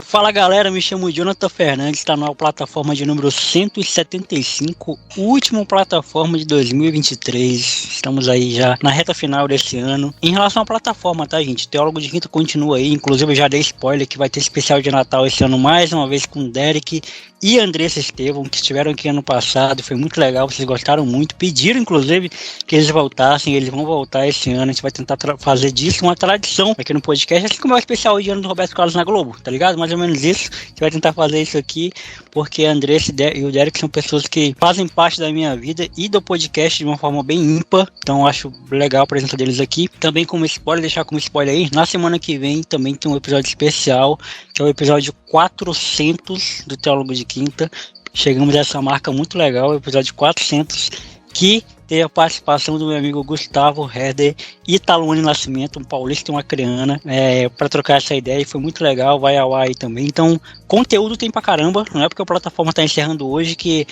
Fala galera, me chamo Jonathan Fernandes, está na plataforma de número 175, última plataforma de 2023. Estamos aí já na reta final desse ano. Em relação à plataforma, tá, gente? Teólogo de Quinta continua aí, inclusive eu já dei spoiler que vai ter especial de Natal esse ano mais uma vez com o Derek e Andressa Estevam, que estiveram aqui ano passado. Foi muito legal, vocês gostaram muito, pediram inclusive que eles voltassem, eles vão voltar esse ano. A gente vai tentar fazer disso uma tradição aqui no podcast, assim como é o especial de ano do Roberto Carlos na Globo, tá ligado? Mais ou menos isso. A gente vai tentar fazer isso aqui, porque a Andressa e o Derek são pessoas que fazem parte da minha vida e do podcast de uma forma bem ímpar, então eu acho legal a presença deles aqui. Também como spoiler, deixar como spoiler aí, na semana que vem também tem um episódio especial, que é o episódio 400 do Teólogo de Quinta. Chegamos a essa marca muito legal, o episódio 400, que tem a participação do meu amigo Gustavo Herder e Taluane Nascimento, um paulista e uma acreana, para trocar essa ideia, e foi muito legal, vai ao ar aí também. Então, conteúdo tem pra caramba, não é porque a plataforma está encerrando hoje que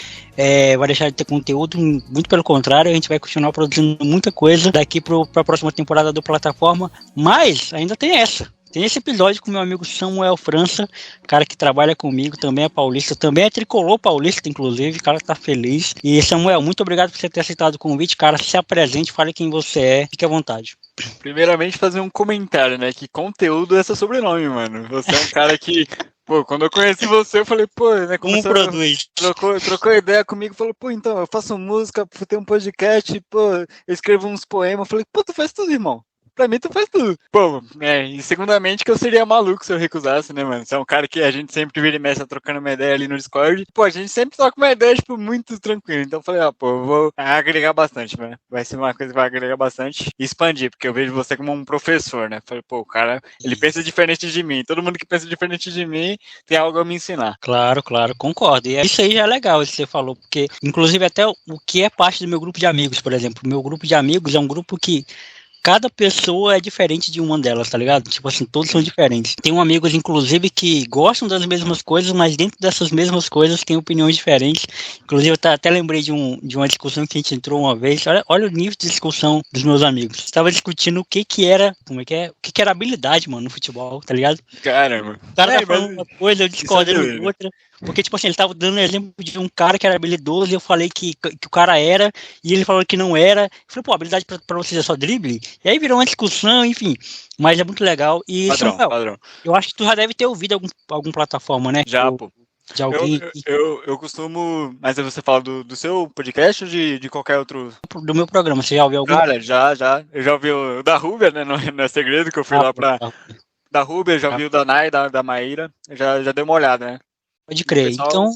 vai deixar de ter conteúdo, muito pelo contrário, a gente vai continuar produzindo muita coisa daqui para a próxima temporada do plataforma, mas ainda tem essa. Tem esse episódio com meu amigo Samuel França, cara que trabalha comigo, também é paulista, também é tricolor paulista, inclusive, o cara tá feliz. E Samuel, muito obrigado por você ter aceitado o convite, cara, se apresente, fale quem você é, fique à vontade. Primeiramente, fazer um comentário, né, que conteúdo é seu sobrenome, mano. Você é um cara que... Pô, quando eu conheci você, eu falei, pô, né, como produz? Trocou ideia comigo, falou, pô, então, eu faço música, tenho um podcast, pô, eu escrevo uns poemas, eu falei, pô, tu faz tudo, irmão. Pra mim, tu faz tudo. Pô, e segundamente que eu seria maluco se eu recusasse, né, mano? Você é um cara que a gente sempre vira e mexe trocando uma ideia ali no Discord. Pô, a gente sempre troca uma ideia, tipo, muito tranquilo. Então eu falei, pô, eu vou agregar bastante, né? Vai ser uma coisa que vai agregar bastante e expandir, porque eu vejo você como um professor, né? Falei, pô, o cara, ele pensa diferente de mim. Todo mundo que pensa diferente de mim tem algo a me ensinar. Claro, concordo. E isso aí já é legal, isso que você falou, porque, inclusive, até o que é parte do meu grupo de amigos, por exemplo. O meu grupo de amigos é um grupo que cada pessoa é diferente de uma delas, tá ligado? Tipo assim, todos são diferentes. Tenho amigos, inclusive, que gostam das mesmas coisas, mas dentro dessas mesmas coisas tem opiniões diferentes. Inclusive, eu até lembrei de uma discussão que a gente entrou uma vez. Olha o nível de discussão dos meus amigos. Estava discutindo o que era habilidade, mano, no futebol, tá ligado? Caramba. O cara tá falando uma coisa, eu discordando de outra. Porque, tipo assim, ele tava dando exemplo de um cara que era habilidoso e eu falei que o cara era, e ele falou que não era. Eu falei, pô, habilidade pra vocês é só drible? E aí virou uma discussão, enfim. Mas é muito legal. E, Samuel, eu acho que tu já deve ter ouvido alguma plataforma, né? Já, pô. De alguém. Eu costumo... Mas você fala do seu podcast ou de qualquer outro? Do meu programa, você já ouviu algum? Cara, já. Eu já ouvi o da Rubia, né? Não é segredo que eu fui lá pra... Da Rubia, já ouvi o da Nai, da Maíra. Já dei uma olhada, né? Pode crer. Pessoal... Então,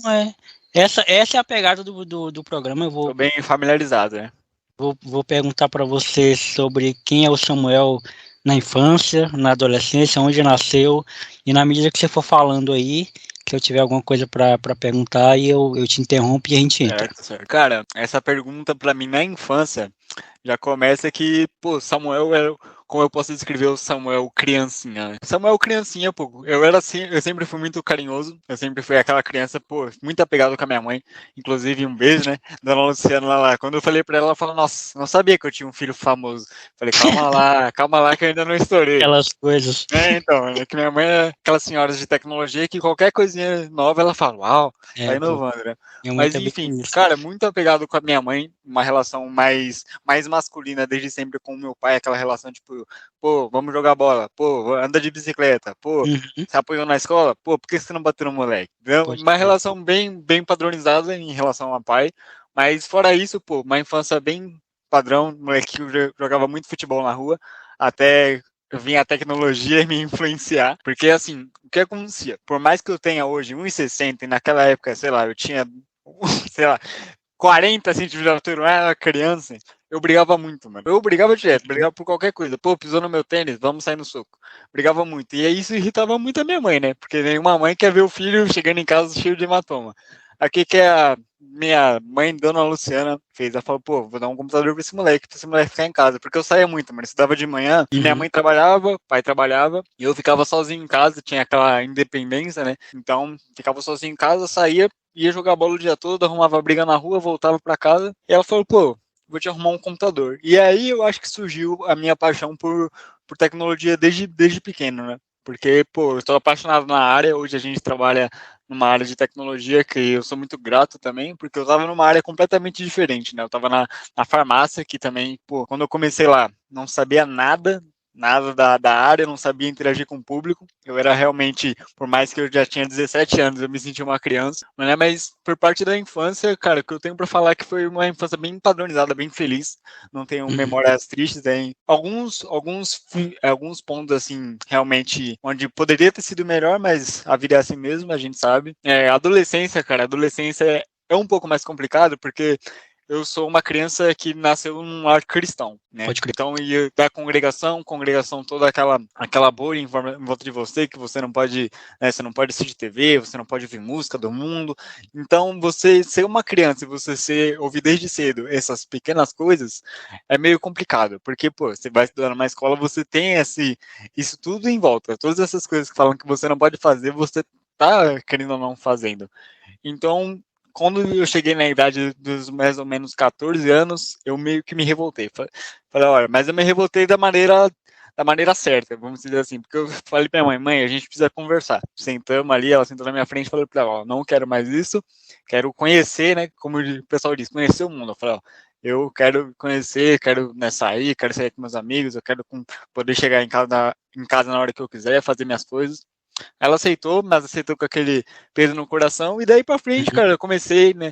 essa é a pegada do programa. Eu vou... Tô bem familiarizado, né? Vou perguntar para você sobre quem é o Samuel na infância, na adolescência, onde nasceu, e na medida que você for falando aí, se eu tiver alguma coisa para perguntar, eu te interrompo e a gente entra. Certo. Cara, essa pergunta para mim na infância já começa que, pô, Samuel era... Como eu posso descrever o Samuel criancinha, né? Samuel criancinha, pô, eu era assim, eu sempre fui muito carinhoso, eu sempre fui aquela criança, pô, muito apegado com a minha mãe, inclusive um beijo, né, Dona Luciana lá. Quando eu falei pra ela falou, nossa, não sabia que eu tinha um filho famoso. Falei, calma lá que eu ainda não estourei. Aquelas coisas. Então, é que minha mãe é aquelas senhoras de tecnologia que qualquer coisinha nova ela fala, uau, tá inovando, né? Mas enfim, cara, muito apegado com a minha mãe, uma relação mais masculina desde sempre com o meu pai, aquela relação tipo, pô, vamos jogar bola, pô, anda de bicicleta, pô, você apoiou na escola, pô, por que você não bateu no moleque? Uma relação bem padronizada em relação ao pai, mas fora isso, pô, uma infância bem padrão, moleque que jogava muito futebol na rua, até vinha a tecnologia me influenciar, porque assim, o que acontecia? Por mais que eu tenha hoje 1,60 e naquela época, sei lá, eu tinha, sei lá, 40 centímetros de altura, eu era criança, eu brigava muito, mano. Eu brigava direto, brigava por qualquer coisa. Pô, pisou no meu tênis, vamos sair no soco. Brigava muito. E isso irritava muito a minha mãe, né? Porque nenhuma mãe quer ver o filho chegando em casa cheio de hematoma. Aqui que a minha mãe, Dona Luciana, fez. Ela falou, pô, vou dar um computador pra esse moleque ficar em casa. Porque eu saía muito, mano. Eu estudava de manhã, e minha mãe trabalhava, pai trabalhava, e eu ficava sozinho em casa, tinha aquela independência, né? Então, ficava sozinho em casa, saía, ia jogar bola o dia todo, arrumava briga na rua, voltava pra casa. E ela falou, pô, vou te arrumar um computador. E aí eu acho que surgiu a minha paixão por tecnologia desde pequeno, né? porque, pô, eu tô apaixonado na área, hoje a gente trabalha numa área de tecnologia que eu sou muito grato também, porque eu tava numa área completamente diferente, né? Eu tava na farmácia, que também, pô, quando eu comecei lá, não sabia nada da área, não sabia interagir com o público. Eu era realmente, por mais que eu já tinha 17 anos, eu me sentia uma criança, né? Mas por parte da infância, cara, o que eu tenho para falar é que foi uma infância bem padronizada, bem feliz. Não tenho memórias tristes, tem alguns pontos assim, realmente, onde poderia ter sido melhor, mas a vida é assim mesmo, a gente sabe. Adolescência, cara, adolescência é um pouco mais complicado, porque eu sou uma criança que nasceu num lar cristão, né? Então, ia da congregação toda aquela bolha em volta de você, que você não pode, né, você não pode assistir TV, você não pode ouvir música do mundo. Então, você ser uma criança e você ouvir desde cedo essas pequenas coisas é meio complicado, porque, pô, você vai estudar numa escola, você tem isso tudo em volta, todas essas coisas que falam que você não pode fazer, você tá, querendo ou não, fazendo. Então, quando eu cheguei na idade dos mais ou menos 14 anos, eu meio que me revoltei. Falei, olha, mas eu me revoltei da maneira certa, vamos dizer assim, porque eu falei pra minha mãe, a gente precisa conversar. Sentamos ali, ela sentou na minha frente e falou pra ela, ó, não quero mais isso, quero conhecer, né, como o pessoal diz, conhecer o mundo. Eu falei, ó, eu quero conhecer, quero, né, sair com meus amigos, eu quero poder chegar em casa na hora que eu quiser, fazer minhas coisas. Ela aceitou, mas aceitou com aquele peso no coração, e daí pra frente, cara, eu comecei, né,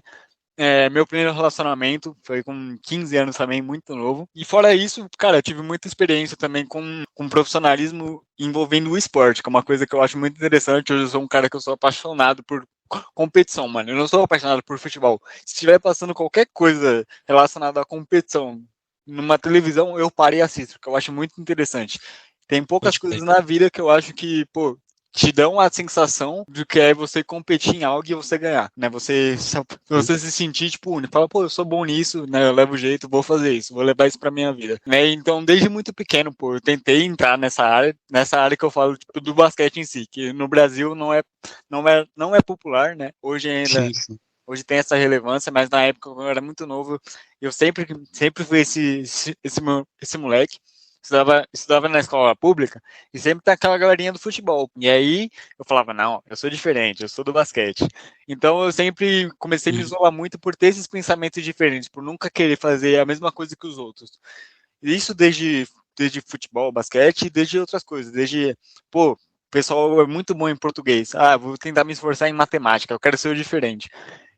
meu primeiro relacionamento foi com 15 anos também, muito novo. E fora isso, cara, eu tive muita experiência também com profissionalismo envolvendo o esporte, que é uma coisa que eu acho muito interessante. Hoje eu sou um cara que eu sou apaixonado por competição, mano. Eu não sou apaixonado por futebol. Se estiver passando qualquer coisa relacionada à competição numa televisão, eu paro e assisto, porque eu acho muito interessante. Tem poucas coisas na vida que eu acho que, pô, te dão a sensação de que é você competir em algo e você ganhar, né? Você se sentir, tipo, único. Fala, pô, eu sou bom nisso, né? Eu levo jeito, vou fazer isso, vou levar isso pra minha vida, né? Então, desde muito pequeno, pô, eu tentei entrar nessa área que eu falo, tipo, do basquete em si, que no Brasil não é popular, né? Hoje ainda... Sim. Hoje tem essa relevância, mas na época eu era muito novo, eu sempre fui esse moleque. Estudava na escola pública e sempre tem aquela galerinha do futebol. E aí eu falava, não, eu sou diferente, eu sou do basquete. Então eu sempre comecei a me isolar muito por ter esses pensamentos diferentes, por nunca querer fazer a mesma coisa que os outros. Isso desde futebol, basquete e desde outras coisas. Desde, pô, o pessoal é muito bom em português. Ah, vou tentar me esforçar em matemática, eu quero ser o diferente.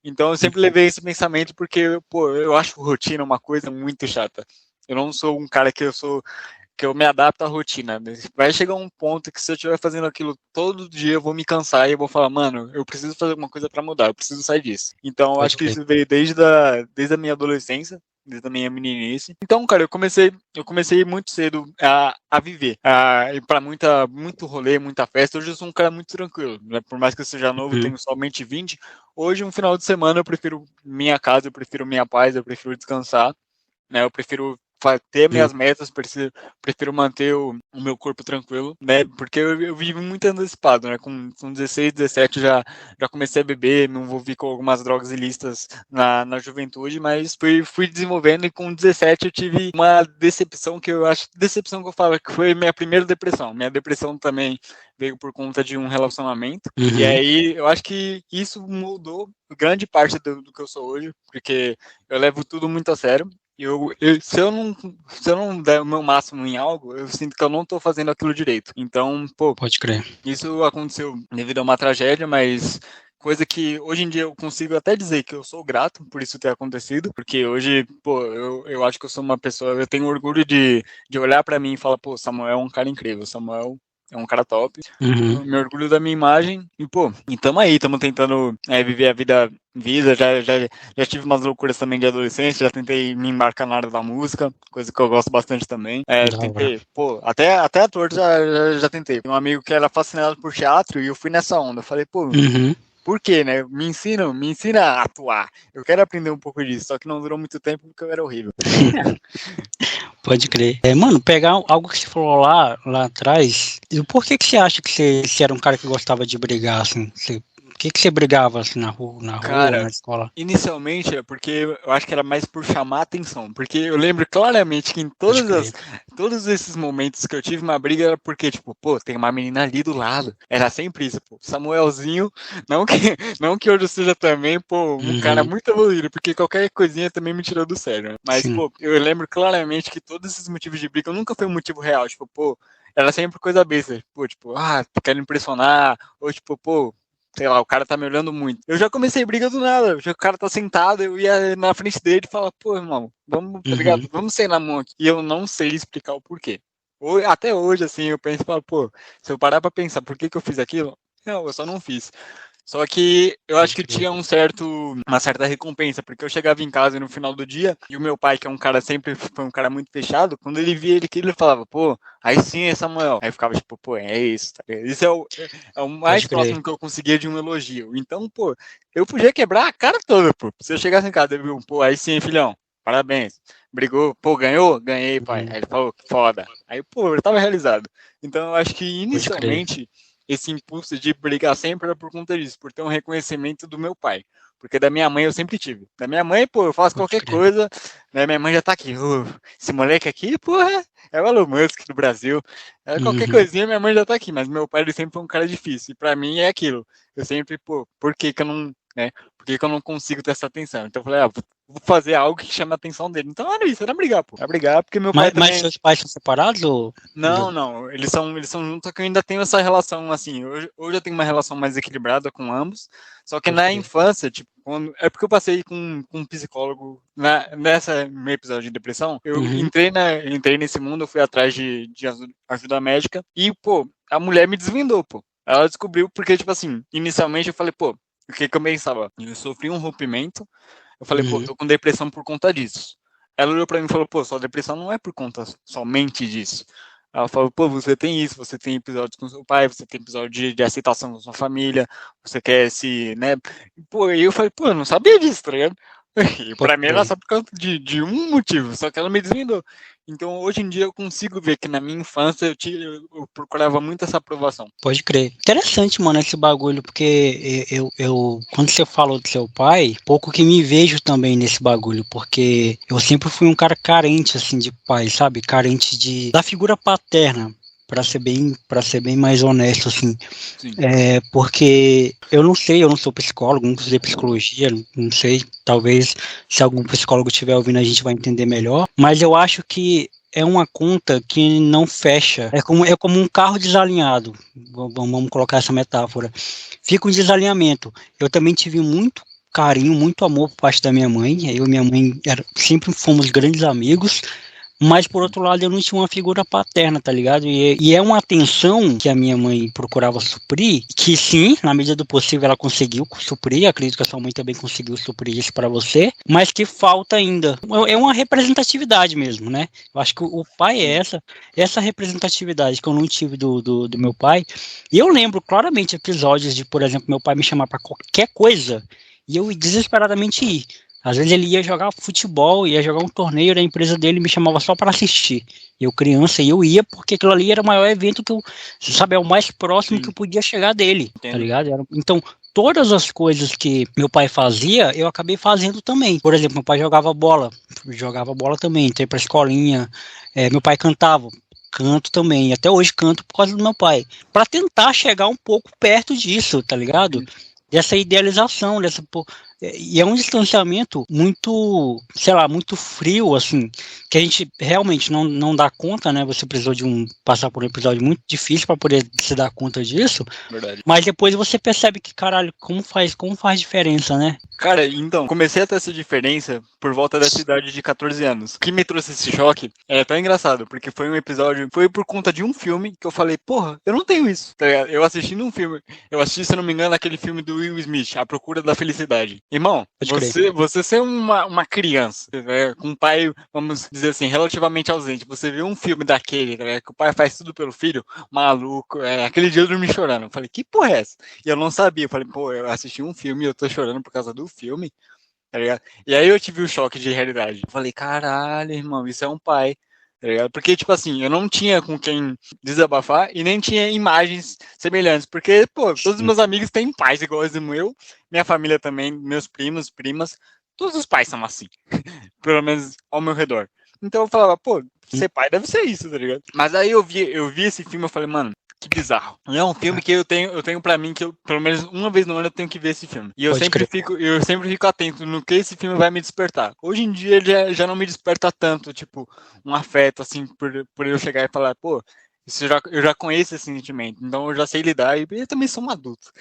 Então eu sempre levei esse pensamento porque, pô, eu acho rotina uma coisa muito chata. Eu não sou um cara que eu me adapto à rotina. Vai chegar um ponto que se eu estiver fazendo aquilo todo dia, eu vou me cansar e eu vou falar, mano, eu preciso fazer alguma coisa para mudar, eu preciso sair disso. Então, eu acho que isso veio desde a minha adolescência, desde a minha meninice. Então, cara, eu comecei muito cedo a viver, a ir pra muito rolê, muita festa. Hoje eu sou um cara muito tranquilo, né? Por mais que eu seja novo, tenho somente 20. Hoje, um final de semana, eu prefiro minha casa, eu prefiro minha paz, eu prefiro descansar, né? Eu prefiro ter minhas metas, prefiro manter o meu corpo tranquilo, né? Porque eu vivo muito antecipado, né? Com 16, 17 já comecei a beber, me envolvi com algumas drogas ilícitas na juventude, mas fui desenvolvendo, e com 17 eu tive uma decepção que eu falo que foi minha primeira depressão. Minha depressão também veio por conta de um relacionamento, e aí eu acho que isso mudou grande parte do que eu sou hoje, porque eu levo tudo muito a sério. Se eu não der o meu máximo em algo, eu sinto que eu não tô fazendo aquilo direito. Então, pô, pode crer. Isso aconteceu devido a uma tragédia, mas coisa que hoje em dia eu consigo até dizer que eu sou grato por isso ter acontecido, porque hoje, pô, eu acho que eu sou uma pessoa, eu tenho orgulho de olhar pra mim e falar, pô, Samuel é um cara incrível, Samuel é um cara top, me orgulho da minha imagem, e pô, e tamo tentando viver a vida, já tive umas loucuras também de adolescência, já tentei me embarcar na área da música, coisa que eu gosto bastante também, tentei, pô, até ator já tentei. Um amigo que era fascinado por teatro e eu fui nessa onda, eu falei, pô, por quê, né? Me ensina a atuar. Eu quero aprender um pouco disso, só que não durou muito tempo porque eu era horrível. Pode crer. Mano, pegar algo que você falou lá atrás, e por que você acha que você era um cara que gostava de brigar, assim? que você brigava assim na rua, Cara, na escola? inicialmente é porque eu acho que era mais por chamar a atenção, porque eu lembro claramente que em Pode crer. todos esses momentos que eu tive uma briga era porque, tipo, pô, tem uma menina ali do lado. Era sempre isso, pô. Samuelzinho, não que, não que hoje eu seja também, pô, um cara Uhum, muito evoluído, porque qualquer coisinha também me tirou do sério, né? Mas, sim. pô, eu lembro claramente que todos esses motivos de briga nunca foi um motivo real, tipo, pô, era sempre coisa besta, pô, tipo, quero impressionar, ou tipo, pô, sei lá, o cara tá me olhando muito. Eu já comecei briga do nada. O cara tá sentado, eu ia na frente dele e falar, pô, irmão, vamos, tá ligado? Uhum, Vamos sair na mão aqui. E eu não sei explicar o porquê. Até hoje, assim, eu penso e falo, pô, se eu parar pra pensar por que que eu fiz aquilo, não, eu só não fiz. Só que eu acho pode que crer. tinha uma certa recompensa, porque eu chegava em casa no final do dia, e o meu pai, que é um cara sempre foi um cara muito fechado, quando ele via ele falava, pô, aí sim é Samuel. Aí eu ficava tipo, pô, é isso, tá ligado? Isso é o mais Pode crer. próximo que eu conseguia de um elogio. Então, pô, eu podia quebrar a cara toda, pô. Se eu chegasse em casa e viu, pô, aí sim, filhão, parabéns. Brigou, pô, ganhou? Ganhei, pai. Uhum, Aí ele falou, que foda. Aí, pô, eu tava realizado. Então, eu acho que pode crer. inicialmente esse impulso de brigar sempre era por conta disso, por ter um reconhecimento do meu pai. Porque da minha mãe eu sempre tive. Da minha mãe, pô, eu faço Pode qualquer crer. coisa, né? Minha mãe já tá aqui. Esse moleque aqui, porra, é o Elon Musk do Brasil. Qualquer Uhum, coisinha, minha mãe já tá aqui. Mas meu pai, ele sempre foi um cara difícil. E pra mim é aquilo. Eu sempre, pô, por que que eu não, né? Por que que eu não consigo ter essa atenção? Então eu falei, vou fazer algo que chame a atenção dele. Então era isso, era brigar, pô. Era brigar, porque meu pai Mas também. seus pais são separados ou... Não, não, eles são juntos, só que eu ainda tenho essa relação, assim, hoje eu tenho uma relação mais equilibrada com ambos, só que Pode na crer. infância, tipo, é porque eu passei com um psicólogo, nessa meu episódio de depressão, eu Uhum, entrei nesse mundo, eu fui atrás de ajuda médica, e, pô, a mulher me desvendou, pô, ela descobriu, porque, tipo assim, inicialmente eu falei, pô, o que que eu pensava? Eu sofri um rompimento, eu falei, pô, uhum, tô com depressão por conta disso. Ela olhou pra mim e falou, pô, sua depressão não é por conta somente disso. Ela falou, pô, você tem isso, você tem episódios com seu pai, você tem episódio de aceitação com sua família, você quer se, né? Pô, e eu falei, pô, eu não sabia disso, tá ligado? E pode pra mim era crer. só por causa de um motivo, só que ela me desvendou. Então hoje em dia eu consigo ver que na minha infância eu procurava muito essa aprovação. Pode crer. Interessante, mano, esse bagulho, porque quando você falou do seu pai, pouco que me vejo também nesse bagulho, porque eu sempre fui um cara carente, assim, de pai, sabe? Carente da figura paterna. Para ser bem mais honesto, assim, Sim. porque eu não sou psicólogo, nunca estudei psicologia, não sei, talvez se algum psicólogo estiver ouvindo a gente vai entender melhor, mas eu acho que é uma conta que não fecha, é como um carro desalinhado, vamos colocar essa metáfora, fica um desalinhamento. Eu também tive muito carinho, muito amor por parte da minha mãe, eu e minha mãe sempre fomos grandes amigos, mas, por outro lado, eu não tinha uma figura paterna, tá ligado? E é uma atenção que a minha mãe procurava suprir, que sim, na medida do possível ela conseguiu suprir, acredito que a sua mãe também conseguiu suprir isso para você, mas que falta ainda. É uma representatividade mesmo, né? Eu acho que o pai é Sim. essa representatividade que eu não tive do meu pai. E eu lembro claramente episódios de, por exemplo, meu pai me chamar para qualquer coisa e eu desesperadamente ir. Às vezes ele ia jogar futebol, ia jogar um torneio da empresa dele e me chamava só para assistir. Eu criança, e eu ia porque aquilo ali era o maior evento que eu, sabe, é o mais próximo que eu Sim, podia chegar dele, tá entendo. ligado? Então, todas as coisas que meu pai fazia, eu acabei fazendo também. Por exemplo, meu pai jogava bola também, entrei pra escolinha, meu pai cantava. Canto também, até hoje canto por causa do meu pai, para tentar chegar um pouco perto disso, tá ligado? Sim. Dessa idealização, e é um distanciamento muito, sei lá, muito frio, assim, que a gente realmente não dá conta, né? Você precisou passar por um episódio muito difícil para poder se dar conta disso, Verdade. mas depois você percebe que, caralho, como faz diferença, né? Cara, então, comecei a ter essa diferença por volta dessa idade de 14 anos. O que me trouxe esse choque é tão engraçado, porque foi um episódio, foi por conta de um filme que eu falei, porra, eu não tenho isso, tá ligado? Eu assistindo um filme, eu assisti, se não me engano, aquele filme do Will Smith, A Procura da Felicidade. Irmão, Pode crer. você ser uma criança, né, com um pai, vamos dizer assim, relativamente ausente, você vê um filme daquele, tá ligado? Que o pai faz tudo pelo filho, maluco, aquele dia eu dormi chorando. Eu falei, que porra é essa? E eu não sabia, eu falei, pô, eu assisti um filme e eu tô chorando por causa do filme, tá ligado? E aí eu tive o choque de realidade. Eu falei, caralho, irmão, isso é um pai. tá ligado? Porque, tipo assim, eu não tinha com quem desabafar e nem tinha imagens semelhantes, porque, pô, todos os meus amigos têm pais iguais ao meu, minha família também, meus primos, primas, todos os pais são assim, pelo menos ao meu redor. Então eu falava, pô, ser pai deve ser isso, tá ligado? Mas aí eu vi esse filme e falei, mano, que bizarro. É um filme que eu tenho pra mim que eu, pelo menos uma vez no ano, eu tenho que ver esse filme. E eu sempre fico atento no que esse filme vai me despertar. Hoje em dia ele já não me desperta tanto, tipo, um afeto, assim, por eu chegar e falar, pô, eu já conheço esse sentimento, então eu já sei lidar e eu também sou um adulto.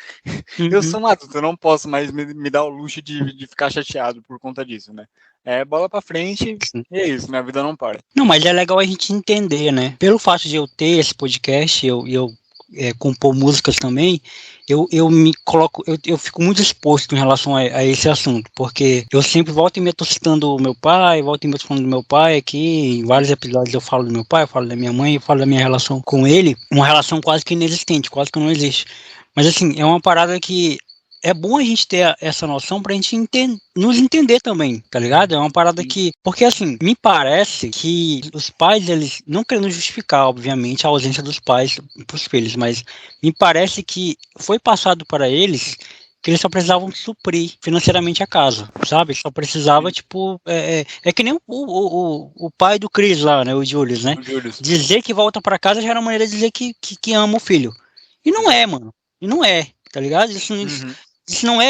Eu sou um adulto, eu não posso mais me dar o luxo de ficar chateado por conta disso, né? É bola pra frente e é isso, minha vida não para. Não, mas é legal a gente entender, né? Pelo fato de eu ter esse podcast, eu compor músicas também, eu me coloco, eu fico muito exposto em relação a esse assunto, porque eu sempre volto e me tô citando o meu pai, volto e me tô falando do meu pai aqui, em vários episódios eu falo do meu pai, eu falo da minha mãe, eu falo da minha relação com ele, uma relação quase que inexistente, quase que não existe. Mas assim, é uma parada que é bom a gente ter essa noção pra gente nos entender também, tá ligado? É uma parada que... Porque, assim, me parece que os pais, eles... Não querendo justificar, obviamente, a ausência dos pais pros filhos, mas me parece que foi passado para eles que eles só precisavam suprir financeiramente a casa, sabe? Só precisava, tipo... É que nem o pai do Chris lá, né? O Julius, né? Dizer que volta pra casa já era uma maneira de dizer que ama o filho. E não é, mano. E não é, tá ligado? Isso não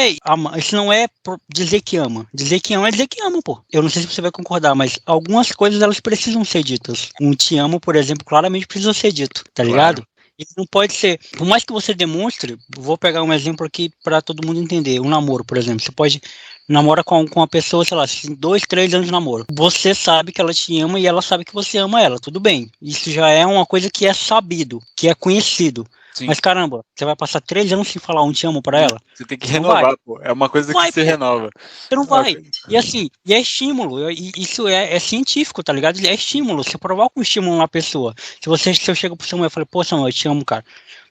é dizer que ama. Dizer que ama é dizer que ama, pô. Eu não sei se você vai concordar, mas algumas coisas elas precisam ser ditas. Um te amo, por exemplo, claramente precisa ser dito, tá ligado? Claro. Isso não pode ser. Por mais que você demonstre, vou pegar um exemplo aqui para todo mundo entender. Um namoro, por exemplo. Você pode namorar com uma pessoa, sei lá, 2, 3 anos de namoro. Você sabe que ela te ama e ela sabe que você ama ela. Tudo bem. Isso já é uma coisa que é sabido, que é conhecido. Sim. Mas caramba, você vai passar 3 anos sem falar um te amo pra ela? Você tem que renovar, pô. É uma coisa que se renova. Você não vai. E assim, e é estímulo. E isso é científico, tá ligado? É estímulo. Você provoca um estímulo na pessoa. Se eu chego pro Samuel e falo, pô, Samuel, eu te amo, cara.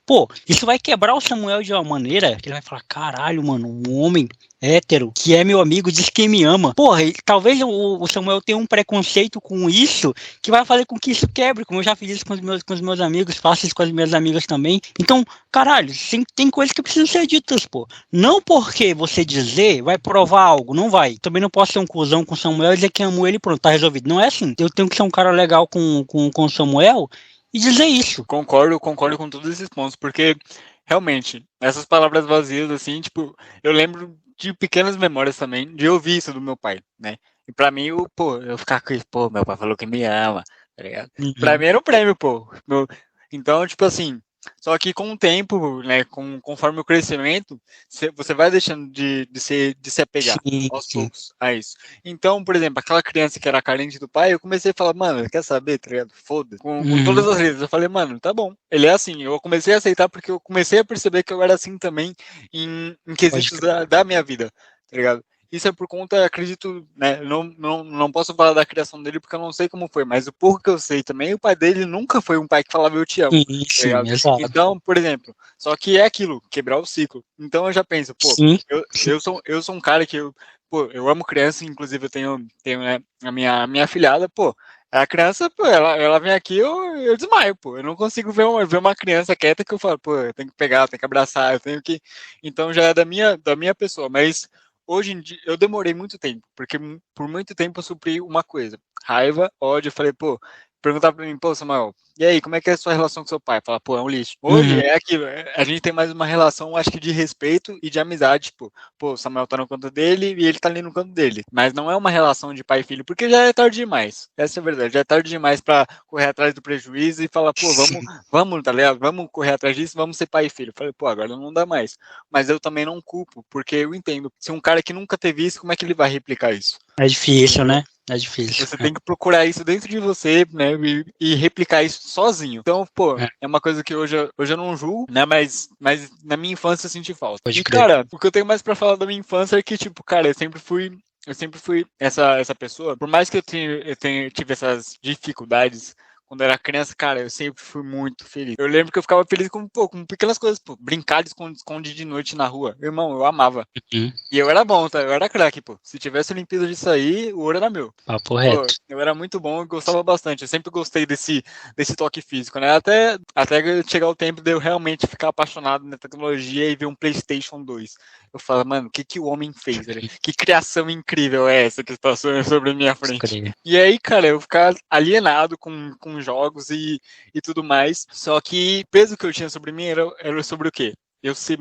Pô, isso vai quebrar o Samuel de uma maneira que ele vai falar, caralho, mano, um homem hétero, que é meu amigo, diz que me ama. Porra, talvez o Samuel tenha um preconceito com isso, que vai fazer com que isso quebre, como eu já fiz isso com os meus amigos, faço isso com as minhas amigas também. Então, caralho, tem coisas que precisam ser ditas, pô. Não porque você dizer vai provar algo, não vai. Também não posso ser um cuzão com o Samuel e dizer que amo ele e pronto, tá resolvido. Não é assim. Eu tenho que ser um cara legal com o Samuel e dizer isso. Concordo com todos esses pontos, porque realmente, essas palavras vazias, assim, tipo, eu lembro de pequenas memórias também, de ouvir isso do meu pai, né? E pra mim, eu ficar com isso, pô, meu pai falou que me ama, tá ligado? Uhum. Pra mim era um prêmio, pô. Então, tipo assim, só que com o tempo, né, conforme o crescimento, você vai deixando de se apegar aos poucos a isso. Então, por exemplo, aquela criança que era carente do pai, eu comecei a falar, mano, quer saber, tá ligado? Foda-se. Com todas as letras. Eu falei, mano, tá bom. Ele é assim. Eu comecei a aceitar porque eu comecei a perceber que eu era assim também em quesitos da minha vida, tá ligado? Isso é por conta, acredito, né, não posso falar da criação dele porque eu não sei como foi, mas o pouco que eu sei também, o pai dele nunca foi um pai que falava eu te amo. Sim, exato. Então, por exemplo, só que é aquilo, quebrar o ciclo. Então eu já penso, pô, eu sou um cara que eu amo criança, inclusive eu tenho né, a minha afilhada, pô, a criança, pô, ela vem aqui, eu desmaio, pô. Eu não consigo ver uma criança quieta que eu falo, pô, eu tenho que pegar, eu tenho que abraçar, eu tenho que... Então já é da minha pessoa, mas... Hoje em dia, eu demorei muito tempo, porque por muito tempo eu supri uma coisa, raiva, ódio, eu falei, pô, perguntar pra mim, pô, Samuel, e aí, como é que é a sua relação com seu pai? Fala, pô, é um lixo. Hoje é aquilo, a gente tem mais uma relação, acho que de respeito e de amizade, tipo, pô, o Samuel tá no canto dele e ele tá ali no canto dele, mas não é uma relação de pai e filho, porque já é tarde demais, essa é a verdade, já é tarde demais pra correr atrás do prejuízo e falar, pô, vamos, tá ligado? Vamos correr atrás disso, vamos ser pai e filho. Eu falei, pô, agora não dá mais. Mas eu também não culpo, porque eu entendo, se um cara que nunca teve isso, como é que ele vai replicar isso? É difícil, né? É difícil. Você tem que procurar isso dentro de você, né, e replicar isso sozinho. Então, pô, é uma coisa que hoje eu não julgo, né, mas na minha infância eu senti falta. Pode crer. Cara, o que eu tenho mais pra falar da minha infância é que, tipo, cara, eu sempre fui essa pessoa, por mais que eu tive essas dificuldades quando eu era criança, cara, eu sempre fui muito feliz. Eu lembro que eu ficava feliz com pequenas coisas, pô, brincar de esconde de noite na rua. Irmão, eu amava. Uhum. E eu era bom, tá? Eu era craque, pô. Se tivesse Olimpíada disso aí, o ouro era meu. Papo reto. Eu era muito bom e gostava bastante. Eu sempre gostei desse toque físico, né? Até chegar o tempo de eu realmente ficar apaixonado na tecnologia e ver um PlayStation 2. Eu falo, mano, o que o homem fez, velho? Que criação incrível é essa que passou sobre a minha frente? E aí, cara, eu ficar alienado com jogos e tudo mais. Só que o peso que eu tinha sobre mim era sobre o quê? Eu sei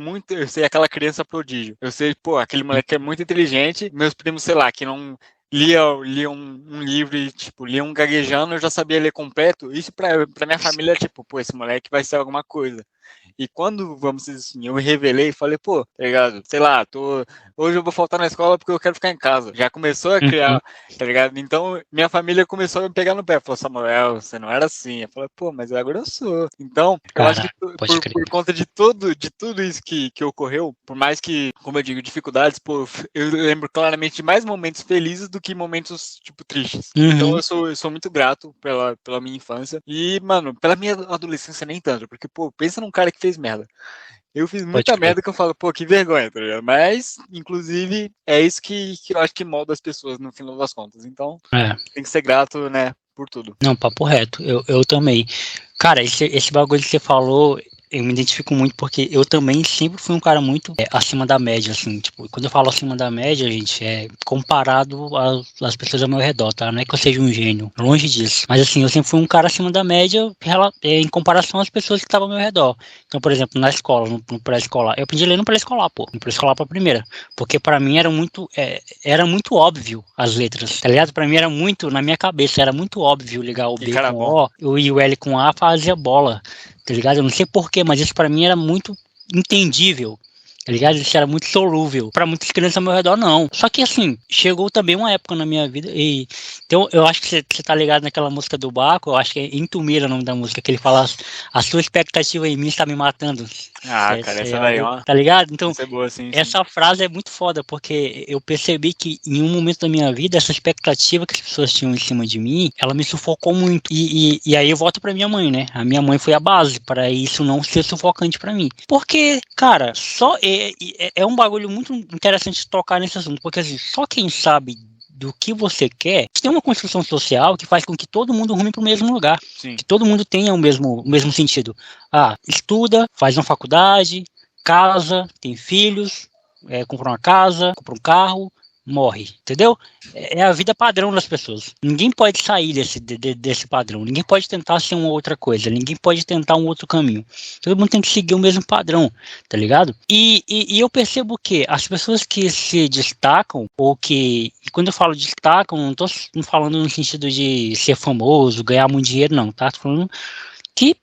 aquela criança prodígio. Eu sei, pô, aquele moleque que é muito inteligente. Meus primos, sei lá, que não lia um livro e, tipo, liam gaguejando, eu já sabia ler completo. Isso pra minha família, tipo, pô, esse moleque vai ser alguma coisa. E quando, vamos dizer assim, eu me revelei e falei, pô, tá ligado? Sei lá, hoje eu vou faltar na escola porque eu quero ficar em casa. Já começou a criar, tá ligado? Então, minha família começou a me pegar no pé. Falou, Samuel, você não era assim. Eu falei, pô, mas agora eu sou. Então, eu acho que por conta de tudo isso que ocorreu, por mais que, como eu digo, dificuldades, pô, eu lembro claramente de mais momentos felizes do que momentos, tipo, tristes. Então, eu sou muito grato pela minha infância. E, mano, pela minha adolescência nem tanto, porque, pô, pensa num cara que fez merda. Eu fiz muita merda que eu falo, pô, que vergonha, tá ligado? Mas, inclusive, é isso que eu acho que molda as pessoas no final das contas. Então, tem que ser grato, né, por tudo. Não, papo reto. Eu também. Cara, esse bagulho que você falou, eu me identifico muito porque eu também sempre fui um cara muito acima da média, assim, tipo, quando eu falo acima da média, gente, é comparado às pessoas ao meu redor, tá? Não é que eu seja um gênio, longe disso. Mas assim, eu sempre fui um cara acima da média em comparação às pessoas que estavam ao meu redor. Então, por exemplo, na escola, no pré-escolar, eu aprendi a ler no pré-escolar, pô, no pré-escolar pra primeira, porque pra mim era muito óbvio as letras, tá ligado? Pra mim era muito, na minha cabeça, era muito óbvio ligar o B com O e o L com A fazia bola. Tá ligado? Eu não sei porquê, mas isso pra mim era muito entendível. Tá ligado? Isso era muito solúvel. Pra muitas crianças ao meu redor, não. Só que assim, chegou também uma época na minha vida e... Então, eu acho que você tá ligado naquela música do Baco, eu acho que é Intumira o nome da música, que ele fala a sua expectativa em mim está me matando. Cara, essa daí, ó. Tá ligado? Então, boa, sim, essa frase é muito foda, porque eu percebi que em um momento da minha vida, essa expectativa que as pessoas tinham em cima de mim, ela me sufocou muito. E aí eu volto pra minha mãe, né? A minha mãe foi a base para isso não ser sufocante pra mim. Porque, cara, é um bagulho muito interessante tocar nesse assunto, porque assim, só quem sabe do que você quer, tem uma construção social que faz com que todo mundo rume para o mesmo lugar. Sim. Que todo mundo tenha o mesmo sentido. Estuda, faz uma faculdade, casa, tem filhos, compra uma casa, compra um carro, morre, entendeu? É a vida padrão das pessoas. Ninguém pode sair desse padrão, ninguém pode tentar ser uma outra coisa, ninguém pode tentar um outro caminho. Todo mundo tem que seguir o mesmo padrão, tá ligado? E eu percebo que as pessoas que se destacam, ou que, e quando eu falo destacam, não tô falando no sentido de ser famoso, ganhar muito dinheiro, não, tá? Tô falando que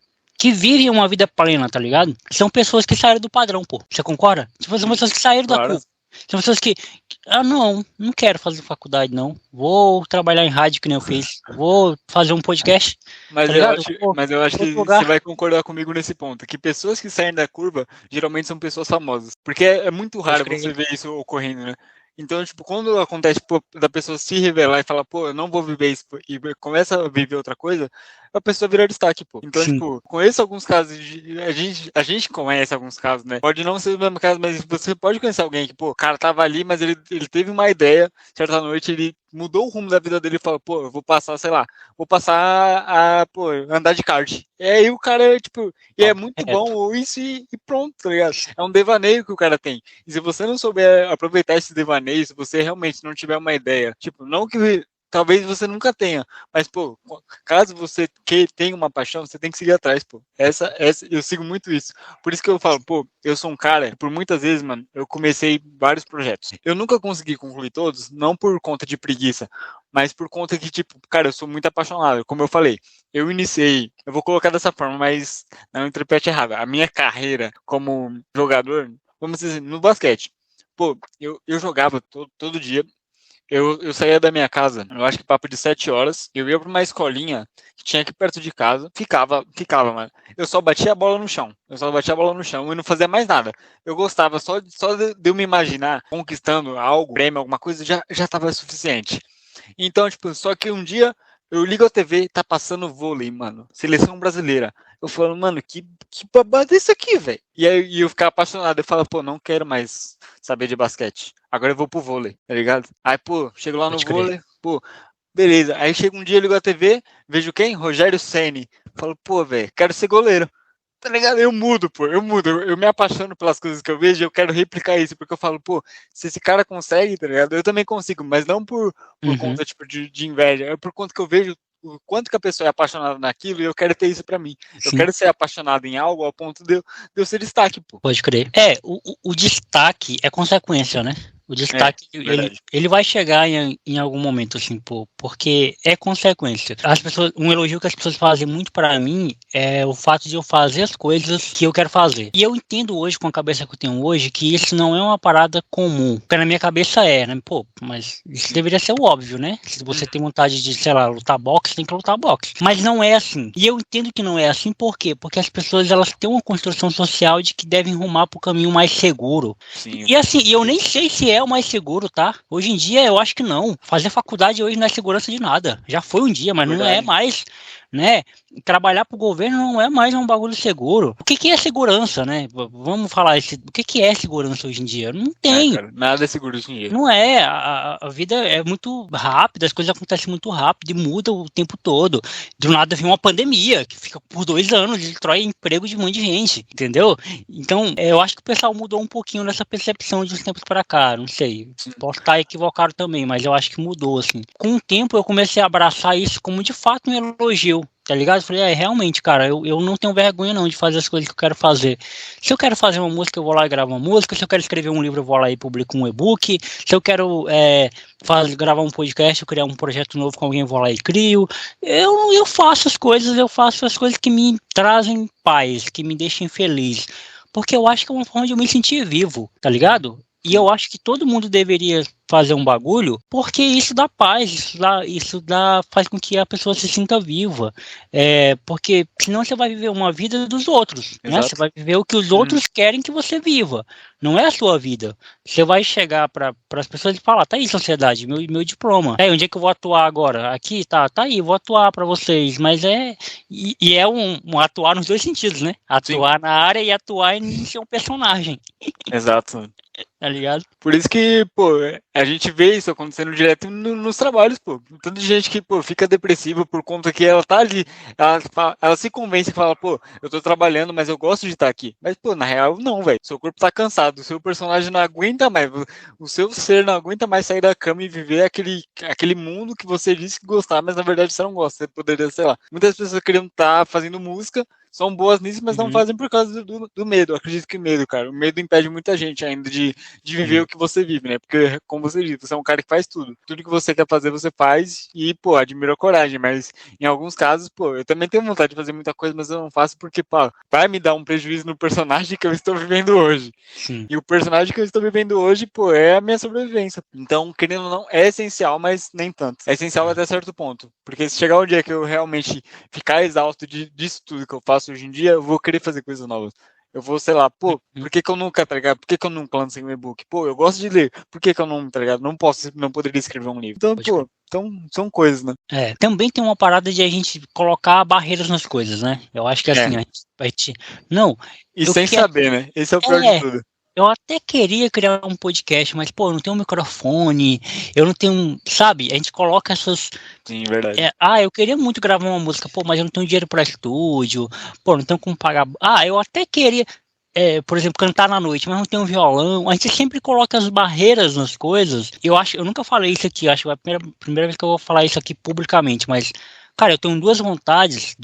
vivem uma vida plena, tá ligado? São pessoas que saíram do padrão, pô. Você concorda? São pessoas que saíram da curva. São pessoas que, não quero fazer faculdade, não. Vou trabalhar em rádio que nem eu fiz. Vou fazer um podcast. Mas, tá eu acho que você vai concordar comigo nesse ponto. Que pessoas que saem da curva, geralmente são pessoas famosas. Porque é muito raro você ver isso ocorrendo, né? Então, tipo, quando acontece da pessoa se revelar e falar, pô, eu não vou viver isso, e começa a viver outra coisa, a pessoa vira destaque, pô. Então, sim, tipo, conheço alguns casos, a gente conhece alguns casos, né? Pode não ser o mesmo caso, mas você pode conhecer alguém que, pô, o cara tava ali, mas ele teve uma ideia, certa noite ele mudou o rumo da vida dele e falou, pô, eu vou passar, sei lá, pô, andar de kart. E aí o cara, tipo, é muito bom isso e pronto, tá ligado? É um devaneio que o cara tem. E se você não souber aproveitar esse devaneio, se você realmente não tiver uma ideia, tipo, não que talvez você nunca tenha, mas, pô, caso você tenha uma paixão, você tem que seguir atrás, pô. Essa, eu sigo muito isso. Por isso que eu falo, pô, eu sou um cara, por muitas vezes, mano, eu comecei vários projetos. Eu nunca consegui concluir todos, não por conta de preguiça, mas por conta que, tipo, cara, eu sou muito apaixonado. Como eu falei, eu vou colocar dessa forma, mas não interprete errado. A minha carreira como jogador, vamos dizer, no basquete, pô, eu jogava todo dia. Eu saía da minha casa, eu acho que papo de 7 horas, eu ia pra uma escolinha que tinha aqui perto de casa, ficava, mano. Eu só batia a bola no chão, e não fazia mais nada. Eu gostava, só de eu me imaginar conquistando algo, prêmio, alguma coisa, já tava suficiente. Então, tipo, só que um dia eu ligo a TV, tá passando vôlei, mano. Seleção brasileira. Eu falo, mano, que babado é isso aqui, velho? E aí eu ficava apaixonado. Eu falo, pô, não quero mais saber de basquete. Agora eu vou pro vôlei, tá ligado? Aí, pô, chego lá no vôlei, pô, beleza. Aí chega um dia, eu ligo a TV, vejo quem? Rogério Ceni. Falo, pô, velho, quero ser goleiro. Tá ligado? Eu mudo, pô, eu me apaixono pelas coisas que eu vejo e eu quero replicar isso, porque eu falo, pô, se esse cara consegue, tá ligado? Eu também consigo, mas não por conta, tipo, de inveja, é por conta que eu vejo o quanto que a pessoa é apaixonada naquilo e eu quero ter isso pra mim. Sim. Eu quero ser apaixonado em algo ao ponto de eu ser destaque, pô. Pode crer. O destaque é consequência, né? O destaque, ele vai chegar em algum momento, assim, pô, porque é consequência. Um elogio que as pessoas fazem muito pra mim é o fato de eu fazer as coisas que eu quero fazer. E eu entendo hoje, com a cabeça que eu tenho hoje, que isso não é uma parada comum. Porque na minha cabeça né? Pô, mas isso deveria ser o óbvio, né? Se você tem vontade de, sei lá, lutar boxe, tem que lutar boxe. Mas não é assim. E eu entendo que não é assim, por quê? Porque as pessoas, elas têm uma construção social de que devem rumar pro caminho mais seguro. Sim. E assim, eu nem sei se é o mais seguro, tá? Hoje em dia eu acho que não. Fazer faculdade hoje não é segurança de nada. Já foi um dia, mas não é mais, né? Trabalhar pro governo não é mais um bagulho seguro. O que é segurança, né? Vamos falar isso. O que é segurança hoje em dia? Não tem. Cara, nada é seguro hoje em dia. Não é. A vida é muito rápida, as coisas acontecem muito rápido e mudam o tempo todo. Do nada vem uma pandemia que fica por 2 anos e destrói emprego de um monte de gente, entendeu? Então, eu acho que o pessoal mudou um pouquinho nessa percepção de uns tempos para cá, não sei. Posso estar equivocado também, mas eu acho que mudou, assim. Com o tempo, eu comecei a abraçar isso como, de fato, um elogio. Tá ligado? Eu falei, realmente, cara, eu não tenho vergonha não de fazer as coisas que eu quero fazer. Se eu quero fazer uma música, eu vou lá e gravo uma música. Se eu quero escrever um livro, eu vou lá e publico um e-book. Se eu quero gravar um podcast, eu criar um projeto novo com alguém, eu vou lá e crio. Eu faço as coisas que me trazem paz, que me deixem feliz. Porque eu acho que é uma forma de eu me sentir vivo, tá ligado? E eu acho que todo mundo deveria fazer um bagulho, porque isso dá paz, faz com que a pessoa se sinta viva. Porque senão você vai viver uma vida dos outros, né? Você vai viver o que os outros querem que você viva. Não é a sua vida. Você vai chegar para as pessoas e falar, tá aí, sociedade, meu diploma. Onde é que eu vou atuar agora? Aqui, tá aí, vou atuar para vocês. Mas um atuar nos dois sentidos, né? Atuar na área e atuar em ser um personagem. Exato. Tá ligado? Por isso que, pô, a gente vê isso acontecendo direto nos trabalhos, pô. Tanta gente que, pô, fica depressiva por conta que ela tá ali, ela se convence e fala, pô, eu tô trabalhando, mas eu gosto de estar aqui. Mas, pô, na real, não, velho. Seu corpo tá cansado, o seu personagem não aguenta mais, o seu ser não aguenta mais sair da cama e viver aquele mundo que você disse que gostava, mas na verdade você não gosta. Você poderia, sei lá. Muitas pessoas queriam estar fazendo música, são boas nisso, mas não fazem por causa do medo. Eu acredito que o medo, cara. O medo impede muita gente ainda de viver o que você vive, né? Porque, como você disse, você é um cara que faz tudo. Tudo que você quer fazer, você faz e, pô, admiro a coragem. Mas, em alguns casos, pô, eu também tenho vontade de fazer muita coisa, mas eu não faço porque, pá, vai me dar um prejuízo no personagem que eu estou vivendo hoje. Sim. E o personagem que eu estou vivendo hoje, pô, é a minha sobrevivência. Então, querendo ou não, é essencial, mas nem tanto. É essencial até certo ponto. Porque se chegar um dia que eu realmente ficar exausto disso tudo que eu faço hoje em dia, eu vou querer fazer coisas novas. Eu vou, sei lá, pô, por que eu nunca, tá ligado? Por que eu nunca lancei um e-book? Pô, eu gosto de ler. Por que eu não, tá ligado? Não poderia escrever um livro. Então, pô, são coisas, né? Também tem uma parada de a gente colocar barreiras nas coisas, né? Eu acho que assim, a gente não. E sem saber, né? Esse é o pior de tudo. Eu até queria criar um podcast, mas, pô, eu não tenho um microfone, eu não tenho, sabe? A gente coloca essas... Sim, verdade. Eu queria muito gravar uma música, pô, mas eu não tenho dinheiro para estúdio, pô, não tenho como pagar... eu até queria, por exemplo, cantar na noite, mas não tenho um violão. A gente sempre coloca as barreiras nas coisas. Eu nunca falei isso aqui, acho que é a primeira vez que eu vou falar isso aqui publicamente, mas... Cara, eu tenho 2 vontades,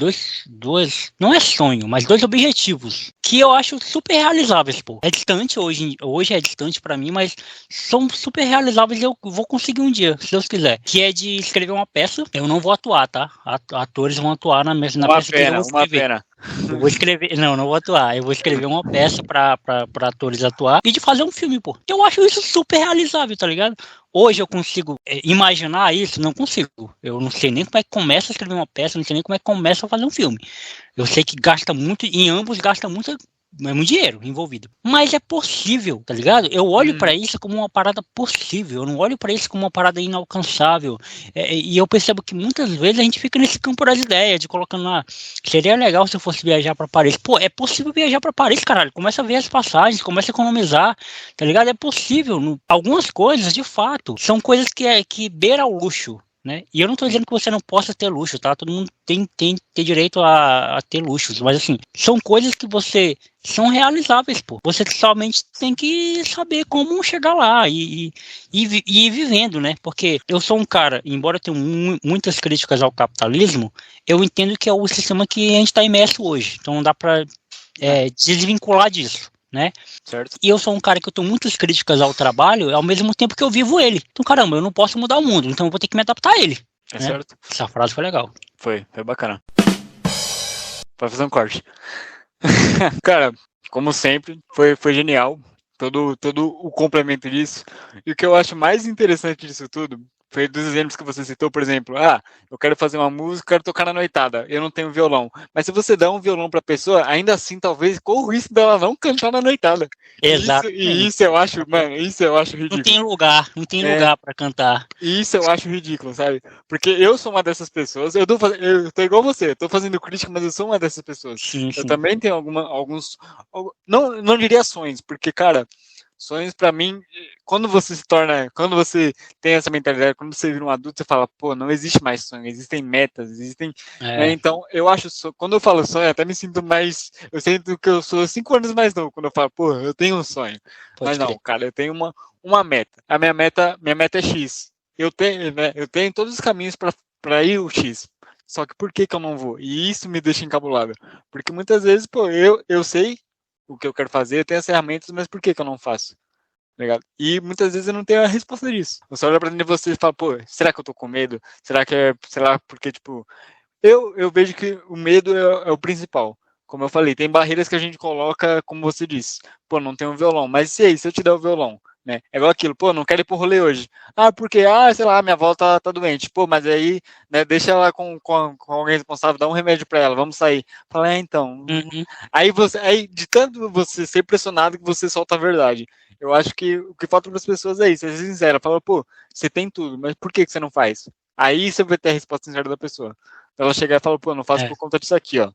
não é sonho, mas 2 objetivos, que eu acho super realizáveis, pô. É distante hoje é distante pra mim, mas são super realizáveis e eu vou conseguir um dia, se Deus quiser. Que é de escrever uma peça, eu não vou atuar, tá? Atores vão atuar na peça que eu vou escrever. Uma pena. Eu vou escrever, não vou atuar, eu vou escrever uma peça pra atores atuar e de fazer um filme, pô. Eu acho isso super realizável, tá ligado? Hoje eu consigo imaginar isso? Não consigo. Eu não sei nem como é que começa a escrever uma peça, não sei nem como é que começa a fazer um filme. Eu sei que gasta muito, em ambos gasta muito dinheiro envolvido. Mas é possível, tá ligado? Eu olho pra isso como uma parada possível, eu não olho pra isso como uma parada inalcançável. E eu percebo que muitas vezes a gente fica nesse campo das ideias, de colocando lá, seria legal se eu fosse viajar pra Paris. Pô, é possível viajar pra Paris, caralho. Começa a ver as passagens, começa a economizar, tá ligado? É possível. Algumas coisas, de fato, são coisas que beira o luxo. Né? E eu não estou dizendo que você não possa ter luxo, tá? Todo mundo tem direito a ter luxos, mas assim, são coisas que são realizáveis, pô. Você somente tem que saber como chegar lá e ir vivendo, né? Porque eu sou um cara, embora eu tenha muitas críticas ao capitalismo, eu entendo que é o sistema que a gente está imerso hoje. Então não dá para desvincular disso. Né? Certo. E eu sou um cara que eu tenho muitas críticas ao trabalho ao mesmo tempo que eu vivo ele. Então, caramba, eu não posso mudar o mundo, então eu vou ter que me adaptar a ele. É, né? Certo. Essa frase foi legal. Foi bacana. Vai fazer um corte. Cara, como sempre, foi genial. Todo o complemento disso. E o que eu acho mais interessante disso tudo foi dos exemplos que você citou, por exemplo, eu quero fazer uma música, quero tocar na noitada, eu não tenho violão. Mas se você dá um violão pra pessoa, ainda assim, talvez, corra o risco dela não cantar na noitada. Exato. E isso eu acho, mano, isso eu acho ridículo. Não tem lugar pra cantar. E isso eu acho ridículo, sabe? Porque eu sou uma dessas pessoas, eu tô igual você, eu tô fazendo crítica, mas eu sou uma dessas pessoas. Sim. Eu também tenho alguns, não diria sonhos, porque, cara, sonhos pra mim, quando você tem essa mentalidade, quando você vira um adulto, você fala, pô, não existe mais sonho, existem metas, existem, né? Então, eu acho, quando eu falo sonho, eu até me sinto mais, eu sinto que eu sou 5 anos mais novo, quando eu falo, pô, eu tenho um sonho. Mas não, cara, eu tenho uma meta, minha meta é X, eu tenho todos os caminhos pra ir o X, só que por que eu não vou? E isso me deixa encabulado, porque muitas vezes, pô, eu sei o que eu quero fazer, eu tenho as ferramentas, mas por que eu não faço? Ligado? E muitas vezes eu não tenho a resposta disso. Eu só olho pra dentro de você e falo, pô, será que eu tô com medo? Será que sei lá, porque, tipo, eu vejo que o medo é o principal. Como eu falei, tem barreiras que a gente coloca, como você disse, pô, não tem um violão, mas e aí, se eu te der o violão? Né? É igual aquilo, pô, não quero ir pro rolê hoje. Porque, sei lá, minha avó tá doente. Pô, mas aí, né, deixa ela com alguém responsável, dá um remédio pra ela, vamos sair. Fala, então. Aí de tanto você ser pressionado que você solta a verdade. Eu acho que o que falta para as pessoas é isso, é ser sincera. Fala, pô, você tem tudo, mas por que você não faz? Aí você vai ter a resposta sincera da pessoa. Ela chegar e falar, pô, não faço por conta disso aqui, ó.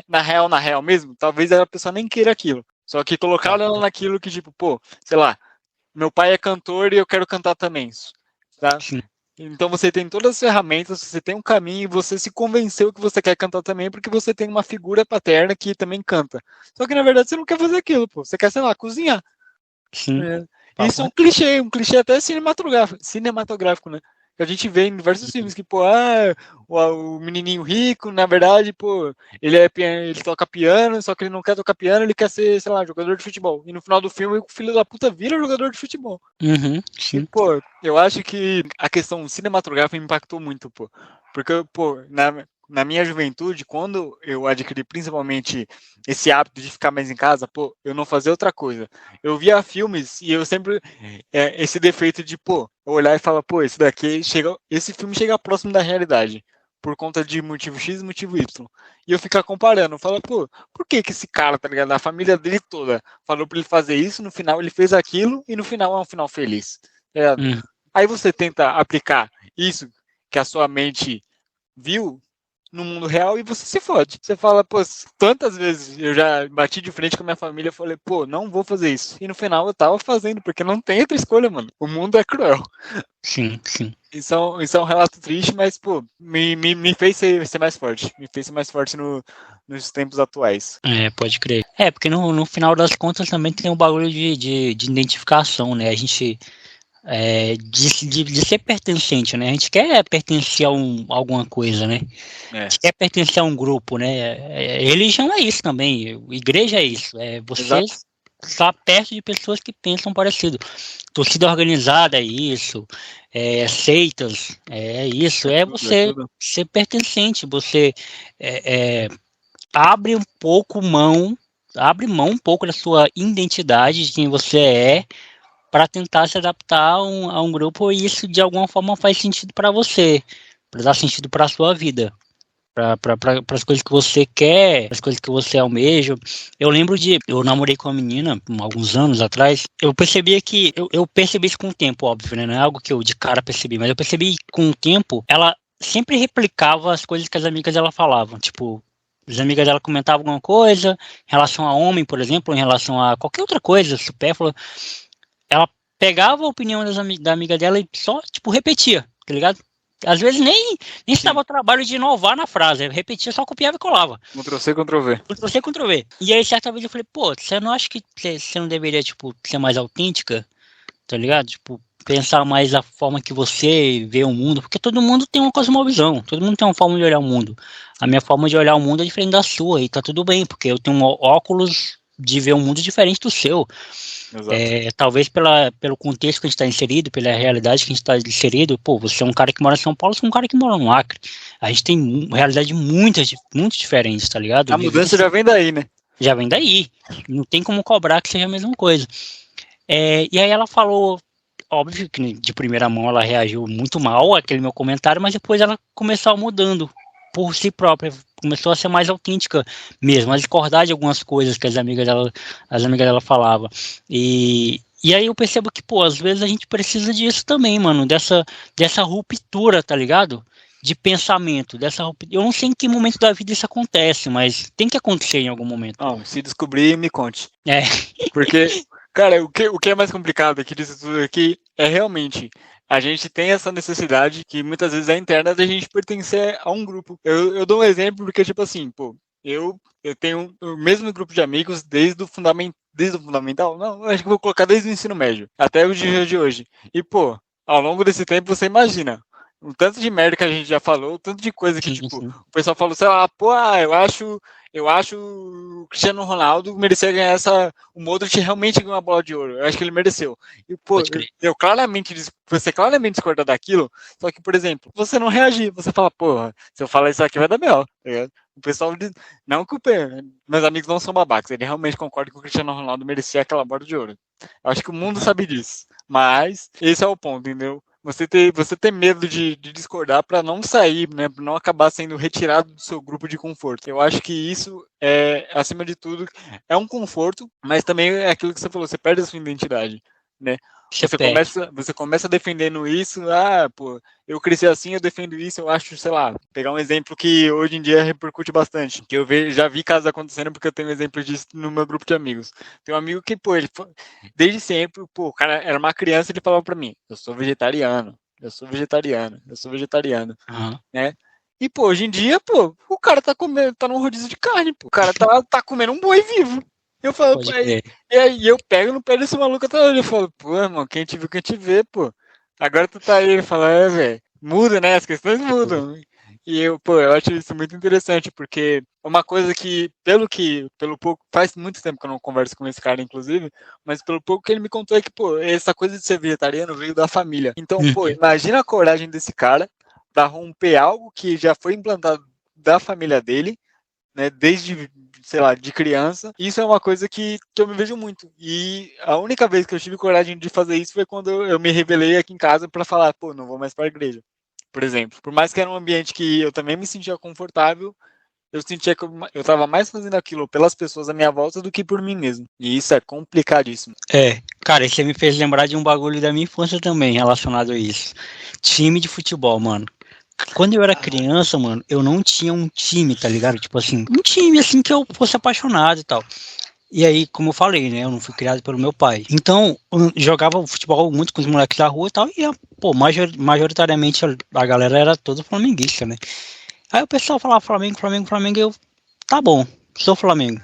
Na real mesmo, talvez a pessoa nem queira aquilo. Só que colocar ela naquilo que, tipo, pô, sei lá, meu pai é cantor e eu quero cantar também. Tá? Então você tem todas as ferramentas, você tem um caminho e você se convenceu que você quer cantar também porque você tem uma figura paterna que também canta. Só que na verdade você não quer fazer aquilo, pô. Você quer, sei lá, cozinhar. Sim. Isso é um clichê até cinematográfico, né? Que a gente vê em diversos filmes que, pô, o menininho rico, na verdade, pô, ele toca piano, só que ele não quer tocar piano, ele quer ser, sei lá, jogador de futebol. E no final do filme, o filho da puta vira jogador de futebol. Sim. E, pô, eu acho que a questão cinematográfica impactou muito, pô. Porque, pô, na minha juventude, quando eu adquiri principalmente esse hábito de ficar mais em casa, pô, eu não fazia outra coisa. Eu via filmes e eu sempre, esse defeito de, pô, eu olhar e falar, pô, esse filme chega próximo da realidade, por conta de motivo X e motivo Y. E eu ficar comparando, falar, pô, por que esse cara, tá ligado, a família dele toda falou pra ele fazer isso, no final ele fez aquilo e no final é um final feliz. Aí você tenta aplicar isso que a sua mente viu no mundo real e você se fode. Você fala, pô, tantas vezes eu já bati de frente com a minha família e falei, pô, não vou fazer isso. E no final eu tava fazendo, porque não tem outra escolha, mano. O mundo é cruel. Sim. Isso é um relato triste, mas, pô, me fez ser mais forte. Me fez ser mais forte nos tempos atuais. Pode crer. Porque no final das contas também tem um bagulho de identificação, né? A gente... de ser pertencente, né? A gente quer pertencer a alguma coisa, né? A gente quer pertencer a um grupo, né? Religião é isso também, igreja é isso. Você estar perto de pessoas que pensam parecido. Torcida organizada é isso, seitas é isso, você ser pertencente, você abre mão um pouco da sua identidade, de quem você é, para tentar se adaptar a um grupo, e isso de alguma forma faz sentido para você, para dar sentido para a sua vida. para as coisas que você quer, as coisas que você almeja. Eu namorei com uma menina alguns anos atrás, eu percebi isso com o tempo, óbvio, né? Não é algo que eu de cara percebi, mas eu percebi com o tempo, ela sempre replicava as coisas que as amigas dela falavam, tipo, as amigas dela comentavam alguma coisa em relação a homem, por exemplo, em relação a qualquer outra coisa supérflua, ela pegava a opinião da amiga dela e só, tipo, repetia, tá ligado? Às vezes nem estava o trabalho de inovar na frase, eu repetia, só copiava e colava. Ctrl-C, Ctrl-V. Ctrl-C, Ctrl-V. E aí, certa vez eu falei, pô, você não acha que você não deveria, tipo, ser mais autêntica? Tá ligado? Tipo, pensar mais a forma que você vê o mundo, porque todo mundo tem uma cosmovisão, todo mundo tem uma forma de olhar o mundo. A minha forma de olhar o mundo é diferente da sua, e tá tudo bem, porque eu tenho óculos de ver um mundo diferente do seu. Talvez pelo contexto que a gente está inserido, pela realidade que a gente está inserido, pô, você é um cara que mora em São Paulo, você é um cara que mora no Acre. A gente tem realidade muito diferentes, tá ligado? A mudança já vem daí, né? Já vem daí. Não tem como cobrar que seja a mesma coisa. E aí ela falou, óbvio que de primeira mão ela reagiu muito mal àquele meu comentário, mas depois ela começou mudando por si própria, começou a ser mais autêntica mesmo, a discordar de algumas coisas que as amigas dela falavam. E aí eu percebo que, pô, às vezes a gente precisa disso também, mano, dessa ruptura, tá ligado? De pensamento, eu não sei em que momento da vida isso acontece, mas tem que acontecer em algum momento. Não, se descobrir, me conte. Porque, cara, o que é mais complicado aqui disso tudo aqui é realmente a gente tem essa necessidade que muitas vezes é interna da gente pertencer a um grupo. Eu dou um exemplo porque, tipo assim, pô, eu tenho o mesmo grupo de amigos desde o fundamental, não, acho que vou colocar desde o ensino médio até o dia de hoje. E, pô, ao longo desse tempo você imagina o tanto de merda que a gente já falou, o tanto de coisa que, tipo, o pessoal falou, sei lá, pô, eu acho o Cristiano Ronaldo merecia ganhar o Modric realmente ganhou uma bola de ouro. Eu acho que ele mereceu. E, pô, você claramente discorda daquilo, só que, por exemplo, você não reagir, você fala, porra, se eu falar isso aqui vai dar melhor, tá ligado? O pessoal diz, não que meus amigos não são babacas, eles realmente concordam que o Cristiano Ronaldo merecia aquela bola de ouro. Eu acho que o mundo sabe disso, mas esse é o ponto, entendeu? Você ter medo de discordar para não sair, né, para não acabar sendo retirado do seu grupo de conforto. Eu acho que isso é, acima de tudo, é um conforto, mas também é aquilo que você falou, você perde a sua identidade, né? Você começa defendendo isso, pô, eu cresci assim, eu defendo isso, eu acho, sei lá, pegar um exemplo que hoje em dia repercute bastante, que já vi casos acontecendo porque eu tenho exemplo disso no meu grupo de amigos. Tem um amigo que, pô, ele desde sempre, pô, o cara era uma criança, ele falava pra mim, eu sou vegetariano, né? E, pô, hoje em dia, pô, o cara tá num rodízio de carne, pô, o cara tá comendo um boi vivo. Eu falo, e aí eu pego no pé desse maluco até hoje. Eu falo, pô, irmão, quem te viu, quem te vê, pô. Agora tu tá aí, ele fala, velho, muda, né? As questões mudam. E eu acho isso muito interessante, porque uma coisa que, pelo pouco, faz muito tempo que eu não converso com esse cara, inclusive, mas pelo pouco que ele me contou é que, pô, essa coisa de ser vegetariano veio da família. Então, pô, imagina a coragem desse cara pra romper algo que já foi implantado da família dele, né, desde, sei lá, de criança. Isso é uma coisa que eu me vejo muito. E a única vez que eu tive coragem de fazer isso foi quando eu me rebelei aqui em casa para falar, pô, não vou mais para a igreja, por exemplo. Por mais que era um ambiente que eu também me sentia confortável, eu sentia que eu estava mais fazendo aquilo pelas pessoas à minha volta do que por mim mesmo. E isso é complicadíssimo. Cara, isso me fez lembrar de um bagulho da minha infância também, relacionado a isso. Time de futebol, mano. Quando eu era criança, mano, eu não tinha um time, tá ligado? Tipo assim, um time assim que eu fosse apaixonado e tal. E aí, como eu falei, né, eu não fui criado pelo meu pai. Então, eu jogava futebol muito com os moleques da rua e tal, e, pô, majoritariamente a galera era toda flamenguista, né? Aí o pessoal falava Flamengo, e eu, tá bom, sou Flamengo.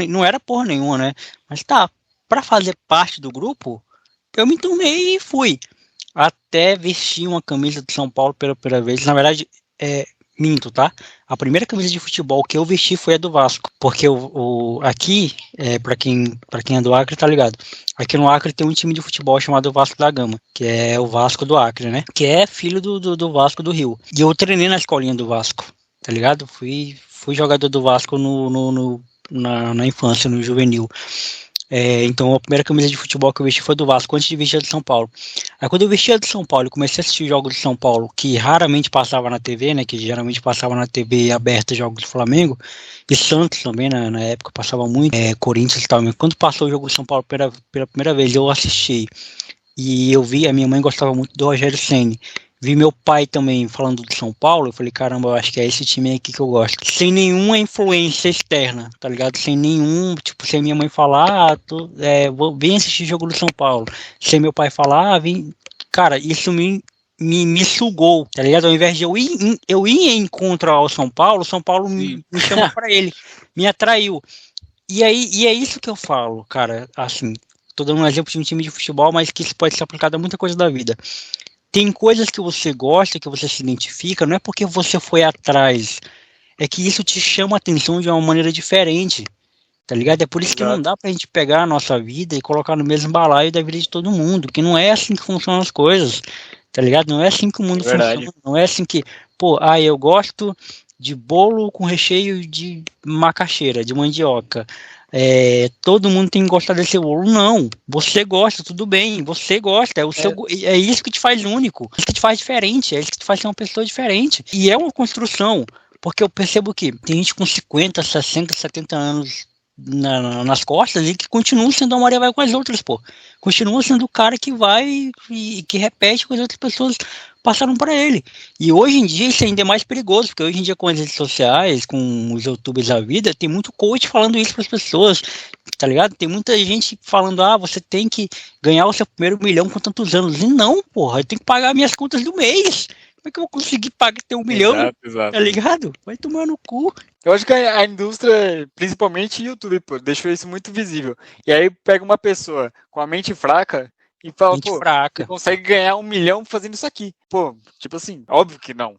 Não era porra nenhuma, né? Mas tá, pra fazer parte do grupo, eu me tornei e fui. Até vestir uma camisa de São Paulo pela primeira vez. Na verdade, minto, tá? A primeira camisa de futebol que eu vesti foi a do Vasco. Porque aqui, pra quem é do Acre, tá ligado? Aqui no Acre tem um time de futebol chamado Vasco da Gama, que é o Vasco do Acre, né? Que é filho do Vasco do Rio. E eu treinei na escolinha do Vasco, tá ligado? Fui jogador do Vasco na infância, no juvenil. Então a primeira camisa de futebol que eu vesti foi do Vasco, antes de vestir a do São Paulo. Aí quando eu vestia a do São Paulo e comecei a assistir jogos do São Paulo, que raramente passava na TV, né, que geralmente passava na TV aberta jogos do Flamengo, e Santos também, na época passava muito, Corinthians e tal. Quando passou o jogo do São Paulo pela primeira vez, eu assisti, e eu vi, a minha mãe gostava muito do Rogério Ceni. Vi meu pai também falando do São Paulo, eu falei, caramba, eu acho que é esse time aqui que eu gosto. Sem nenhuma influência externa, tá ligado? Sem nenhum, tipo, sem minha mãe falar, vem assistir jogo do São Paulo. Sem meu pai falar, vem... Cara, isso me sugou, tá ligado? Ao invés de eu ir em encontro ao São Paulo me chamou pra ele, me atraiu. E aí, é isso que eu falo, cara, assim, tô dando um exemplo de um time de futebol, mas que isso pode ser aplicado a muita coisa da vida. Tem coisas que você gosta, que você se identifica, não é porque você foi atrás, é que isso te chama a atenção de uma maneira diferente, tá ligado? É por isso que não dá pra gente pegar a nossa vida e colocar no mesmo balaio da vida de todo mundo, que não é assim que funcionam as coisas, tá ligado? Não é assim que o mundo funciona, não é assim que, eu gosto de bolo com recheio de macaxeira, de mandioca. Todo mundo tem que gostar desse bolo. Não, você gosta, tudo bem, você gosta, é isso que te faz único, é isso que te faz diferente, é isso que te faz ser uma pessoa diferente. E é uma construção, porque eu percebo que tem gente com 50, 60, 70 anos nas costas e que continua sendo a Maria vai com as outras, continua sendo o cara que vai e que repete com as outras pessoas passaram para ele. E hoje em dia isso ainda é mais perigoso, porque hoje em dia com as redes sociais, com os youtubers da vida, tem muito coach falando isso para as pessoas, tá ligado? Tem muita gente falando, você tem que ganhar o seu primeiro milhão com tantos anos. E não, porra, eu tenho que pagar minhas contas do mês. Como é que eu vou conseguir ter 1 milhão? Exato. Tá ligado? Vai tomar no cu. Eu acho que a indústria, principalmente YouTube, deixou isso muito visível. E aí pega uma pessoa com a mente fraca e fala, você consegue ganhar 1 milhão fazendo isso aqui. Tipo assim, óbvio que não.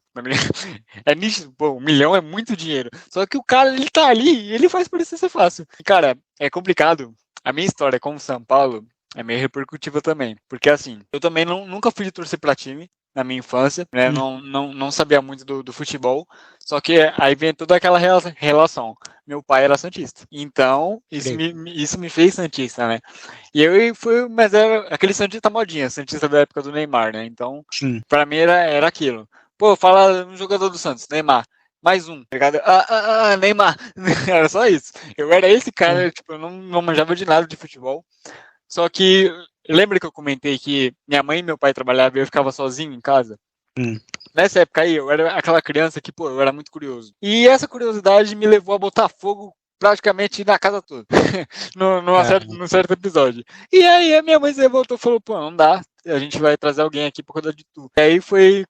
É nítido, 1 milhão é muito dinheiro. Só que o cara, ele tá ali e ele faz parecer ser fácil. E, cara, é complicado. A minha história com o São Paulo é meio repercutiva também. Porque, assim, eu também nunca fui de torcer pra time na minha infância, né? Não sabia muito do futebol. Só que aí vem toda aquela relação. Meu pai era santista. Então, isso me fez santista, né? E eu fui, mas era aquele santista modinha, santista da época do Neymar, né? Então, pra mim era aquilo. Fala um jogador do Santos, Neymar. Mais um, ligado? Neymar. Era só isso. Eu era esse cara, tipo, eu não manjava de nada de futebol. Só que, lembra que eu comentei que minha mãe e meu pai trabalhavam e eu ficava sozinho em casa? Nessa época aí, eu era aquela criança que, eu era muito curioso. E essa curiosidade me levou a botar fogo praticamente na casa toda. num certo episódio. E aí a minha mãe se voltou e falou, não dá, a gente vai trazer alguém aqui por cuidar de tu. E aí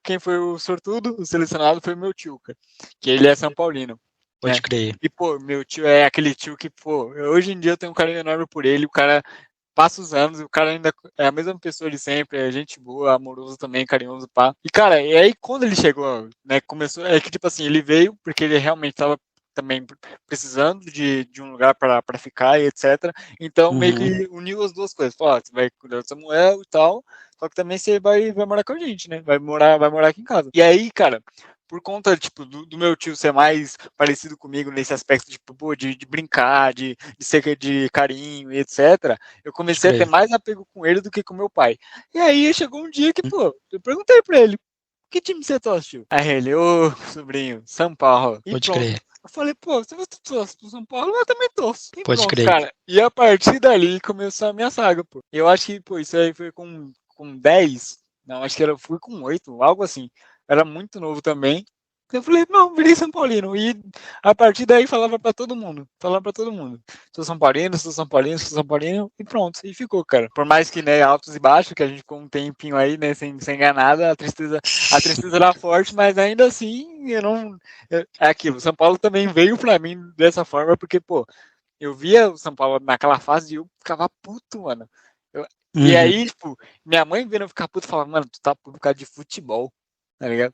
quem foi o sortudo, o selecionado, foi o meu tio, cara, que ele é São Paulino. Pode crer. E, meu tio é aquele tio que, hoje em dia eu tenho um carinho enorme por ele, o cara passa os anos, o cara ainda é a mesma pessoa de sempre, é gente boa, amoroso também, carinhoso, pá. E, cara, e aí quando ele chegou, né, começou, que tipo assim, ele veio porque ele realmente tava também precisando de um lugar para ficar e etc. Então, meio que uniu as duas coisas. Falou, você vai cuidar do Samuel e tal, só que também você vai morar com a gente, né? Vai morar aqui em casa. E aí, cara, por conta, tipo, do meu tio ser mais parecido comigo nesse aspecto, tipo, de brincar, de ser de carinho e etc., eu comecei a ter mais apego com ele do que com meu pai. E aí chegou um dia que, eu perguntei pra ele, que time você torce, tio? Aí ele, sobrinho, São Paulo. E pode crer. Eu falei, se você torce pro São Paulo, eu também torço. E pode crer. Cara, e a partir dali começou a minha saga, E eu acho que, isso aí foi com 10, não, acho que fui com 8, algo assim. Era muito novo também. Eu falei, não, virei São Paulino. E a partir daí falava pra todo mundo. Sou São Paulino, e pronto. E ficou, cara. Por mais que, né, altos e baixos, que a gente ficou um tempinho aí, né, sem ganhar nada, a tristeza era forte, mas ainda assim, é aquilo. São Paulo também veio pra mim dessa forma, porque, eu via o São Paulo naquela fase e eu ficava puto, mano. E aí, tipo, minha mãe vendo eu ficar puto, falava, mano, tu tá puto por causa de futebol, tá ligado?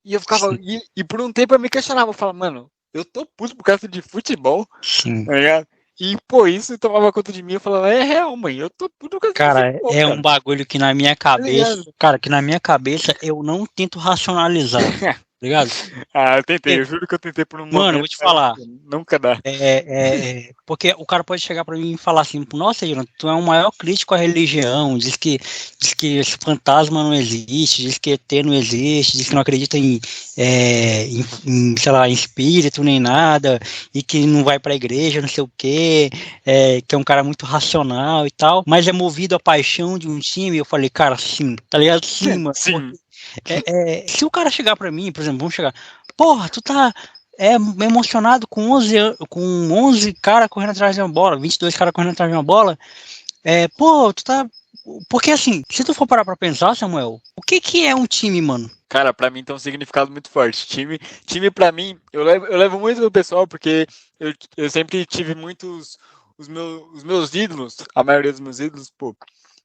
E eu ficava, e por um tempo eu me questionava, eu falava, mano, eu tô puto por causa de futebol, tá ligado? E, isso tomava conta de mim, eu falava, é real, mãe, eu tô puto por causa de futebol, cara. Um bagulho que na minha cabeça, eu não tento racionalizar, ligado? Eu tentei, eu juro que eu tentei por um momento. Mano, eu vou te falar. Nunca dá. Porque o cara pode chegar pra mim e falar assim, nossa, Jonathan, tu é o maior crítico à religião, diz que esse fantasma não existe, diz que ET não existe, diz que não acredita em sei lá, em espírito nem nada, e que não vai pra igreja, não sei o quê, que é um cara muito racional e tal, mas é movido à paixão de um time. Eu falei, cara, sim, tá ligado? Sim, mano. Sim. Se o cara chegar pra mim, por exemplo, vamos chegar, porra, tu tá emocionado com 11 caras correndo atrás de uma bola, 22 caras correndo atrás de uma bola, tu tá... Porque assim, se tu for parar pra pensar, Samuel, o que é um time, mano? Cara, pra mim tem um significado muito forte. Time pra mim, eu levo muito do pessoal, porque eu sempre tive muitos... Os meus ídolos, a maioria dos meus ídolos, pô,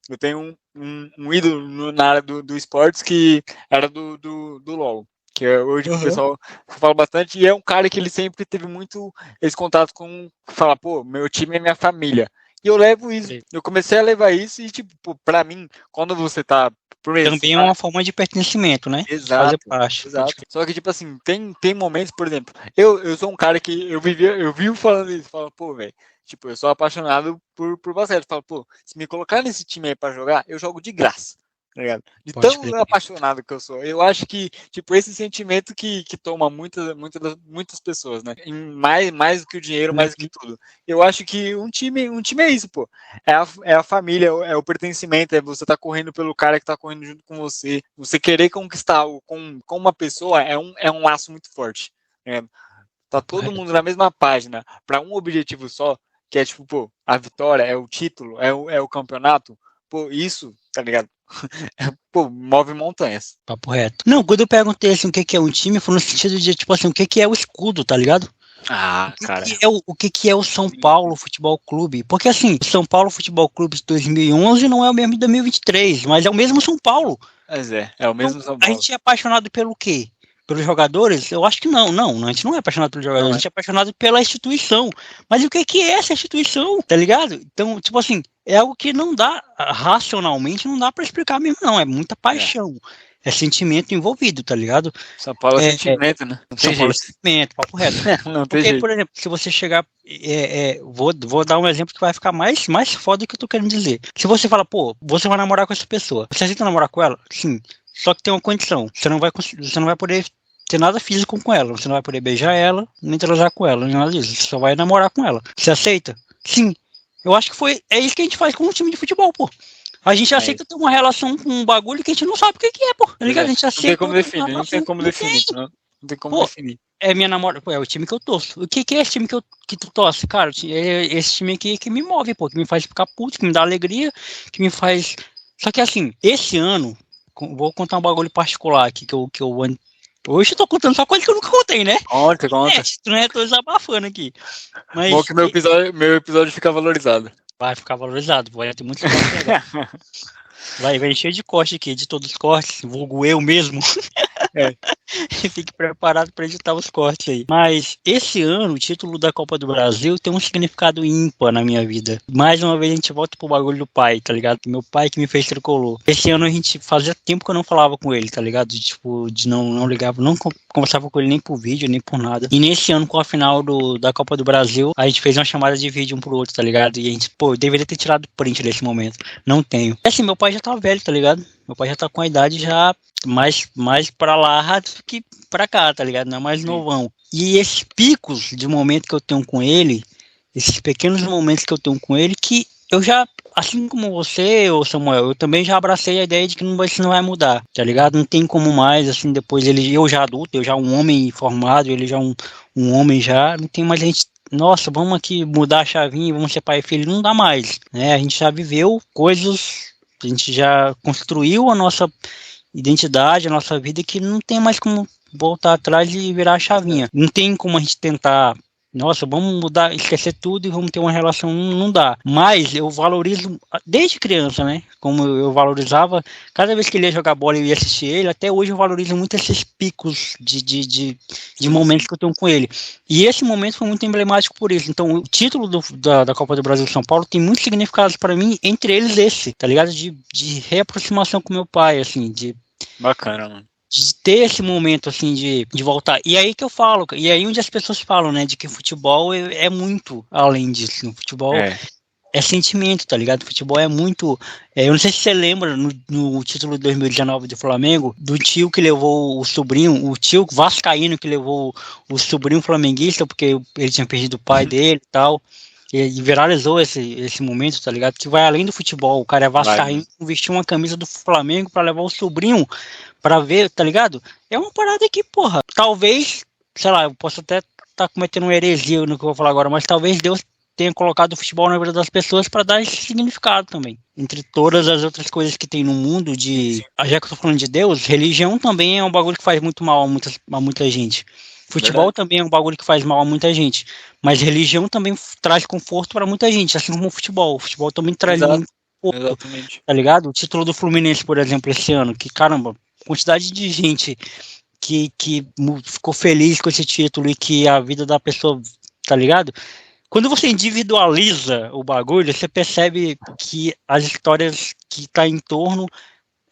eu tenho um ídolo na área do esportes que era do LoL. Que hoje o pessoal fala bastante, e é um cara que ele sempre teve muito esse contato com, fala, pô, meu time é minha família. E eu levo isso, eu comecei a levar isso e, tipo, pô, pra mim, quando você tá... Também é uma forma de pertencimento, né? Exato, fazer parte. Exato. Só que, tipo assim, tem momentos, por exemplo, eu sou um cara que eu vivo falando isso, falo, pô, velho, tipo, eu sou apaixonado por basquete, falo, pô, se me colocar nesse time aí pra jogar, eu jogo de graça. Tá ligado? De tão apaixonado que eu sou. Eu acho que, tipo, esse sentimento que toma muitas pessoas, né? Mais do que o dinheiro, mais do que tudo. Eu acho que um time é isso, pô. É a família, é o pertencimento, é você tá correndo pelo cara que tá correndo junto com você. Você querer conquistar algo com uma pessoa é um laço muito forte. Né? Tá todo mundo na mesma página para um objetivo só, que é, tipo, pô, a vitória, é o título, é o campeonato. Pô, isso, tá ligado? Pô, move montanhas. Papo reto. Não, quando eu perguntei assim, o que é um time, foi no sentido de, tipo assim, o que é o escudo, tá ligado? Cara. O que é o São Paulo Futebol Clube? Porque assim, o São Paulo Futebol Clube de 2011 não é o mesmo de 2023, mas é o mesmo São Paulo. Mas é o mesmo São Paulo. A gente é apaixonado pelo quê? Pelos jogadores? Eu acho que não, a gente não é apaixonado pelos jogadores, a gente é apaixonado pela instituição. Mas o que é essa instituição, tá ligado? Então, tipo assim, é algo que não dá, racionalmente, não dá pra explicar mesmo, não. É muita paixão. É sentimento envolvido, tá ligado? São Paulo é sentimento, né? Não São Paulo é sentimento, papo reto. Não tem jeito. Por exemplo, se você chegar... vou dar um exemplo que vai ficar mais foda do que eu tô querendo dizer. Se você fala, pô, você vai namorar com essa pessoa. Você aceita namorar com ela? Sim. Só que tem uma condição. Você não vai poder ter nada físico com ela. Você não vai poder beijar ela, nem transar com ela, nem nada disso. Você só vai namorar com ela. Você aceita? Sim. Eu acho que é isso que a gente faz com um time de futebol, pô. A gente aceita ter uma relação com um bagulho que a gente não sabe o que é, pô. Tá ligado? A gente aceita. Não tem como definir, não tem como definir. Não tem como definir. É minha namorada, pô, é o time que eu torço. O que é esse time que tu torce, cara? É esse time aqui que me move, pô, que me faz ficar puto, que me dá alegria, que me faz... Só que assim, esse ano, vou contar um bagulho particular aqui que eu hoje eu tô contando só coisa que eu nunca contei, né? Conta. Tô desabafando aqui. Mas, bom que meu episódio fica valorizado. Vai ficar valorizado, vai ter muito vai encher de corte aqui, de todos os cortes, vulgo eu mesmo. Fique preparado para editar os cortes aí. Mas esse ano, o título da Copa do Brasil tem um significado ímpar na minha vida. Mais uma vez a gente volta pro bagulho do pai, tá ligado? Meu pai que me fez tricolor. Esse ano a gente fazia tempo que eu não falava com ele, tá ligado? De não ligava, não conversava com ele nem por vídeo, nem por nada. E nesse ano, com a final da Copa do Brasil, a gente fez uma chamada de vídeo um pro outro, tá ligado? E a gente, pô, eu deveria ter tirado print desse momento. Não tenho. E assim, meu pai já tá velho, tá ligado? Meu pai já tá com a idade já mais pra lá do que pra cá, tá ligado? Não é mais novão. E esses picos de momento que eu tenho com ele, esses pequenos momentos que eu tenho com ele, que eu já, assim como você, ô Samuel, eu também já abracei a ideia de que isso não vai mudar, tá ligado? Não tem como mais, assim, depois eu já adulto, eu já um homem formado, ele já um homem já, não tem mais a gente, nossa, vamos aqui mudar a chavinha, vamos ser pai e filho, não dá mais, né? A gente já viveu coisas, a gente já construiu a nossa identidade, a nossa vida, que não tem mais como voltar atrás e virar a chavinha. Não tem como a gente tentar, nossa, vamos mudar, esquecer tudo e vamos ter uma relação, não dá. Mas eu valorizo, desde criança, né, como eu valorizava, cada vez que ele ia jogar bola eu ia assistir ele, até hoje eu valorizo muito esses picos de momentos que eu tenho com ele. E esse momento foi muito emblemático por isso. Então o título da Copa do Brasil de São Paulo tem muitos significados para mim, entre eles esse, tá ligado? De reaproximação com meu pai, assim, Bacana, mano. de ter esse momento, assim, de voltar. E aí que eu falo, e aí onde as pessoas falam, né, de que futebol é muito além disso. No futebol é sentimento, tá ligado? Futebol é muito... eu não sei se você lembra, no título de 2019 do Flamengo, do tio que levou o sobrinho, o tio vascaíno que levou o sobrinho flamenguista, porque ele tinha perdido o pai dele e tal, e viralizou esse momento, tá ligado? Que vai além do futebol. O cara é vascaíno, vestiu uma camisa do Flamengo pra levar o sobrinho pra ver, tá ligado? É uma parada que, porra, talvez, sei lá, eu posso até estar cometendo uma heresia no que eu vou falar agora, mas talvez Deus tenha colocado o futebol na vida das pessoas para dar esse significado também. Entre todas as outras coisas que tem no mundo, já que eu tô falando de Deus, religião também é um bagulho que faz muito mal a muita gente. Futebol também é um bagulho que faz mal a muita gente. Mas religião também traz conforto para muita gente, assim como o futebol. O futebol também traz muito conforto. Exatamente. Tá ligado? O título do Fluminense, por exemplo, esse ano, que caramba, quantidade de gente que ficou feliz com esse título e que a vida da pessoa, tá ligado? Quando você individualiza o bagulho, você percebe que as histórias que tá em torno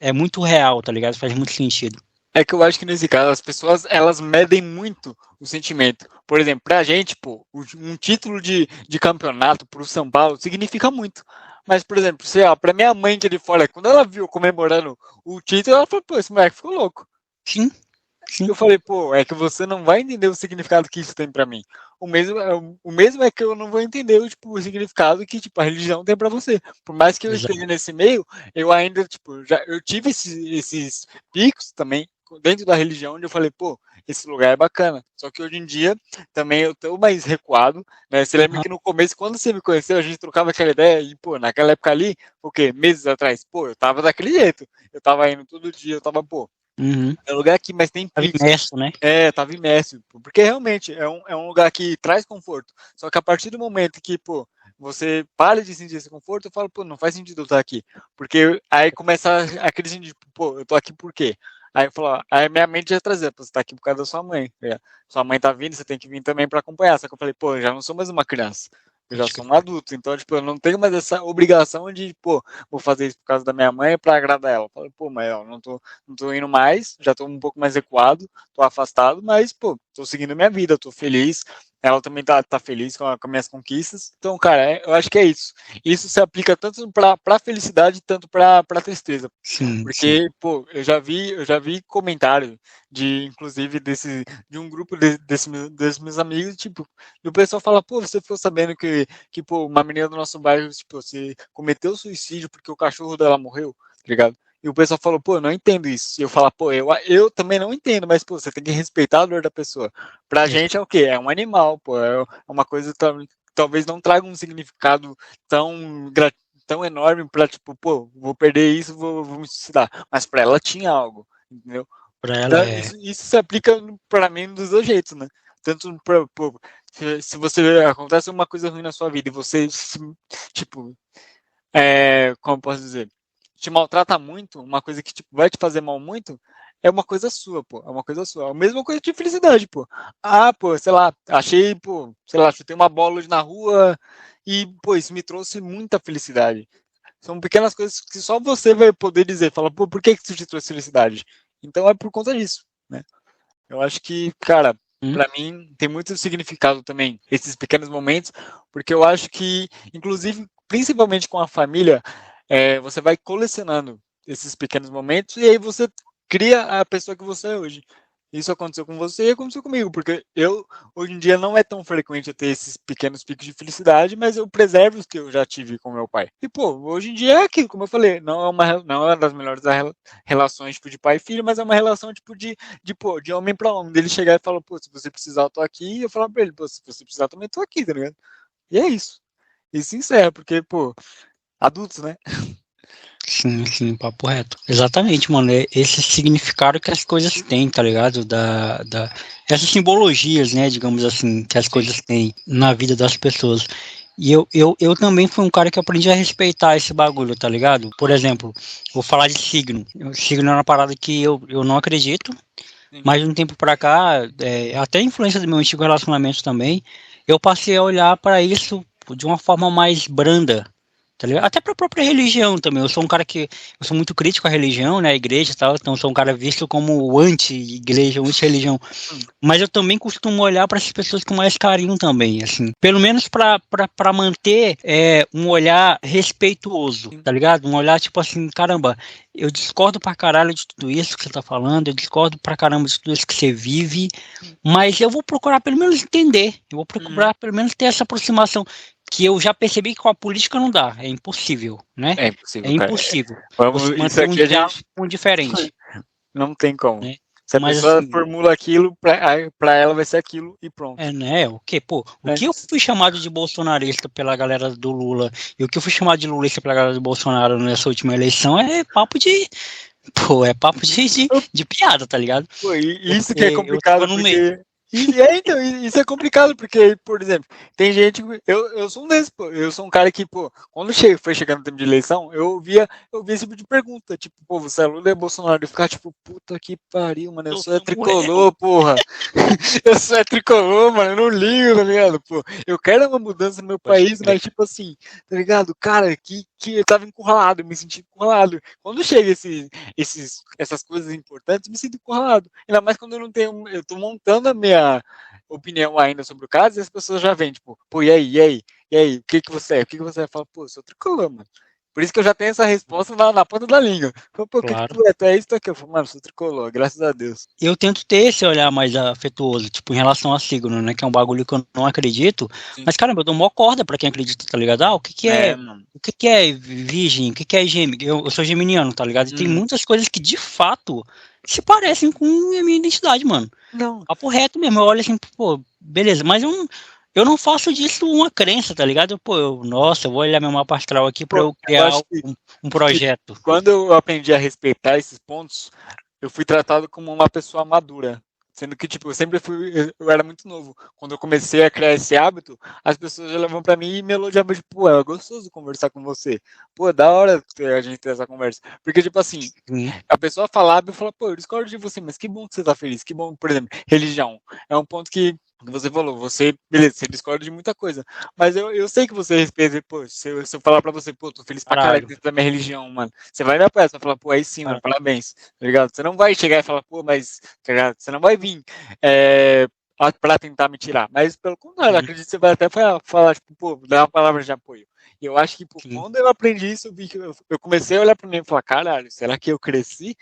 é muito real, tá ligado? Faz muito sentido. É que eu acho que nesse caso as pessoas, elas medem muito o sentimento. Por exemplo, pra gente, pô, um título de campeonato pro São Paulo significa muito. Mas, por exemplo, sei lá, pra minha mãe que de fora, quando ela viu comemorando o título, ela falou, pô, esse moleque ficou louco. Sim. Eu falei, pô, é que você não vai entender o significado que isso tem pra mim. O mesmo é que eu não vou entender o significado que tipo, a religião tem pra você. Por mais que eu esteja nesse meio, eu ainda, eu tive esses picos também dentro da religião, onde eu falei, pô, esse lugar é bacana. Só que hoje em dia, também eu tô mais recuado, né? Você lembra que no começo, quando você me conheceu, a gente trocava aquela ideia, e, pô, naquela época ali, o quê? Meses atrás, pô, eu tava daquele jeito. Eu tava indo todo dia, eu tava, pô, é um lugar que, mas tem picos. Tava imerso, né? Tava imerso. Porque realmente é um lugar que traz conforto. Só que a partir do momento que, pô, você para de sentir esse conforto, eu falo, pô, não faz sentido eu estar aqui. Porque aí começa aquele sentido, pô, eu tô aqui por quê? Aí eu falo, aí minha mente já trazia, pô, você tá aqui por causa da sua mãe. Sua mãe tá vindo, você tem que vir também para acompanhar. Só que eu falei, pô, eu já não sou mais uma criança. Eu já sou um adulto, então, tipo, eu não tenho mais essa obrigação de, pô, vou fazer isso por causa da minha mãe para agradar ela. Eu falei, pô, mas eu não tô indo mais, já tô um pouco mais recuado, tô afastado, mas, pô, tô seguindo minha vida, tô feliz. Ela também tá feliz com as minhas conquistas. Então, cara, eu acho que é isso. Isso se aplica tanto pra felicidade, tanto pra tristeza. Sim, porque, pô, eu já vi comentário inclusive, de um grupo desses meus amigos, tipo, e o pessoal fala, pô, você ficou sabendo que pô, uma menina do nosso bairro, tipo, se cometeu suicídio porque o cachorro dela morreu, tá ligado? E o pessoal falou, pô, eu não entendo isso. E eu falo, pô, eu também não entendo, mas, pô, você tem que respeitar a dor da pessoa. Pra gente é o quê? É um animal, pô, é uma coisa que talvez não traga um significado tão enorme pra, tipo, pô, vou perder isso, vou me suicidar. Mas pra ela tinha algo, entendeu? Pra ela isso se aplica pra mim dos dois jeitos, né? Tanto se você acontece uma coisa ruim na sua vida e você, tipo, como eu posso dizer, te maltrata muito, uma coisa que tipo, vai te fazer mal muito, é uma coisa sua, pô. É uma coisa sua. É a mesma coisa de felicidade, pô. Ah, pô, sei lá, achei, pô, sei lá, chutei uma bola hoje na rua e, pô, isso me trouxe muita felicidade. São pequenas coisas que só você vai poder dizer, fala, pô, por que isso te trouxe felicidade? Então é por conta disso, né? Eu acho que, cara, pra mim tem muito significado também esses pequenos momentos, porque eu acho que, inclusive, principalmente com a família, você vai colecionando esses pequenos momentos e aí você cria a pessoa que você é hoje. Isso aconteceu com você e aconteceu comigo, porque hoje em dia, não é tão frequente eu ter esses pequenos picos de felicidade, mas eu preservo os que eu já tive com meu pai. E, pô, hoje em dia é aquilo, como eu falei, não é uma das melhores relações, tipo, de pai e filho, mas é uma relação, tipo, pô, de homem pra homem. Dele chegar e falar, pô, se você precisar, eu tô aqui, e eu falar pra ele, pô, se você precisar, eu também tô aqui, tá ligado? E é isso. E se encerra, porque, pô, adultos, né? Sim, papo reto. Exatamente, mano. É esse significado que as coisas têm, tá ligado? Essas simbologias, né, digamos assim, que as coisas têm na vida das pessoas. E eu também fui um cara que aprendi a respeitar esse bagulho, tá ligado? Por exemplo, vou falar de signo. Signo é uma parada que eu não acredito, mas de um tempo pra cá, até a influência do meu antigo relacionamento também, eu passei a olhar para isso de uma forma mais branda, Tá ligado? Até pra própria religião também. Eu sou um cara que. Eu sou muito crítico à religião, né? A igreja e tal. Então, eu sou um cara visto como anti-igreja, anti-religião. Mas eu também costumo olhar para essas pessoas com mais carinho também, assim. Pelo menos pra manter um olhar respeituoso, tá ligado? Um olhar tipo assim, caramba, eu discordo pra caralho de tudo isso que você tá falando, eu discordo pra caramba de tudo isso que você vive, mas eu vou procurar pelo menos entender. Eu vou procurar pelo menos ter essa aproximação. Que eu já percebi que com a política não dá, é impossível, né? É impossível, É impossível. Vamos, Você manter um diálogo diferente. Não tem como. Né? Se a pessoa assim, formula aquilo, pra ela vai ser aquilo e pronto. Né? O que, pô? O que eu fui chamado de bolsonarista pela galera do Lula e o que eu fui chamado de lulista pela galera do Bolsonaro nessa última eleição é papo de. Pô, é papo de piada, tá ligado? Pô, isso que é complicado, porque... Então, isso é complicado, porque, por exemplo, tem gente, eu sou um desses, pô, eu sou um cara que, pô, quando foi chegando no tempo de eleição, eu via esse tipo de pergunta, tipo, pô, você é Lula ou é Bolsonaro? Eu ficava tipo, puta que pariu, mano, eu sou tricolor, porra, eu sou tricolor, mano, eu não ligo, tá ligado, pô, eu quero uma mudança no meu país, mas tipo assim, tá ligado, cara, que eu tava encurralado, eu me senti encurralado, quando chega essas coisas importantes, eu me sinto encurralado, ainda mais quando eu tô montando a minha opinião ainda sobre o caso, e as pessoas já vêm, tipo, pô, e aí, o que você é? O que você é? Fala, pô, eu sou tricolor, mano. Por isso que eu já tenho essa resposta na ponta da língua. Fala, pô, claro. O que tu é? Tu é isso, tu é aquilo? Eu falo, mano, eu sou tricolor, graças a Deus. Eu tento ter esse olhar mais afetuoso, tipo, em relação a signo, né, que é um bagulho que eu não acredito, mas, caramba, eu dou mó corda pra quem acredita, tá ligado? O que é virgem, o que é gêmeo? Eu sou geminiano, tá ligado? E tem muitas coisas que, de fato, se parecem com a minha identidade, mano. Não. Papo reto mesmo, eu olho assim, pô, beleza, mas eu não faço disso uma crença, tá ligado? Pô, nossa, eu vou olhar meu mapa astral aqui pra eu criar um projeto. Quando eu aprendi a respeitar esses pontos, eu fui tratado como uma pessoa madura. Sendo que, tipo, eu era muito novo. Quando eu comecei a criar esse hábito, as pessoas olhavam pra mim e me elogiavam, tipo, pô, é gostoso conversar com você. Pô, da hora a gente ter essa conversa. Porque, tipo assim, a pessoa falava e eu falava, pô, eu discordo de você, mas que bom que você tá feliz. Que bom, por exemplo, religião. É um ponto que você falou, beleza, você discorda de muita coisa, mas eu sei que você respeita, pô, se eu falar pra você, pô, tô feliz pra caralho da minha religião, mano, você vai me apoiar, você vai falar, pô, aí sim, mano, parabéns, tá ligado? Você não vai chegar e falar, pô, mas, tá ligado? Você não vai vir pra tentar me tirar, mas pelo contrário, acredito que você vai até falar, tipo, pô, dar uma palavra de apoio. E eu acho que, pô, quando eu aprendi isso, eu vi que eu comecei a olhar pra mim e falar, caralho, será que eu cresci?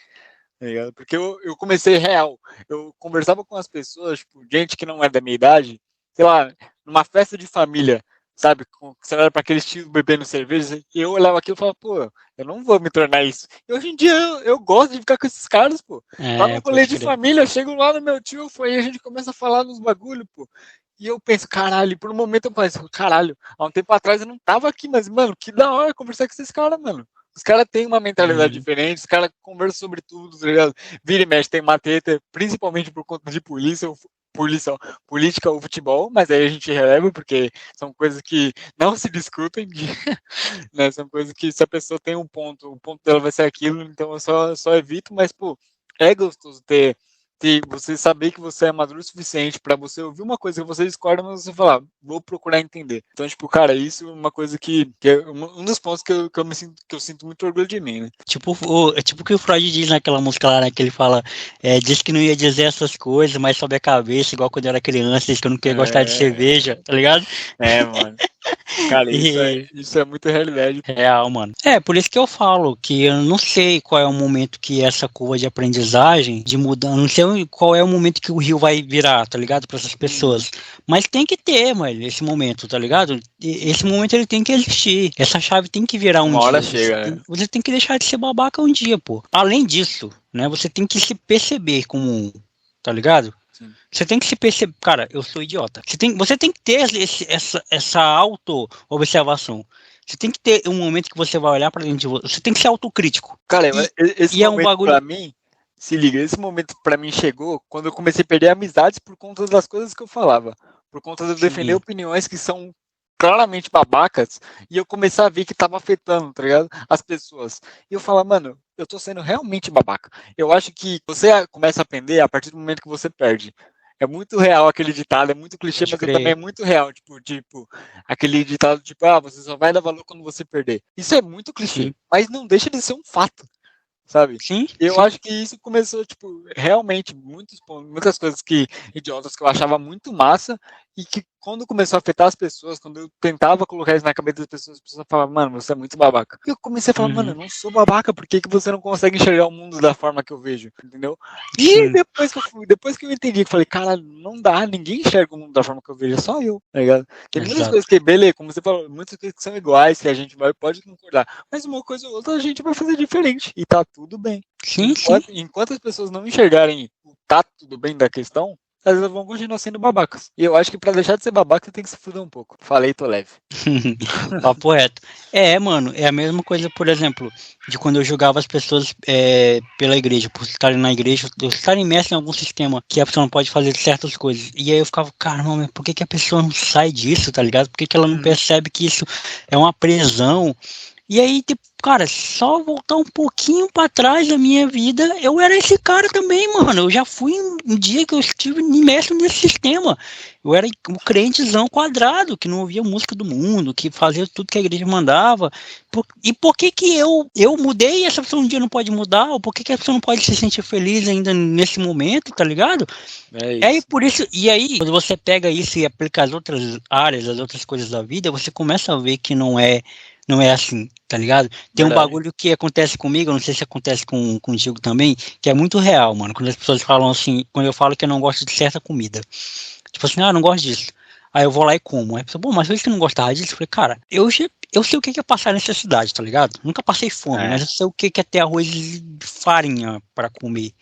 Porque eu comecei real. Eu conversava com as pessoas, tipo, gente que não é da minha idade, sei lá, numa festa de família, sabe? Você era para aqueles tios bebendo cerveja, e eu olhava aquilo e falava, pô, eu não vou me tornar isso. E hoje em dia eu gosto de ficar com esses caras, pô. Lá no rolê de família, eu chego lá no meu tio, e a gente começa a falar nos bagulho, pô. E eu penso, caralho, por um momento eu penso, caralho, há um tempo atrás eu não tava aqui, mas, mano, que da hora conversar com esses caras, mano. Os caras têm uma mentalidade diferente, os caras conversam sobre tudo, tá ligado? Vira e mexe, tem uma treta, principalmente por conta de política ou futebol, mas aí a gente releva, porque são coisas que não se discutem, né? São coisas que se a pessoa tem um ponto, o ponto dela vai ser aquilo, então eu só evito, mas, pô, é gostoso ter você saber que você é maduro o suficiente para você ouvir uma coisa que você discorda, mas você falar, vou procurar entender. Então, tipo, cara, isso é uma coisa que é um dos pontos que eu sinto muito orgulho de mim, né? Tipo o que o Freud diz naquela música lá, né, que ele fala, disse que não ia dizer essas coisas, mas sobe a cabeça, igual quando eu era criança, disse que eu não queria gostar de cerveja, tá ligado? Mano. Cara, isso é muito realidade. Real, mano. Por isso que eu falo que eu não sei qual é o momento que essa curva de aprendizagem, de mudança, não sei qual é o momento que o rio vai virar, tá ligado? Para essas pessoas. Mas tem que ter, mano, esse momento, tá ligado? Esse momento ele tem que existir. Essa chave tem que virar um dia. Uma hora chega, você tem que deixar de ser babaca um dia, pô. Além disso, né, você tem que se perceber como um, tá ligado? Você tem que se perceber, cara, eu sou idiota. Você tem que ter essa auto-observação. Você tem que ter um momento que você vai olhar pra dentro de você. Você tem que ser autocrítico. Cara, esse momento pra mim, se liga, esse momento pra mim chegou quando eu comecei a perder amizades por conta das coisas que eu falava. Por conta de eu defender opiniões que são claramente babacas, e eu comecei a ver que tava afetando, tá ligado? As pessoas. E eu falo, mano, eu tô sendo realmente babaca. Eu acho que você começa a aprender a partir do momento que você perde. É muito real aquele ditado, é muito clichê, mas também é muito real. Tipo, aquele ditado, tipo, você só vai dar valor quando você perder. Isso é muito clichê, sim, mas não deixa de ser um fato, sabe? Sim. Eu acho que isso começou, tipo, realmente, muitas coisas idiotas que eu achava muito massa, e que quando começou a afetar as pessoas, quando eu tentava colocar isso na cabeça das pessoas, as pessoas falavam, mano, você é muito babaca. E eu comecei a falar, mano, eu não sou babaca, por que você não consegue enxergar o mundo da forma que eu vejo, entendeu? E depois que eu entendi, que falei, cara, não dá, ninguém enxerga o mundo da forma que eu vejo, é só eu, tá ligado? Tem muitas coisas que, beleza, como você falou, muitas coisas que são iguais, que a gente pode concordar, mas uma coisa ou outra a gente vai fazer diferente, e tá tudo bem. Sim, enquanto as pessoas não enxergarem o tá tudo bem da questão, elas vão continuar sendo babacas. E eu acho que pra deixar de ser babaca, você tem que se fuder um pouco. Falei, tô leve. Papo reto. Mano, é a mesma coisa, por exemplo, de quando eu julgava as pessoas pela igreja, por estarem na igreja, eu estar imerso em algum sistema que a pessoa não pode fazer certas coisas. E aí eu ficava, caramba, por que a pessoa não sai disso, tá ligado? Por que ela não percebe que isso é uma prisão? E aí, tipo, cara, só voltar um pouquinho pra trás da minha vida, eu era esse cara também, mano. Eu já fui um dia que eu estive imerso nesse sistema. Eu era um crentezão quadrado, que não ouvia música do mundo, que fazia tudo que a igreja mandava. E por que eu mudei e essa pessoa um dia não pode mudar? Ou por que a pessoa não pode se sentir feliz ainda nesse momento, tá ligado? É por isso. E aí, quando você pega isso e aplica as outras áreas, as outras coisas da vida, você começa a ver que não é assim, tá ligado? Tem um bagulho que acontece comigo, eu não sei se acontece contigo também, que é muito real, mano. Quando as pessoas falam assim, quando eu falo que eu não gosto de certa comida. Tipo assim, eu não gosto disso. Aí eu vou lá e como. Aí a pessoa, mas você não gostava disso? Eu falei, cara, eu sei o que é passar necessidade, tá ligado? Nunca passei fome, mas eu sei o que é ter arroz e farinha pra comer,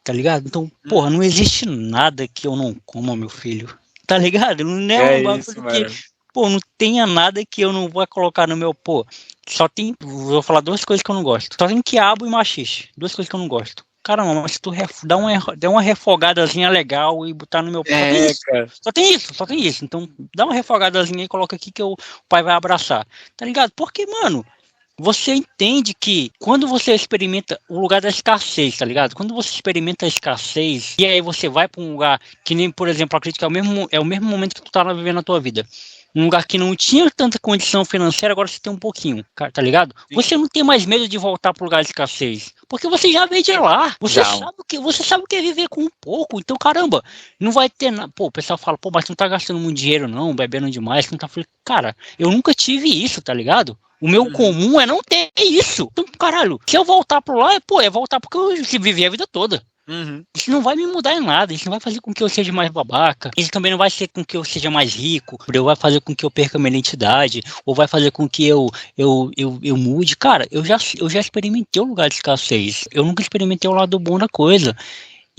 tá ligado? Então, porra, não existe nada que eu não coma, meu filho. Tá ligado? Não é um bagulho que... Pô, não tenha nada que eu não vou colocar no meu, só tem, vou falar duas coisas que eu não gosto. Só tem quiabo e maxixe, duas coisas que eu não gosto. Caramba, mas se tu dá uma refogadazinha legal e botar no meu só tem isso. Então, dá uma refogadazinha e coloca aqui que o pai vai abraçar. Tá ligado? Porque, mano, você entende que quando você experimenta o lugar da escassez, tá ligado? Quando você experimenta a escassez e aí você vai pra um lugar que nem, por exemplo, acredito que é o mesmo momento que tu tá vivendo na tua vida. Um lugar que não tinha tanta condição financeira, agora você tem um pouquinho, tá ligado? Sim. Você não tem mais medo de voltar pro lugar de escassez, porque você já veio de lá. Você sabe o que é viver com um pouco. Então, caramba, não vai ter nada. Pô, o pessoal fala, mas tu não tá gastando muito dinheiro não, bebendo demais, não tá... Cara, eu nunca tive isso, tá ligado? O meu comum é não ter isso. Então, caralho, se eu voltar pro lá, é voltar porque eu vivi a vida toda. Isso não vai me mudar em nada, isso não vai fazer com que eu seja mais babaca, isso também não vai ser com que eu seja mais rico, ou vai fazer com que eu perca minha identidade, ou vai fazer com que eu mude. Cara, eu já experimentei o lugar de escassez, eu nunca experimentei o lado bom da coisa.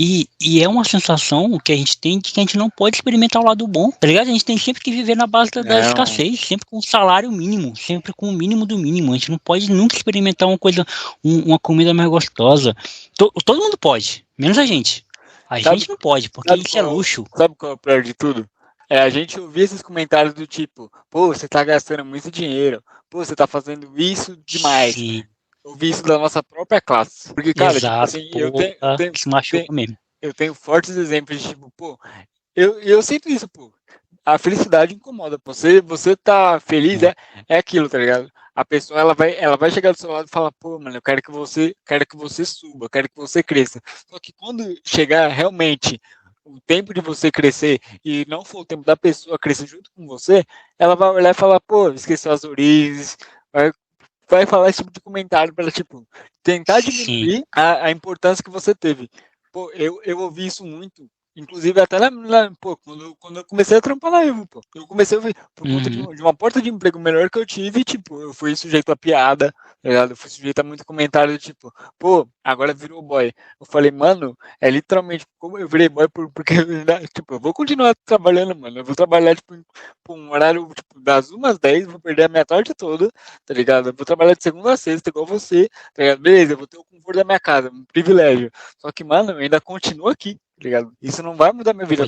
E é uma sensação que a gente tem de que a gente não pode experimentar o lado bom, tá ligado? A gente tem sempre que viver na base da escassez, sempre com o salário mínimo, sempre com o mínimo do mínimo. A gente não pode nunca experimentar uma comida mais gostosa. Todo mundo pode, menos a gente. A gente não pode, porque isso é luxo. Sabe qual é o pior de tudo? A gente ouvir esses comentários do tipo, você tá gastando muito dinheiro, você tá fazendo isso demais. Sim. Ouvir isso da nossa própria classe. Porque, cara, exato, tipo assim, eu tenho fortes exemplos de, tipo, eu sinto isso, a felicidade incomoda. Você tá feliz, é aquilo, tá ligado? A pessoa, ela vai chegar do seu lado e falar, mano, eu quero que você suba, quero que você cresça. Só que quando chegar realmente o tempo de você crescer e não for o tempo da pessoa crescer junto com você, ela vai olhar e falar, esqueceu as origens, vai falar esse tipo de comentário para, tipo, tentar diminuir a importância que você teve. Eu ouvi isso muito, inclusive até quando eu comecei a trampar na Evo, eu comecei a ouvir, por conta de uma porta de emprego melhor que eu tive, tipo, eu fui sujeito a piada, tá ligado? Eu fui sujeito a muito comentário do tipo, agora virou boy. Eu falei, mano, é literalmente como eu virei boy porque, tipo, eu vou continuar trabalhando, mano, eu vou trabalhar, tipo, um horário, tipo, das 1 às 10, vou perder a minha tarde toda, tá ligado? Eu vou trabalhar de segunda a sexta, igual você, tá ligado? Beleza, eu vou ter o conforto da minha casa, um privilégio. Só que, mano, eu ainda continuo aqui, tá ligado? Isso não vai mudar minha vida,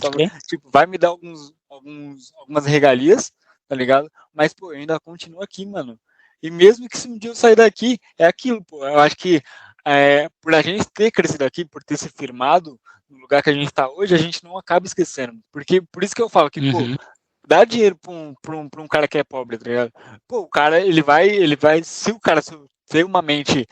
tipo, vai me dar algumas regalias, tá ligado? Mas, eu ainda continuo aqui, mano. E mesmo que se um dia eu sair daqui, é aquilo, eu acho que por a gente ter crescido aqui, por ter se firmado no lugar que a gente tá hoje, a gente não acaba esquecendo. Porque, por isso que eu falo que, pô, dá dinheiro pra um cara que é pobre, tá ligado? Pô, o cara, ele vai, se o cara tem uma mente,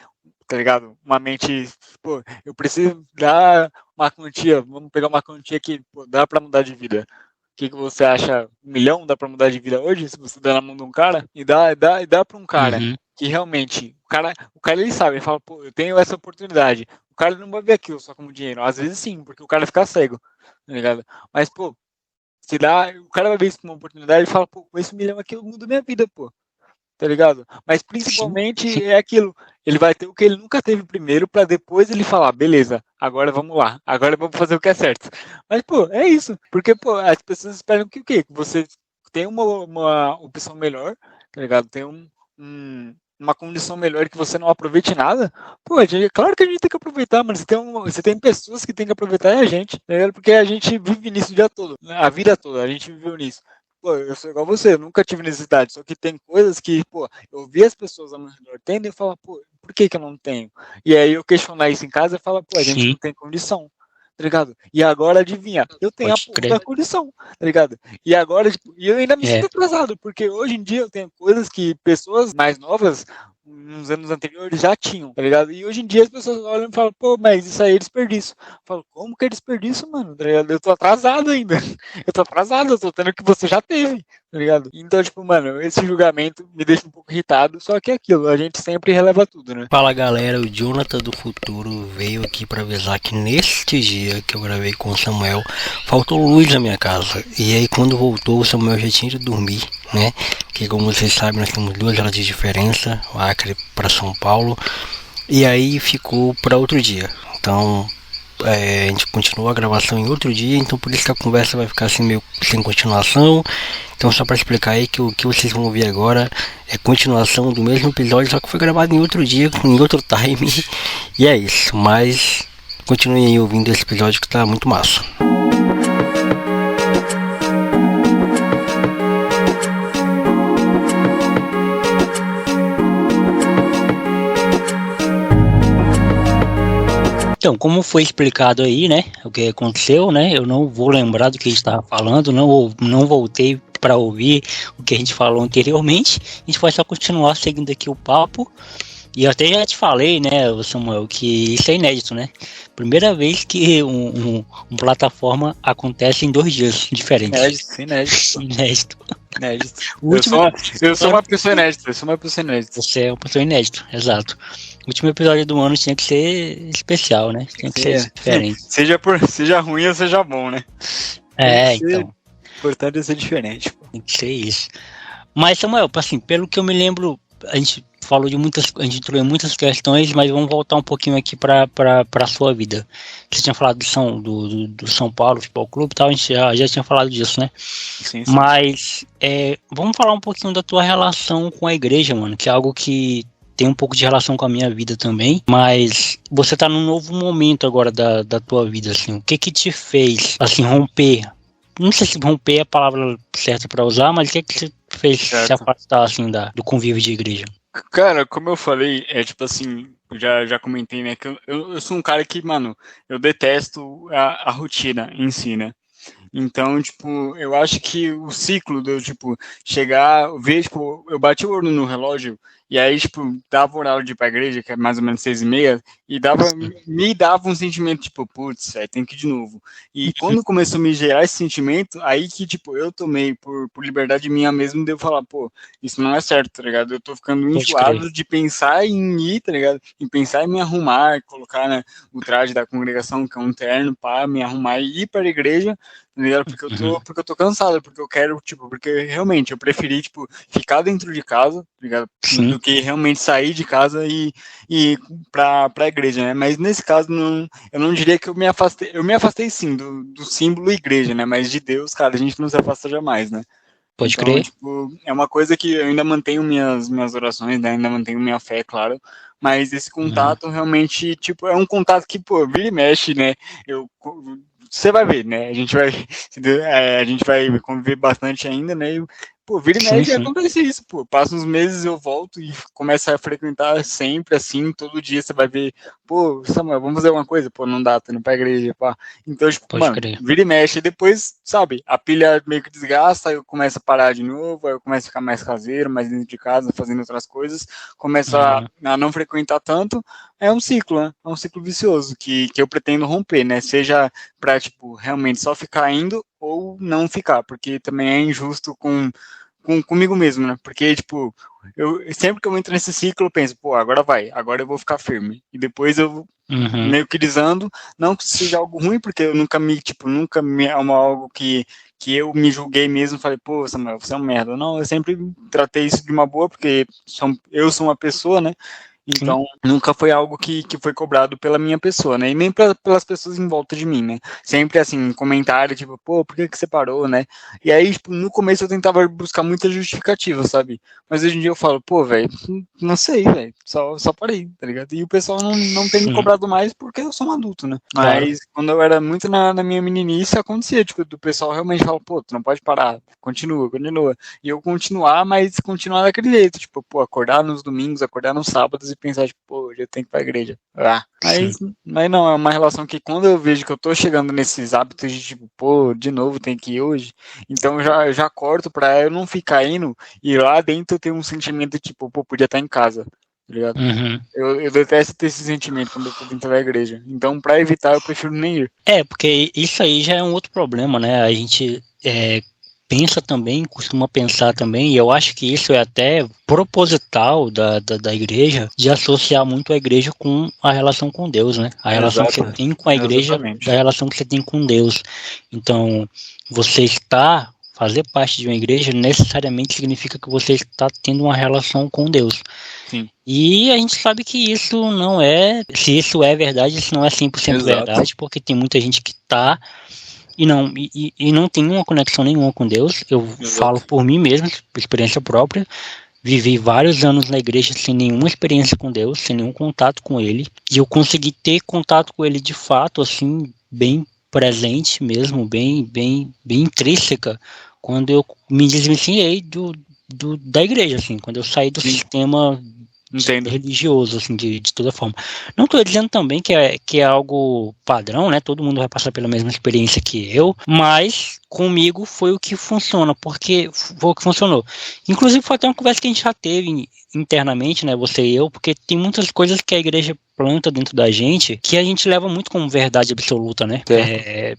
tá ligado? Uma mente, pô, eu preciso dar uma quantia, vamos pegar uma quantia que, pô, dá pra mudar de vida. O que você acha? 1 milhão dá pra mudar de vida hoje? Se você der na mão de um cara? E dá pra um cara que realmente, o cara ele sabe, ele fala, pô, eu tenho essa oportunidade. O cara não vai ver aquilo só como dinheiro. Às vezes sim, porque o cara fica cego, tá ligado? Mas, pô, o cara vai ver isso como uma oportunidade e fala, pô, com esse 1 milhão aqui eu mudo minha vida, pô. Tá ligado? Mas principalmente é aquilo. Ele vai ter o que ele nunca teve primeiro, pra depois ele falar, beleza, agora vamos lá, agora vamos fazer o que é certo. Mas, pô, é isso. Porque, pô, as pessoas esperam que o quê? Que você tenha uma opção melhor, tá ligado? Tem uma condição melhor que você não aproveite nada. Pô, claro que a gente tem que aproveitar, mano. Você tem pessoas que tem que aproveitar é a gente, tá ligado? Porque a gente vive nisso o dia todo, a vida toda, a gente viveu nisso. Pô, eu sou igual você, eu nunca tive necessidade, só que tem coisas que, pô, eu vi as pessoas ao meu redor tendo e eu falo, pô, por que eu não tenho? E aí eu questionar isso em casa e falo, pô, a gente não tem condição, tá ligado? E agora, adivinha, eu tenho a porra da condição, tá ligado? E agora, tipo, eu ainda me sinto atrasado, porque hoje em dia eu tenho coisas que pessoas mais novas, nos anos anteriores, já tinham, tá ligado? E hoje em dia as pessoas olham e falam, pô, mas isso aí é desperdício. Eu falo, como que é desperdício, mano? Tá ligado? Eu tô atrasado ainda. Eu tô tendo o que você já teve, tá ligado? Então, tipo, mano, esse julgamento me deixa um pouco irritado, só que é aquilo, a gente sempre releva tudo, né? Fala galera, o Jonathan do futuro veio aqui pra avisar que neste dia que eu gravei com o Samuel, faltou luz na minha casa. E aí quando voltou, o Samuel já tinha ido dormir, né? Que como vocês sabem, nós temos 2 horas de diferença, o Acre para São Paulo. E aí ficou para outro dia. Então a gente continuou a gravação em outro dia, então por isso que a conversa vai ficar assim meio sem continuação. Então só para explicar aí que o que vocês vão ouvir agora é continuação do mesmo episódio, só que foi gravado em outro dia, em outro time. E é isso, mas continuem aí ouvindo esse episódio que tá muito massa. Então, como foi explicado aí, né, o que aconteceu, né, eu não vou lembrar do que a gente estava falando, não voltei para ouvir o que a gente falou anteriormente, a gente pode só continuar seguindo aqui o papo, e eu até já te falei, né, Samuel, que isso é inédito, né, primeira vez que uma plataforma acontece em 2 dias diferentes. Inédito. Eu sou uma pessoa inédita, Você é uma pessoa inédita, exato. O último episódio do ano tinha que ser especial, né? Tinha que ser diferente. Seja ruim ou seja bom, né? Então. O importante é ser diferente. Pô. Tem que ser isso. Mas, Samuel, assim, pelo que eu me lembro, a gente entrou em muitas questões, mas vamos voltar um pouquinho aqui para a sua vida. Você tinha falado do São Paulo Futebol Clube e tal, a gente já tinha falado disso, né? Sim. Mas vamos falar um pouquinho da tua relação com a igreja, mano, que é algo que tem um pouco de relação com a minha vida também, mas você tá num novo momento agora da tua vida, assim, o que te fez, assim, romper? Não sei se romper é a palavra certa para usar, mas o que te fez se afastar, assim, do convívio de igreja? Cara, como eu falei, tipo assim, já comentei, né, que eu sou um cara que, mano, eu detesto a rotina em si, né? Então, tipo, eu acho que o ciclo de eu, tipo, chegar, ver, tipo, eu bati o olho no relógio e aí, tipo, dava o horário de ir pra igreja, que é mais ou menos 6h30, e me dava um sentimento, tipo, putz, aí tem que ir de novo. E quando começou a me gerar esse sentimento, aí que, tipo, eu tomei por liberdade minha mesmo, de eu falar, pô, isso não é certo, tá ligado? Eu tô ficando enjoado de pensar em ir, tá ligado? Em pensar em me arrumar, colocar, né, o traje da congregação, que é um terno, para me arrumar e ir para a igreja, porque eu tô cansado, porque eu quero, tipo, porque realmente eu preferi, tipo, ficar dentro de casa, ligado? Do que realmente sair de casa e ir pra igreja, né? Mas nesse caso, eu não diria que eu me afastei sim do símbolo igreja, né? Mas de Deus, cara, a gente não se afasta jamais, né? Pode crer. Tipo, é uma coisa que eu ainda mantenho minhas orações, né? Ainda mantenho minha fé, claro, mas esse contato realmente, tipo, é um contato que, pô, vira e mexe, né? Você vai ver, né? A gente vai conviver bastante ainda, né? Pô, vira e mexe acontece isso, pô. Passa uns meses, eu volto e começo a frequentar sempre assim, todo dia você vai ver, pô, Samuel, vamos fazer uma coisa? Pô, não dá, tô indo pra igreja, pá. Então, tipo, Pode mano, crer. vira e mexe, e depois, sabe, a pilha meio que desgasta, aí eu começo a parar de novo, aí eu começo a ficar mais caseiro, mais dentro de casa, fazendo outras coisas, começo a não frequentar tanto, é um ciclo, né? É um ciclo vicioso que eu pretendo romper, né? Seja pra, tipo, realmente só ficar indo ou não ficar, porque também é injusto comigo mesmo, né? Porque, tipo, eu sempre que eu entro nesse ciclo, eu penso, pô, agora vai, agora eu vou ficar firme. E depois eu meio que desando, não que seja algo ruim, porque eu nunca me é algo que eu me julguei mesmo, falei, pô, Samuel, você é um merda. Não, eu sempre tratei isso de uma boa, porque eu sou uma pessoa, né? Então, nunca foi algo que foi cobrado pela minha pessoa, né? E nem pelas pessoas em volta de mim, né? Sempre, assim, comentário, tipo, pô, por que você parou, né? E aí, tipo, no começo eu tentava buscar muita justificativa, sabe? Mas hoje em dia eu falo, pô, velho, não sei, velho, só parei, tá ligado? E o pessoal não tem me cobrado mais porque eu sou um adulto, né? Claro. Mas quando eu era muito na minha meninice, acontecia, tipo, do pessoal realmente falar, pô, tu não pode parar, continua. E eu continuar, mas continuar daquele jeito, tipo, pô, acordar nos domingos, acordar nos sábados e pensar, tipo, pô, hoje eu tenho que ir pra igreja. Mas não, é uma relação que quando eu vejo que eu tô chegando nesses hábitos de, tipo, pô, de novo tem que ir hoje, então eu já corto pra eu não ficar indo e lá dentro eu tenho um sentimento de, tipo, pô, podia estar em casa, tá ligado? Eu detesto ter esse sentimento quando eu tô dentro da igreja. Então, pra evitar, eu prefiro nem ir. Porque isso aí já é um outro problema, né? A gente pensa também, costuma pensar também, e eu acho que isso é até proposital da igreja, de associar muito a igreja com a relação com Deus, né? A relação que você tem com a igreja, da relação que você tem com Deus. Então, fazer parte de uma igreja necessariamente significa que você está tendo uma relação com Deus. Sim. E a gente sabe que isso não é, se isso é verdade, isso não é 100% verdade, porque tem muita gente que está e não tem uma conexão nenhuma com Deus. Eu falo por mim mesmo, por experiência própria. Vivi vários anos na igreja sem nenhuma experiência com Deus, sem nenhum contato com Ele. E eu consegui ter contato com Ele de fato, assim, bem presente mesmo, bem intrínseca, quando eu me desvencilhei da igreja, assim, quando eu saí do sistema religioso, assim, de toda forma. Não estou dizendo também que é algo padrão, né? Todo mundo vai passar pela mesma experiência que eu, mas comigo foi o que funciona, porque foi o que funcionou. Inclusive foi até uma conversa que a gente já teve internamente, né? Você e eu, porque tem muitas coisas que a igreja planta dentro da gente que a gente leva muito como verdade absoluta, né?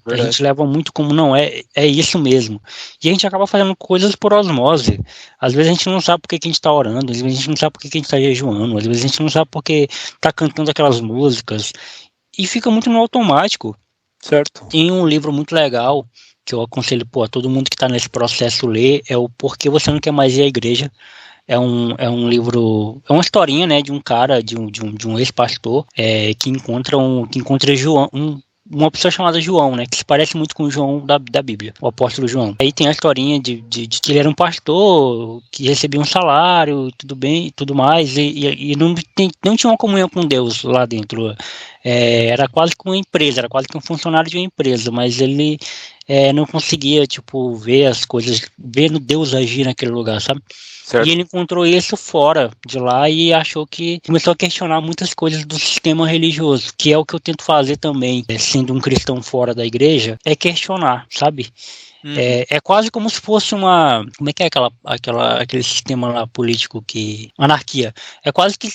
A gente leva muito como não, é isso mesmo. E a gente acaba fazendo coisas por osmose. Às vezes a gente não sabe por que a gente está orando, às vezes a gente não sabe por que a gente está jejuando, às vezes a gente não sabe por que está cantando aquelas músicas. E fica muito no automático. Certo. Tem um livro muito legal que eu aconselho a todo mundo que está nesse processo ler, é o Porquê Você Não Quer Mais Ir à Igreja. É um livro, é uma historinha, né, de um cara, de um ex-pastor, que encontra João, uma pessoa chamada João, né, que se parece muito com o João da Bíblia, o apóstolo João. Aí tem a historinha de que ele era um pastor, que recebia um salário, tudo bem, e tudo mais, e não tinha uma comunhão com Deus lá dentro. Era quase que uma empresa, era quase que um funcionário de uma empresa, mas ele não conseguia, tipo, ver as coisas, ver Deus agir naquele lugar, sabe? Certo. E ele encontrou isso fora de lá e começou a questionar muitas coisas do sistema religioso, que é o que eu tento fazer também, sendo um cristão fora da igreja, é questionar, sabe? É quase como se fosse como é que é aquele sistema lá político anarquia. É quase que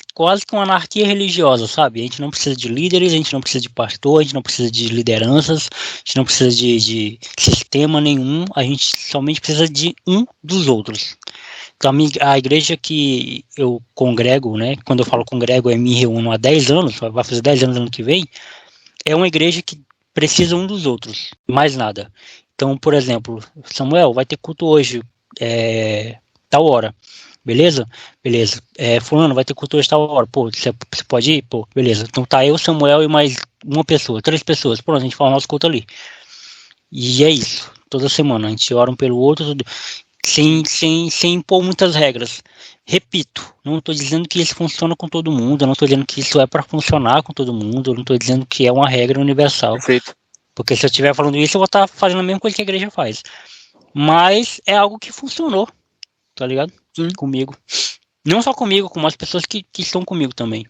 uma anarquia religiosa, sabe? A gente não precisa de líderes, a gente não precisa de pastor, a gente não precisa de lideranças, a gente não precisa de sistema nenhum, a gente somente precisa de um dos outros. Então, a igreja que eu congrego, né? Quando eu falo congrego, me reúno há 10 anos, vai fazer 10 anos no ano que vem, é uma igreja que precisa um dos outros, mais nada. Então, por exemplo, Samuel, vai ter culto hoje, tal hora, beleza? Beleza. Fulano, vai ter culto hoje, tal hora. Pô, você pode ir? Pô, beleza. Então tá eu, Samuel e mais uma pessoa, 3 pessoas. Pronto, a gente faz o nosso culto ali. E é isso. Toda semana a gente ora um pelo outro, sem impor muitas regras. Repito, não estou dizendo que isso funciona com todo mundo, eu não estou dizendo que isso é para funcionar com todo mundo, eu não estou dizendo que é uma regra universal. Perfeito. Porque se eu estiver falando isso, eu vou estar fazendo a mesma coisa que a igreja faz. Mas é algo que funcionou. tá ligado? Sim. Comigo. Não só comigo, como as pessoas que estão comigo também.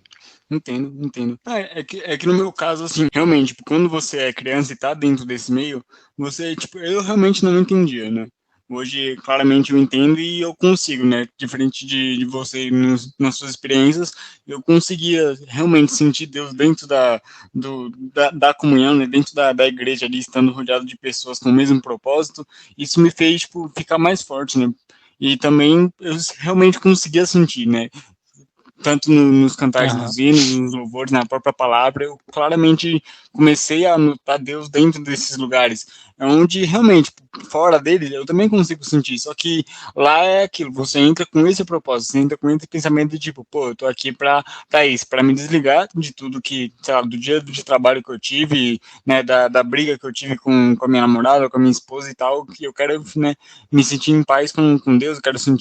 Entendo. É que no meu caso, assim, realmente, tipo, quando você é criança e tá dentro desse meio, você, tipo, eu realmente não entendia, né? Hoje, claramente, eu entendo e eu consigo, né? Diferente de você nas suas experiências, eu conseguia realmente sentir Deus dentro da comunhão, né? Dentro da igreja ali, estando rodeado de pessoas com o mesmo propósito. Isso me fez, tipo, ficar mais forte, né? E também eu realmente conseguia sentir, né? Tanto nos cantares dos hinos, nos louvores, na própria palavra, eu claramente comecei a notar Deus dentro desses lugares, onde realmente, fora dele, eu também consigo sentir, só que lá é aquilo, você entra com esse propósito, você entra com esse pensamento de tipo, pô, eu tô aqui pra isso, pra me desligar de tudo que, sei lá, do dia de trabalho que eu tive, né, da briga que eu tive com a minha namorada, com a minha esposa e tal, que eu quero, né, me sentir em paz com Deus,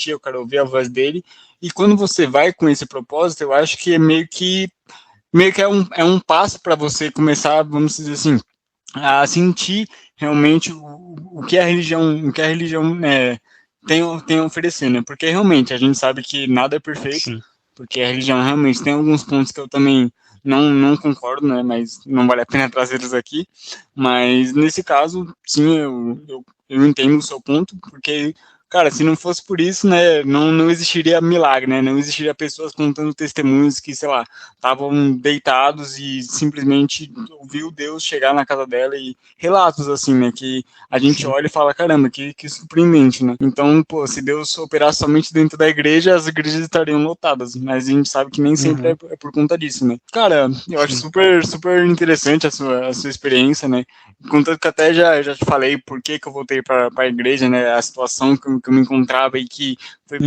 eu quero ouvir a voz dele. E quando você vai com esse propósito, eu acho que é meio que é um passo para você começar, vamos dizer assim, a sentir realmente o que a religião tem a oferecer, né? Porque realmente a gente sabe que nada é perfeito, Sim. porque a religião realmente tem alguns pontos que eu também não concordo, né? Mas não vale a pena trazê-los aqui. Mas nesse caso, sim, eu entendo o seu ponto, porque cara, se não fosse por isso, né, não existiria milagre, né, não existiria pessoas contando testemunhos que, sei lá, estavam deitados e simplesmente ouviu Deus chegar na casa dela e relatos assim, né, que a gente olha e fala, caramba, que surpreendente, né. Então, pô, se Deus operasse somente dentro da igreja, as igrejas estariam lotadas, mas a gente sabe que nem sempre é por conta disso, né. Cara, eu acho super interessante a sua experiência, né, contanto que até já te falei por que eu voltei para a igreja, né, a situação que eu me encontrava e que foi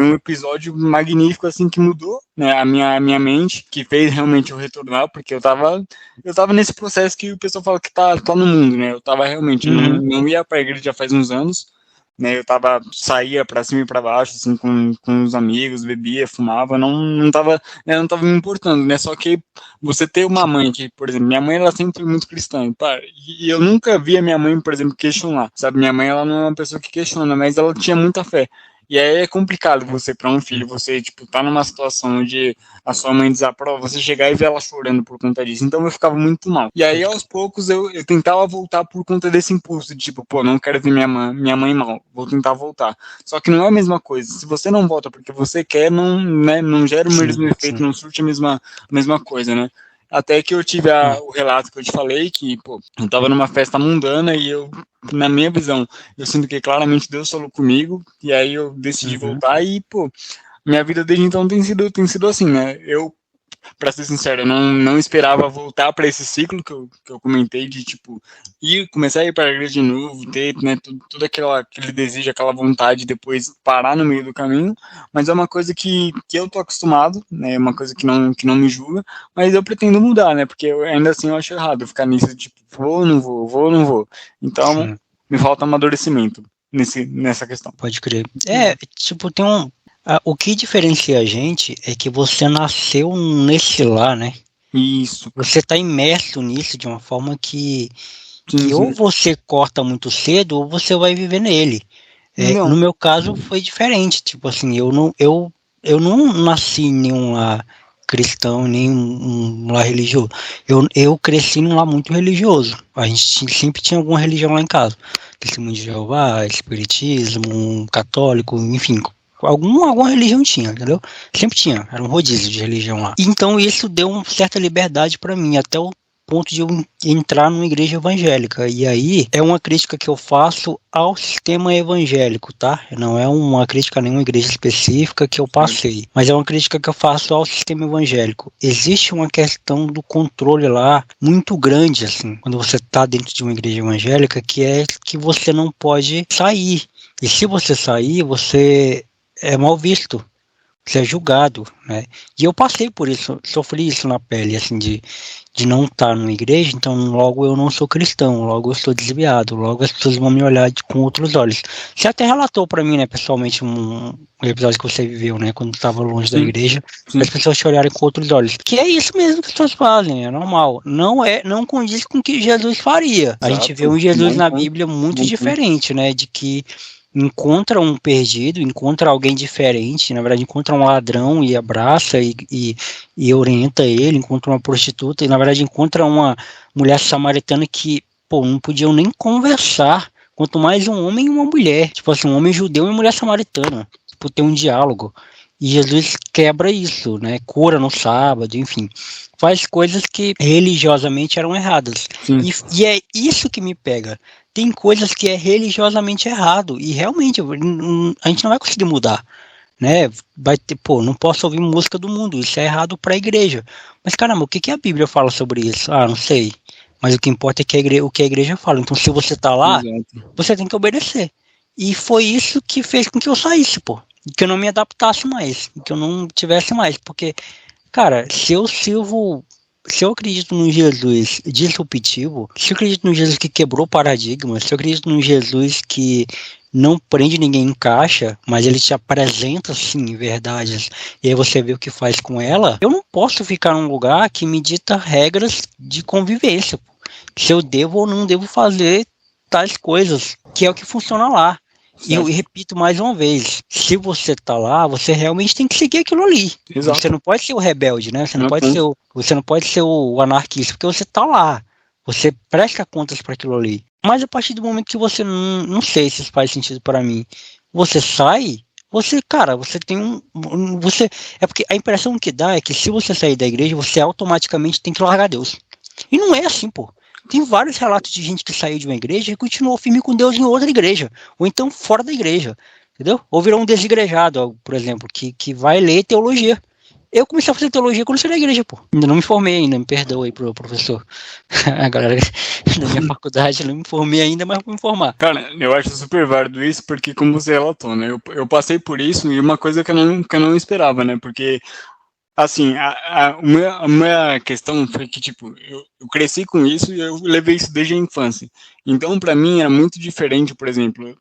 um episódio magnífico, assim, que mudou, né, a minha mente, que fez realmente eu retornar, porque eu tava nesse processo que o pessoal fala que tá no mundo, né, eu tava realmente, não ia para a igreja já faz uns anos, né, saía para cima e para baixo, assim, com os amigos, bebia, fumava, não tava me importando, né, só que você ter uma mãe que, por exemplo, minha mãe, ela sempre foi muito cristã, e eu nunca vi a minha mãe, por exemplo, questionar, sabe, minha mãe, ela não é uma pessoa que questiona, mas ela tinha muita fé, e aí é complicado você, para um filho, você, tipo, tá numa situação onde a sua mãe desaprova, você chegar e ver ela chorando por conta disso. Então eu ficava muito mal. E aí, aos poucos, eu tentava voltar por conta desse impulso, de tipo, pô, não quero ver minha mãe mal, vou tentar voltar. Só que não é a mesma coisa. Se você não volta porque você quer, não gera o mesmo efeito, não surte a mesma coisa, né? Até que eu tive o relato que eu te falei, que, pô, eu tava numa festa mundana e eu, na minha visão, eu sinto que claramente Deus falou comigo, e aí eu decidi voltar e, pô, minha vida desde então tem sido assim, né? Eu, pra ser sincero, eu não esperava voltar para esse ciclo que eu comentei de, tipo, começar a ir para a igreja de novo, ter, né, tudo aquele desejo, aquela vontade, depois parar no meio do caminho, mas é uma coisa que eu tô acostumado, né, é uma coisa que não me julga, mas eu pretendo mudar, né, porque ainda assim eu acho errado ficar nisso, tipo, vou ou não vou. Então, me falta amadurecimento nessa questão. Pode crer. Tipo, o que diferencia a gente é que você nasceu nesse lar, né? Isso. Você está imerso nisso de uma forma que ou você corta muito cedo ou você vai viver nele. No meu caso foi diferente. Tipo assim, eu não nasci em nenhum lar cristão, nem um lar religioso. Eu cresci num lar muito religioso. A gente sempre tinha alguma religião lá em casa. Testemunho de Jeová, espiritismo, católico, enfim, alguma religião tinha, entendeu? Sempre tinha, era um rodízio de religião lá. Então isso deu uma certa liberdade para mim, até o ponto de eu entrar numa igreja evangélica. E aí é uma crítica que eu faço ao sistema evangélico, tá? Não é uma crítica a nenhuma igreja específica que eu passei, mas é uma crítica que eu faço ao sistema evangélico. Existe uma questão do controle lá muito grande, assim, quando você está dentro de uma igreja evangélica, que é que você não pode sair. E se você sair, você é mal visto, você é julgado, né? E eu passei por isso, sofri isso na pele, assim, de não estar numa igreja, então logo eu não sou cristão, logo eu sou desviado, logo as pessoas vão me olhar com outros olhos. Você até relatou para mim, né, pessoalmente, um episódio que você viveu, né, quando estava longe da igreja, as pessoas te olharem com outros olhos. Que é isso mesmo que as pessoas fazem, é normal. Não condiz com o que Jesus faria. Exato. A gente vê um Jesus na Bíblia muito diferente, né, de que encontra um perdido, encontra alguém diferente, na verdade encontra um ladrão e abraça e orienta ele, encontra uma prostituta e na verdade encontra uma mulher samaritana que, pô, não podiam nem conversar, quanto mais um homem e uma mulher, tipo assim, um homem judeu e uma mulher samaritana, tipo, ter um diálogo. E Jesus quebra isso, né? Cura no sábado, enfim. Faz coisas que religiosamente eram erradas. E é isso que me pega. Tem coisas que é religiosamente errado. E realmente, a gente não vai conseguir mudar. Né? Vai ter, pô, não posso ouvir música do mundo. Isso é errado para a igreja. Mas caramba, o que a Bíblia fala sobre isso? Ah, não sei. Mas o que importa é o que a igreja fala. Então, se você tá lá, você tem que obedecer. E foi isso que fez com que eu saísse, pô. Que eu não me adaptasse mais, que eu não tivesse mais, porque, cara, se eu acredito num Jesus disruptivo, se eu acredito num Jesus que quebrou paradigmas, se eu acredito num Jesus que não prende ninguém em caixa, mas ele te apresenta, sim, verdades, e aí você vê o que faz com ela, eu não posso ficar num lugar que me dita regras de convivência, se eu devo ou não devo fazer tais coisas, que é o que funciona lá. E eu repito mais uma vez, se você tá lá, você realmente tem que seguir aquilo ali. Exato. Você não pode ser o rebelde, né? Você não pode ser o anarquista, porque você tá lá. Você presta contas para aquilo ali. Mas a partir do momento que você não sei se isso faz sentido para mim, você sai, você tem é porque a impressão que dá é que se você sair da igreja, você automaticamente tem que largar Deus. E não é assim, pô. Tem vários relatos de gente que saiu de uma igreja e continuou firme com Deus em outra igreja, ou então fora da igreja, entendeu? Ou virou um desigrejado, por exemplo, que vai ler teologia. Eu comecei a fazer teologia quando saí da igreja, pô. Ainda não me formei ainda, me perdoa aí pro professor. A galera da minha faculdade, eu não me formei ainda, mas vou me formar. Cara, eu acho super válido isso, porque como você relatou, né? Eu passei por isso e uma coisa que eu não esperava, né? Porque assim, a minha questão foi que, tipo, eu cresci com isso e eu levei isso desde a infância. Então, para mim, era muito diferente, por exemplo,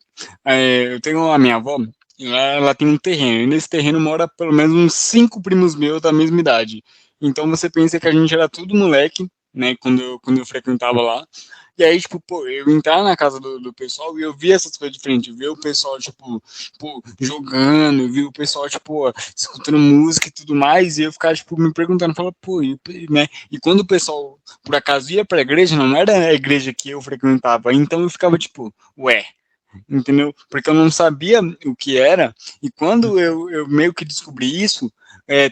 eu tenho a minha avó, ela tem um terreno, e nesse terreno mora pelo menos uns 5 primos meus da mesma idade. Então, você pensa que a gente era tudo moleque, né, quando eu frequentava lá. E aí, tipo, pô, eu entrar na casa do pessoal e eu vi essas coisas diferentes. Eu vi o pessoal, tipo, pô, jogando, eu vi o pessoal, tipo, escutando música e tudo mais. E eu ficava, tipo, me perguntando, falava, pô, né? E quando o pessoal, por acaso, ia pra igreja, não era a igreja que eu frequentava. Então eu ficava, tipo, ué, entendeu? Porque eu não sabia o que era. E quando eu meio que descobri isso,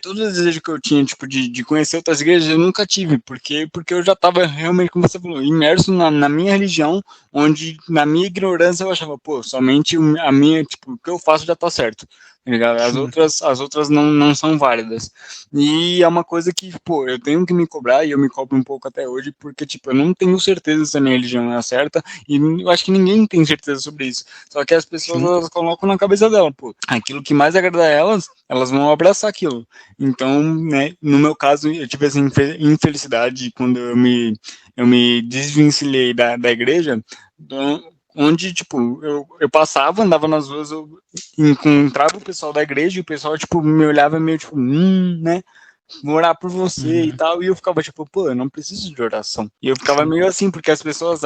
todo o desejo que eu tinha, tipo, de conhecer outras igrejas, eu nunca tive, porque eu já estava realmente, como você falou, imerso na minha religião, onde na minha ignorância eu achava, pô, somente a minha, tipo, o que eu faço já tá certo, tá ligado? As outras não são válidas. E é uma coisa que, pô, eu tenho que me cobrar, e eu me cobro um pouco até hoje, porque, tipo, eu não tenho certeza se a minha religião é a certa, e eu acho que ninguém tem certeza sobre isso. Só que as pessoas, elas colocam na cabeça dela, pô, aquilo que mais agrada a elas vão abraçar aquilo. Então, né, no meu caso, eu tive essa infelicidade quando eu me desvencilhei da igreja, onde, tipo, eu passava, andava nas ruas, eu encontrava o pessoal da igreja e o pessoal, tipo, me olhava meio, tipo, né, vou orar por você e tal, e eu ficava tipo, pô, eu não preciso de oração. E eu ficava meio assim, porque as pessoas,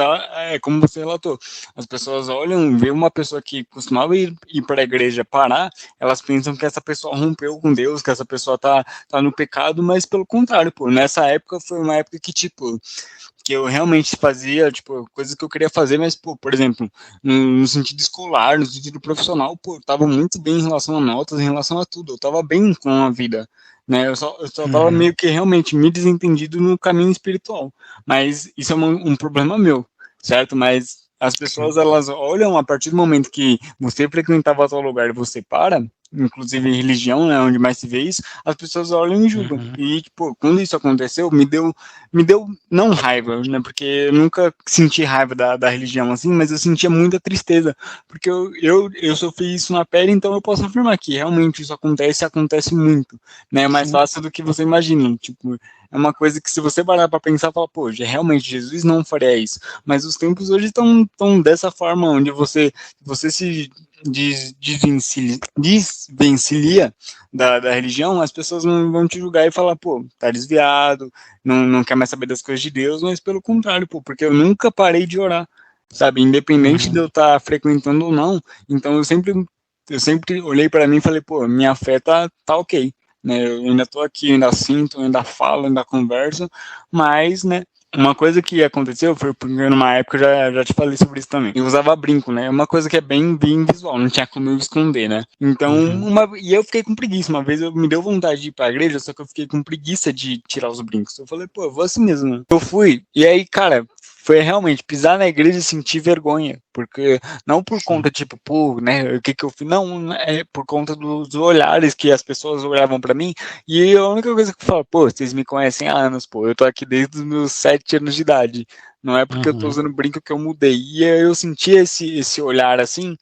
como você relatou, as pessoas olham, vê uma pessoa que costumava ir para a igreja parar, elas pensam que essa pessoa rompeu com Deus, que essa pessoa tá no pecado, mas pelo contrário, pô, nessa época foi uma época que, tipo, que eu realmente fazia, tipo, coisas que eu queria fazer, mas, pô, por exemplo, no sentido escolar, no sentido profissional, pô, eu tava muito bem em relação a notas, em relação a tudo, eu tava bem com a vida, né, eu só tava meio que realmente me desentendido no caminho espiritual, mas isso é um problema meu, certo? Mas as pessoas, elas olham a partir do momento que você frequentava tal lugar e você para, inclusive religião, né, onde mais se vê isso, as pessoas olham e julgam. E, tipo, quando isso aconteceu, me deu não raiva, né, porque eu nunca senti raiva da religião assim, mas eu sentia muita tristeza, porque eu sofri isso na pele, então eu posso afirmar que realmente isso acontece muito, né, é mais fácil do que você imagina, tipo, é uma coisa que se você parar para pensar, fala, pô, realmente Jesus não faria isso, mas os tempos hoje estão dessa forma, onde você se desvencilha da religião, as pessoas não vão te julgar e falar, pô, tá desviado, não quer mais saber das coisas de Deus, mas pelo contrário, pô, porque eu nunca parei de orar, sabe? Independente de eu estar frequentando ou não. Então eu sempre olhei para mim e falei, pô, minha fé tá ok, né? Eu ainda tô aqui, ainda sinto, ainda falo, ainda converso, mas, né? Uma coisa que aconteceu foi porque numa época eu já te falei sobre isso também. Eu usava brinco, né? Uma coisa que é bem visual, não tinha como eu esconder, né? Então, e eu fiquei com preguiça. Uma vez me deu vontade de ir pra igreja, só que eu fiquei com preguiça de tirar os brincos. Eu falei, pô, eu vou assim mesmo. Eu fui, e aí, cara, foi realmente pisar na igreja e sentir vergonha, porque não por conta, tipo, pô, né, o que eu fiz, não, é por conta dos olhares que as pessoas olhavam para mim, e a única coisa que eu falo, pô, vocês me conhecem há anos, pô, eu tô aqui desde os meus 7 anos de idade, não é porque eu tô usando brinco que eu mudei, e aí eu senti esse olhar assim,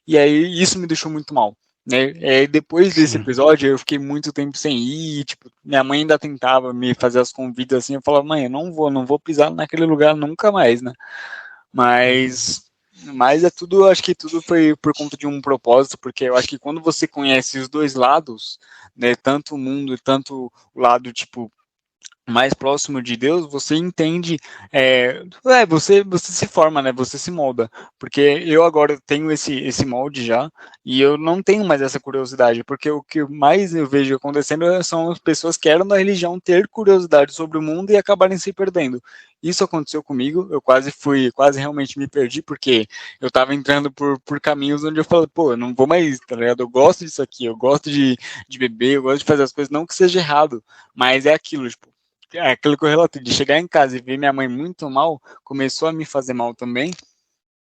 e aí isso me deixou muito mal. Né? Depois desse episódio, eu fiquei muito tempo sem ir, tipo, minha mãe ainda tentava me fazer as convidas assim, eu falava, mãe, eu não vou pisar naquele lugar nunca mais, né? Mas é tudo, acho que tudo foi por conta de um propósito, porque eu acho que quando você conhece os dois lados, né, tanto o mundo e tanto o lado, tipo, mais próximo de Deus, você entende, você se forma, né? Você se molda, porque eu agora tenho esse molde já e eu não tenho mais essa curiosidade, porque o que mais eu vejo acontecendo são as pessoas que eram da religião ter curiosidade sobre o mundo e acabarem se perdendo. Isso aconteceu comigo, eu quase realmente me perdi, porque eu tava entrando por caminhos onde eu falei, pô, eu não vou mais, tá ligado? Eu gosto disso aqui, eu gosto de beber, eu gosto de fazer as coisas, não que seja errado, mas é aquilo, tipo, aquilo que eu relatei, de chegar em casa e ver minha mãe muito mal, começou a me fazer mal também.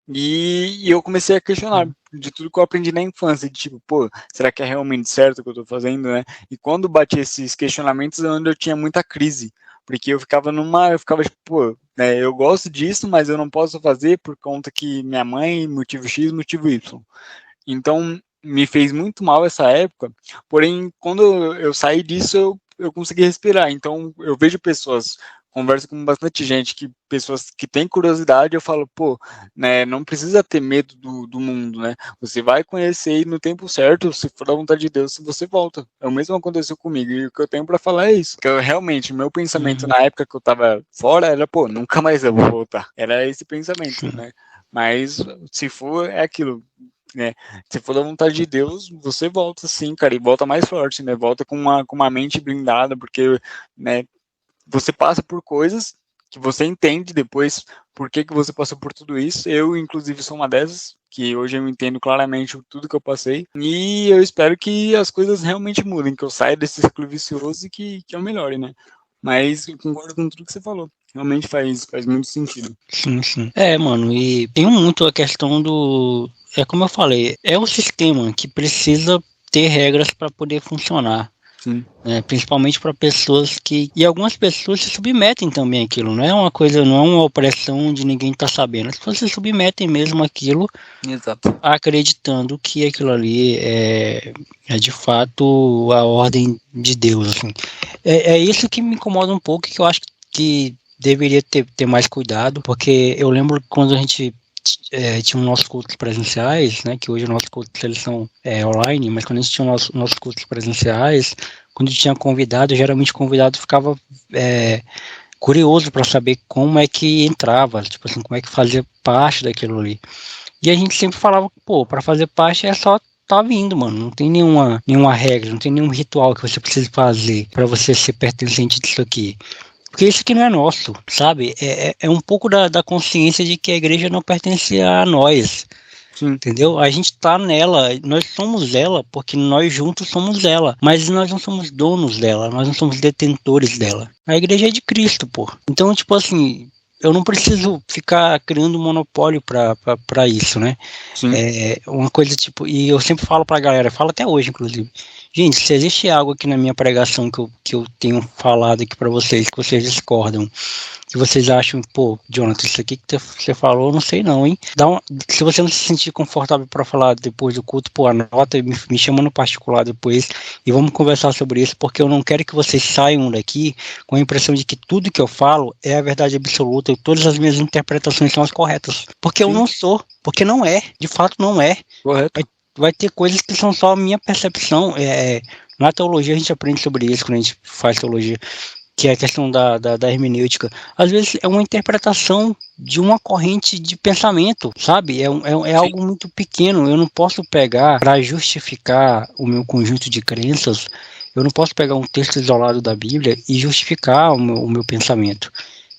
E eu comecei a questionar de tudo que eu aprendi na infância, de tipo, pô, será que é realmente certo o que eu tô fazendo, né? E quando bati esses questionamentos é onde eu tinha muita crise, porque eu ficava tipo, pô, né, eu gosto disso, mas eu não posso fazer por conta que minha mãe, motivo X, motivo Y. Então, me fez muito mal essa época, porém, quando eu saí disso, eu consegui respirar. Então, eu vejo pessoas, converso com bastante gente, pessoas que têm curiosidade, eu falo, pô, né, não precisa ter medo do mundo, né? Você vai conhecer e no tempo certo, se for da vontade de Deus, você volta. É o mesmo que aconteceu comigo, e o que eu tenho para falar é isso. Que eu realmente, meu pensamento na época que eu tava fora era, pô, nunca mais eu vou voltar. Era esse pensamento, né? Mas, se for, é aquilo, né? Se for da vontade de Deus, você volta sim, cara, e volta mais forte, né? Volta com uma mente blindada, porque, né, você passa por coisas que você entende depois por que você passou por tudo isso. Eu, inclusive, sou uma dessas, que hoje eu entendo claramente tudo que eu passei, e eu espero que as coisas realmente mudem, que eu saia desse ciclo vicioso e que eu melhore, né? Mas eu concordo com tudo que você falou. Realmente faz muito sentido. Sim, sim. Mano, e tem muito a questão do... É como eu falei, é um sistema que precisa ter regras para poder funcionar. Sim. Principalmente para pessoas que... E algumas pessoas se submetem também àquilo. Não é uma coisa, não é uma opressão de ninguém tá sabendo. As pessoas se submetem mesmo àquilo. Exato. Acreditando que aquilo ali é de fato a ordem de Deus. Assim. É isso que me incomoda um pouco, que eu acho que deveria ter mais cuidado, porque eu lembro quando a gente tinha os nossos cultos presenciais, né, que hoje os nossos cultos eles são online, mas quando a gente tinha os nossos cultos presenciais, quando tinha convidado, geralmente o convidado ficava curioso para saber como é que entrava, tipo assim, como é que fazia parte daquilo ali. E a gente sempre falava, pô, para fazer parte é só tá vindo, mano. Não tem nenhuma regra, não tem nenhum ritual que você precisa fazer para você ser pertencente disso aqui. Porque isso aqui não é nosso, sabe? É um pouco da consciência de que a igreja não pertence a nós. Sim. Entendeu? A gente tá nela, nós somos ela, porque nós juntos somos ela. Mas nós não somos donos dela, nós não somos detentores dela. A igreja é de Cristo, pô. Então, tipo assim, eu não preciso ficar criando monopólio pra isso, né? Sim. Uma coisa tipo, e eu sempre falo pra galera, falo até hoje, inclusive. Gente, se existe algo aqui na minha pregação que eu tenho falado aqui pra vocês, que vocês discordam, que vocês acham, pô, Jonathan, isso aqui que você falou, não sei não, hein? Se você não se sentir confortável para falar depois do culto, pô, anota, me chama no particular depois e vamos conversar sobre isso, porque eu não quero que vocês saiam daqui com a impressão de que tudo que eu falo é a verdade absoluta e todas as minhas interpretações são as corretas. Porque Sim. Eu não sou, porque não é, de fato não é. Correto. Vai ter coisas que são só a minha percepção. Na teologia a gente aprende sobre isso quando a gente faz teologia. que é a questão da hermenêutica. Às vezes é uma interpretação de uma corrente de pensamento, sabe? É algo muito pequeno. Eu não posso pegar para justificar o meu conjunto de crenças. Eu não posso pegar um texto isolado da Bíblia e justificar o meu pensamento.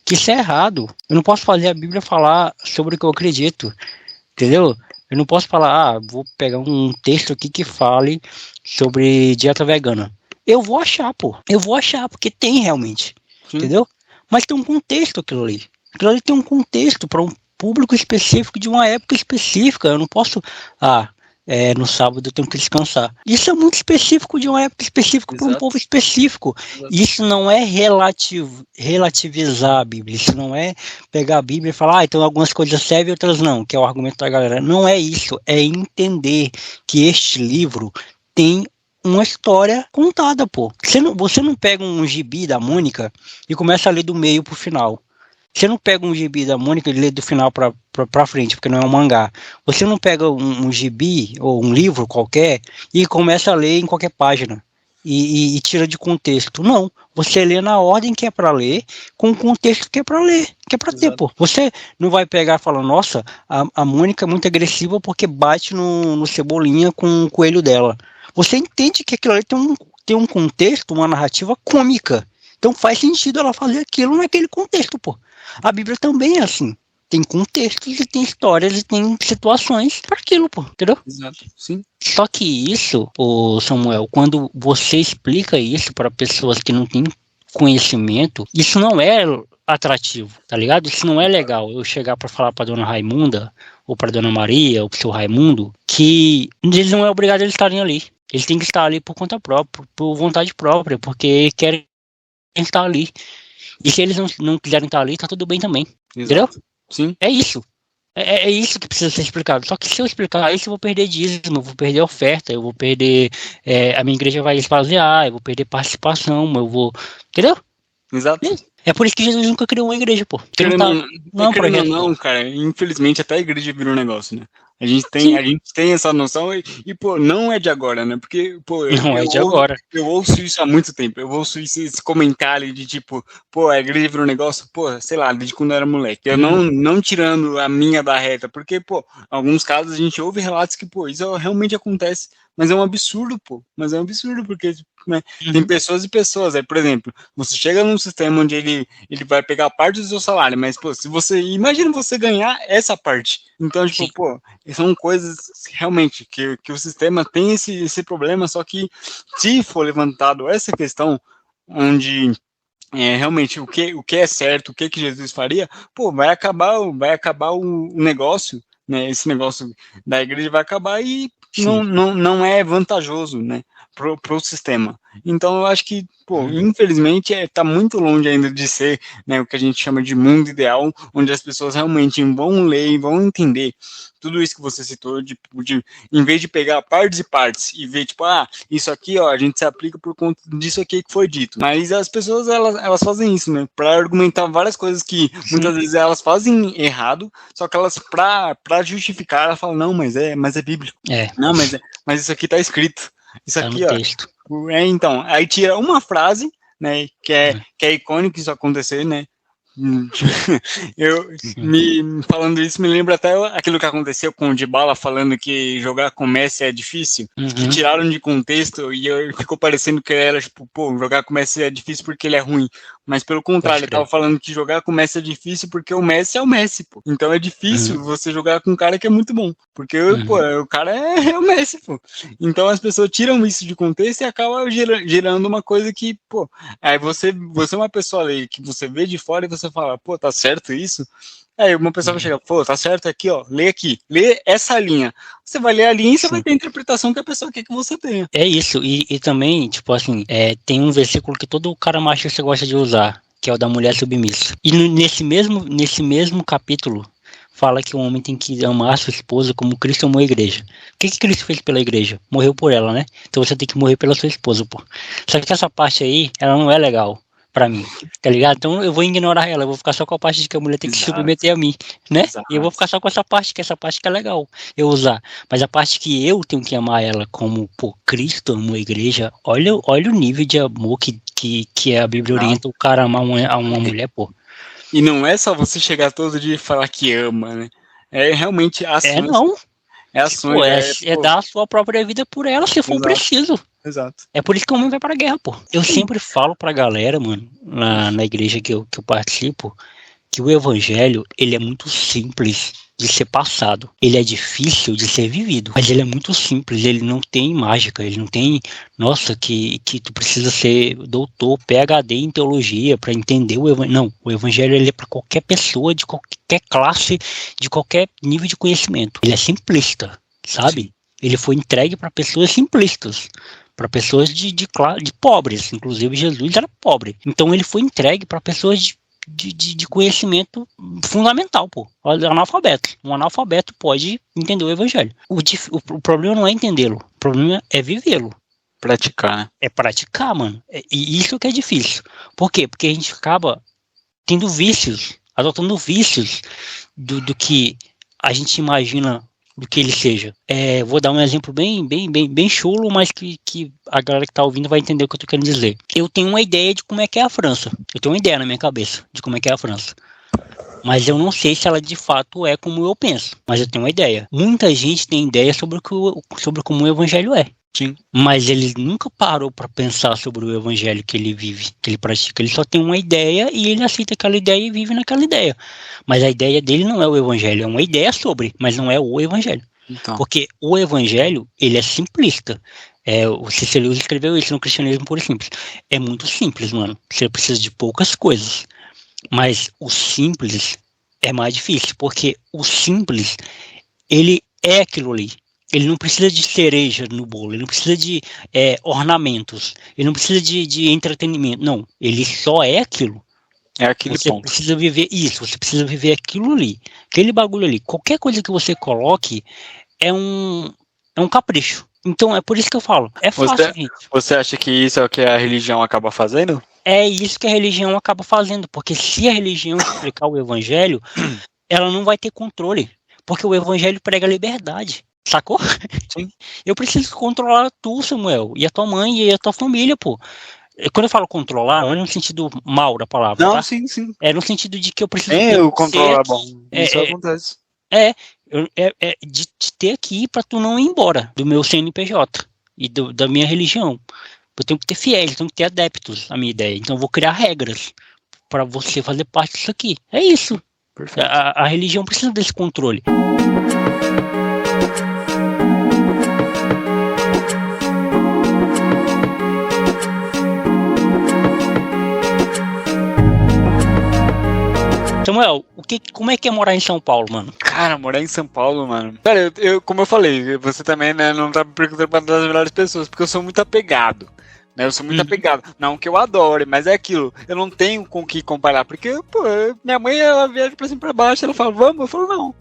Que isso é errado. Eu não posso fazer a Bíblia falar sobre o que eu acredito. Entendeu? Eu não posso falar, vou pegar um texto aqui que fale sobre dieta vegana. Eu vou achar, porque tem realmente. Sim. Entendeu? Mas tem um contexto aquilo ali. Aquilo ali tem um contexto para um público específico de uma época específica. Eu não posso, no sábado eu tenho que descansar. Isso é muito específico de uma época específica para um povo específico. Exato. Isso não é relativizar a Bíblia. Isso não é pegar a Bíblia e falar, então algumas coisas servem e outras não, que é o argumento da galera. Não é isso. É entender que este livro tem uma história contada, pô. Você não pega um gibi da Mônica e começa a ler do meio pro final. Você não pega um gibi da Mônica e lê do final pra frente, porque não é um mangá. Você não pega um gibi ou um livro qualquer e começa a ler em qualquer página e tira de contexto. Não. Você lê na ordem que é pra ler, com o contexto que é pra ler, que é pra ter, pô. Você não vai pegar e falar, nossa, a Mônica é muito agressiva porque bate no Cebolinha com o coelho dela. Você entende que aquilo ali tem um contexto, uma narrativa cômica. Então faz sentido ela fazer aquilo naquele contexto, pô. A Bíblia também é assim. Tem contextos e tem histórias e tem situações para aquilo, pô. Entendeu? Exato, sim. Só que isso, Samuel, quando você explica isso para pessoas que não têm conhecimento, isso não é atrativo, tá ligado? Isso não é legal. Eu chegar para falar para dona Raimunda, ou para dona Maria, ou pro seu Raimundo, que eles não é obrigado a eles estarem ali. Eles têm que estar ali por conta própria, por vontade própria, porque querem estar ali. E se eles não quiserem estar ali, tá tudo bem também. Exato. Entendeu? Sim. É isso. É isso que precisa ser explicado. Só que se eu explicar isso, eu vou perder dízimo, eu vou perder oferta, eu vou perder... a minha igreja vai esvaziar, eu vou perder participação, eu vou... Entendeu? Exato. É por isso que Jesus nunca criou uma igreja, pô. Não, cara, infelizmente até a igreja virou um negócio, né? A gente tem essa noção e, pô, não é de agora, né? Porque, pô, eu ouço isso há muito tempo. Eu ouço esse comentário de tipo, pô, a igreja virou um negócio, pô, sei lá, desde quando eu era moleque. Eu não tirando a minha da reta, porque, pô, em alguns casos a gente ouve relatos que, pô, isso realmente acontece. Mas é um absurdo, pô. Mas é um absurdo, porque, né, tem pessoas e pessoas. Aí, por exemplo, você chega num sistema onde ele vai pegar parte do seu salário, mas, pô, se você... Imagina você ganhar essa parte. Então, tipo, sim, pô, são coisas realmente que o sistema tem esse problema, só que se for levantado essa questão onde... realmente o que é certo, o que Jesus faria, pô, vai acabar o negócio, né? Esse negócio da igreja vai acabar e não é vantajoso, né, pro sistema. Então eu acho que, pô, infelizmente tá muito longe ainda de ser, né, o que a gente chama de mundo ideal, onde as pessoas realmente vão ler e vão entender tudo isso que você citou, em vez de pegar partes e partes e ver, tipo, isso aqui, ó, a gente se aplica por conta disso aqui que foi dito. Mas as pessoas, elas fazem isso, né, para argumentar várias coisas que muitas vezes elas fazem errado, só que elas, pra justificar, elas falam, não, mas é bíblico. Não, mas isso aqui tá escrito. Isso aqui, ó. Texto. Então, aí tira uma frase, né, que é icônico isso acontecer, né? Falando isso, me lembra até aquilo que aconteceu com o Dybala falando que jogar com Messi é difícil, que tiraram de contexto e ficou parecendo que era tipo, pô, jogar com Messi é difícil porque ele é ruim, mas pelo contrário, ele tava falando que jogar com Messi é difícil porque o Messi é o Messi, pô. Então é difícil você jogar com um cara que é muito bom, porque pô, o cara é o Messi, pô. Então as pessoas tiram isso de contexto e acabam gerando uma coisa que, pô, aí você é uma pessoa ali que você vê de fora e você fala, pô, tá certo isso? Aí uma pessoa vai chegar, pô, tá certo aqui, ó, lê essa linha. Você vai ler a linha e você vai ter a interpretação que a pessoa quer que você tenha. É isso, e também, tipo assim, tem um versículo que todo cara machista gosta de usar, que é o da mulher submissa. E nesse mesmo capítulo, fala que o homem tem que amar a sua esposa como Cristo amou a igreja. O que Cristo fez pela igreja? Morreu por ela, né? Então você tem que morrer pela sua esposa, pô. Só que essa parte aí, ela não é legal pra mim, tá ligado? Então eu vou ignorar ela, eu vou ficar só com a parte de que a mulher tem que se submeter a mim, né? Exato. E eu vou ficar só com essa parte que é legal eu usar. Mas a parte que eu tenho que amar ela como, pô, Cristo amou a igreja, olha o nível de amor que que a Bíblia orienta o cara a amar uma mulher, pô. E não é só você chegar todo dia e falar que ama, né? É realmente ações. Não. É ações. É dar a sua própria vida por ela, se for preciso. Exato. É por isso que o homem vai pra guerra, pô. Eu sempre falo pra galera, mano, na igreja que eu participo, que o evangelho, ele é muito simples de ser passado. Ele é difícil de ser vivido, mas ele é muito simples, ele não tem mágica, ele não tem, nossa, que tu precisa ser doutor, PhD em teologia para entender o evangelho. Não, o evangelho ele é para qualquer pessoa, de qualquer classe, de qualquer nível de conhecimento. Ele é simplista, sabe? Sim. Ele foi entregue para pessoas simplistas, para pessoas de pobres, inclusive Jesus era pobre. Então ele foi entregue para pessoas de conhecimento fundamental, pô. Analfabeto. Um analfabeto pode entender o evangelho. O problema não é entendê-lo, o problema é vivê-lo. Praticar, né? É praticar, mano. E isso que é difícil. Por quê? Porque a gente acaba tendo vícios, adotando vícios do que a gente imagina do que ele seja. Vou dar um exemplo bem chulo, mas que a galera que tá ouvindo vai entender o que eu tô querendo dizer. Eu tenho uma ideia de como é que é a França. Eu tenho uma ideia na minha cabeça de como é que é a França. Mas eu não sei se ela de fato é como eu penso. Mas eu tenho uma ideia. Muita gente tem ideia sobre como o evangelho é. Sim. Mas ele nunca parou para pensar sobre o evangelho que ele vive, que ele pratica. Ele só tem uma ideia e ele aceita aquela ideia e vive naquela ideia. Mas a ideia dele não é o evangelho, é uma ideia sobre, mas não é o evangelho. Então. Porque o evangelho, ele é simplista. O C.S. Lewis escreveu isso no Cristianismo Puro e Simples. É muito simples, mano. Você precisa de poucas coisas. Mas o simples é mais difícil, porque o simples, ele é aquilo ali. Ele não precisa de cereja no bolo, ele não precisa de ornamentos, ele não precisa de entretenimento, não, ele só é aquilo. É aquele você ponto. Precisa viver isso, você precisa viver aquilo ali, aquele bagulho ali. Qualquer coisa que você coloque é um capricho. Então é por isso que eu falo, é fácil, gente. Você acha que isso é o que a religião acaba fazendo? É isso que a religião acaba fazendo, porque se a religião explicar o evangelho, ela não vai ter controle, porque o evangelho prega liberdade. Sacou? Sim. Eu preciso controlar tu, Samuel, e a tua mãe e a tua família, pô. Quando eu falo controlar, não é no sentido mal da palavra, não, tá? Sim. É no sentido de que eu preciso ter o controlar bom. Isso acontece. De te ter aqui pra tu não ir embora do meu CNPJ e da minha religião. Eu tenho que ter fiéis, eu tenho que ter adeptos, a minha ideia. Então eu vou criar regras pra você fazer parte disso aqui. É isso. Perfeito. A religião precisa desse controle. Samuel, como é que é morar em São Paulo, mano? Cara, morar em São Paulo, mano. Cara, como eu falei, você também, né, não tá me perguntando pra das melhores pessoas, porque eu sou muito apegado. Né, eu sou muito apegado. Não que eu adore, mas é aquilo. Eu não tenho com o que comparar, porque, pô, minha mãe, ela viaja pra cima e pra baixo, ela fala, vamos? Eu falo, não.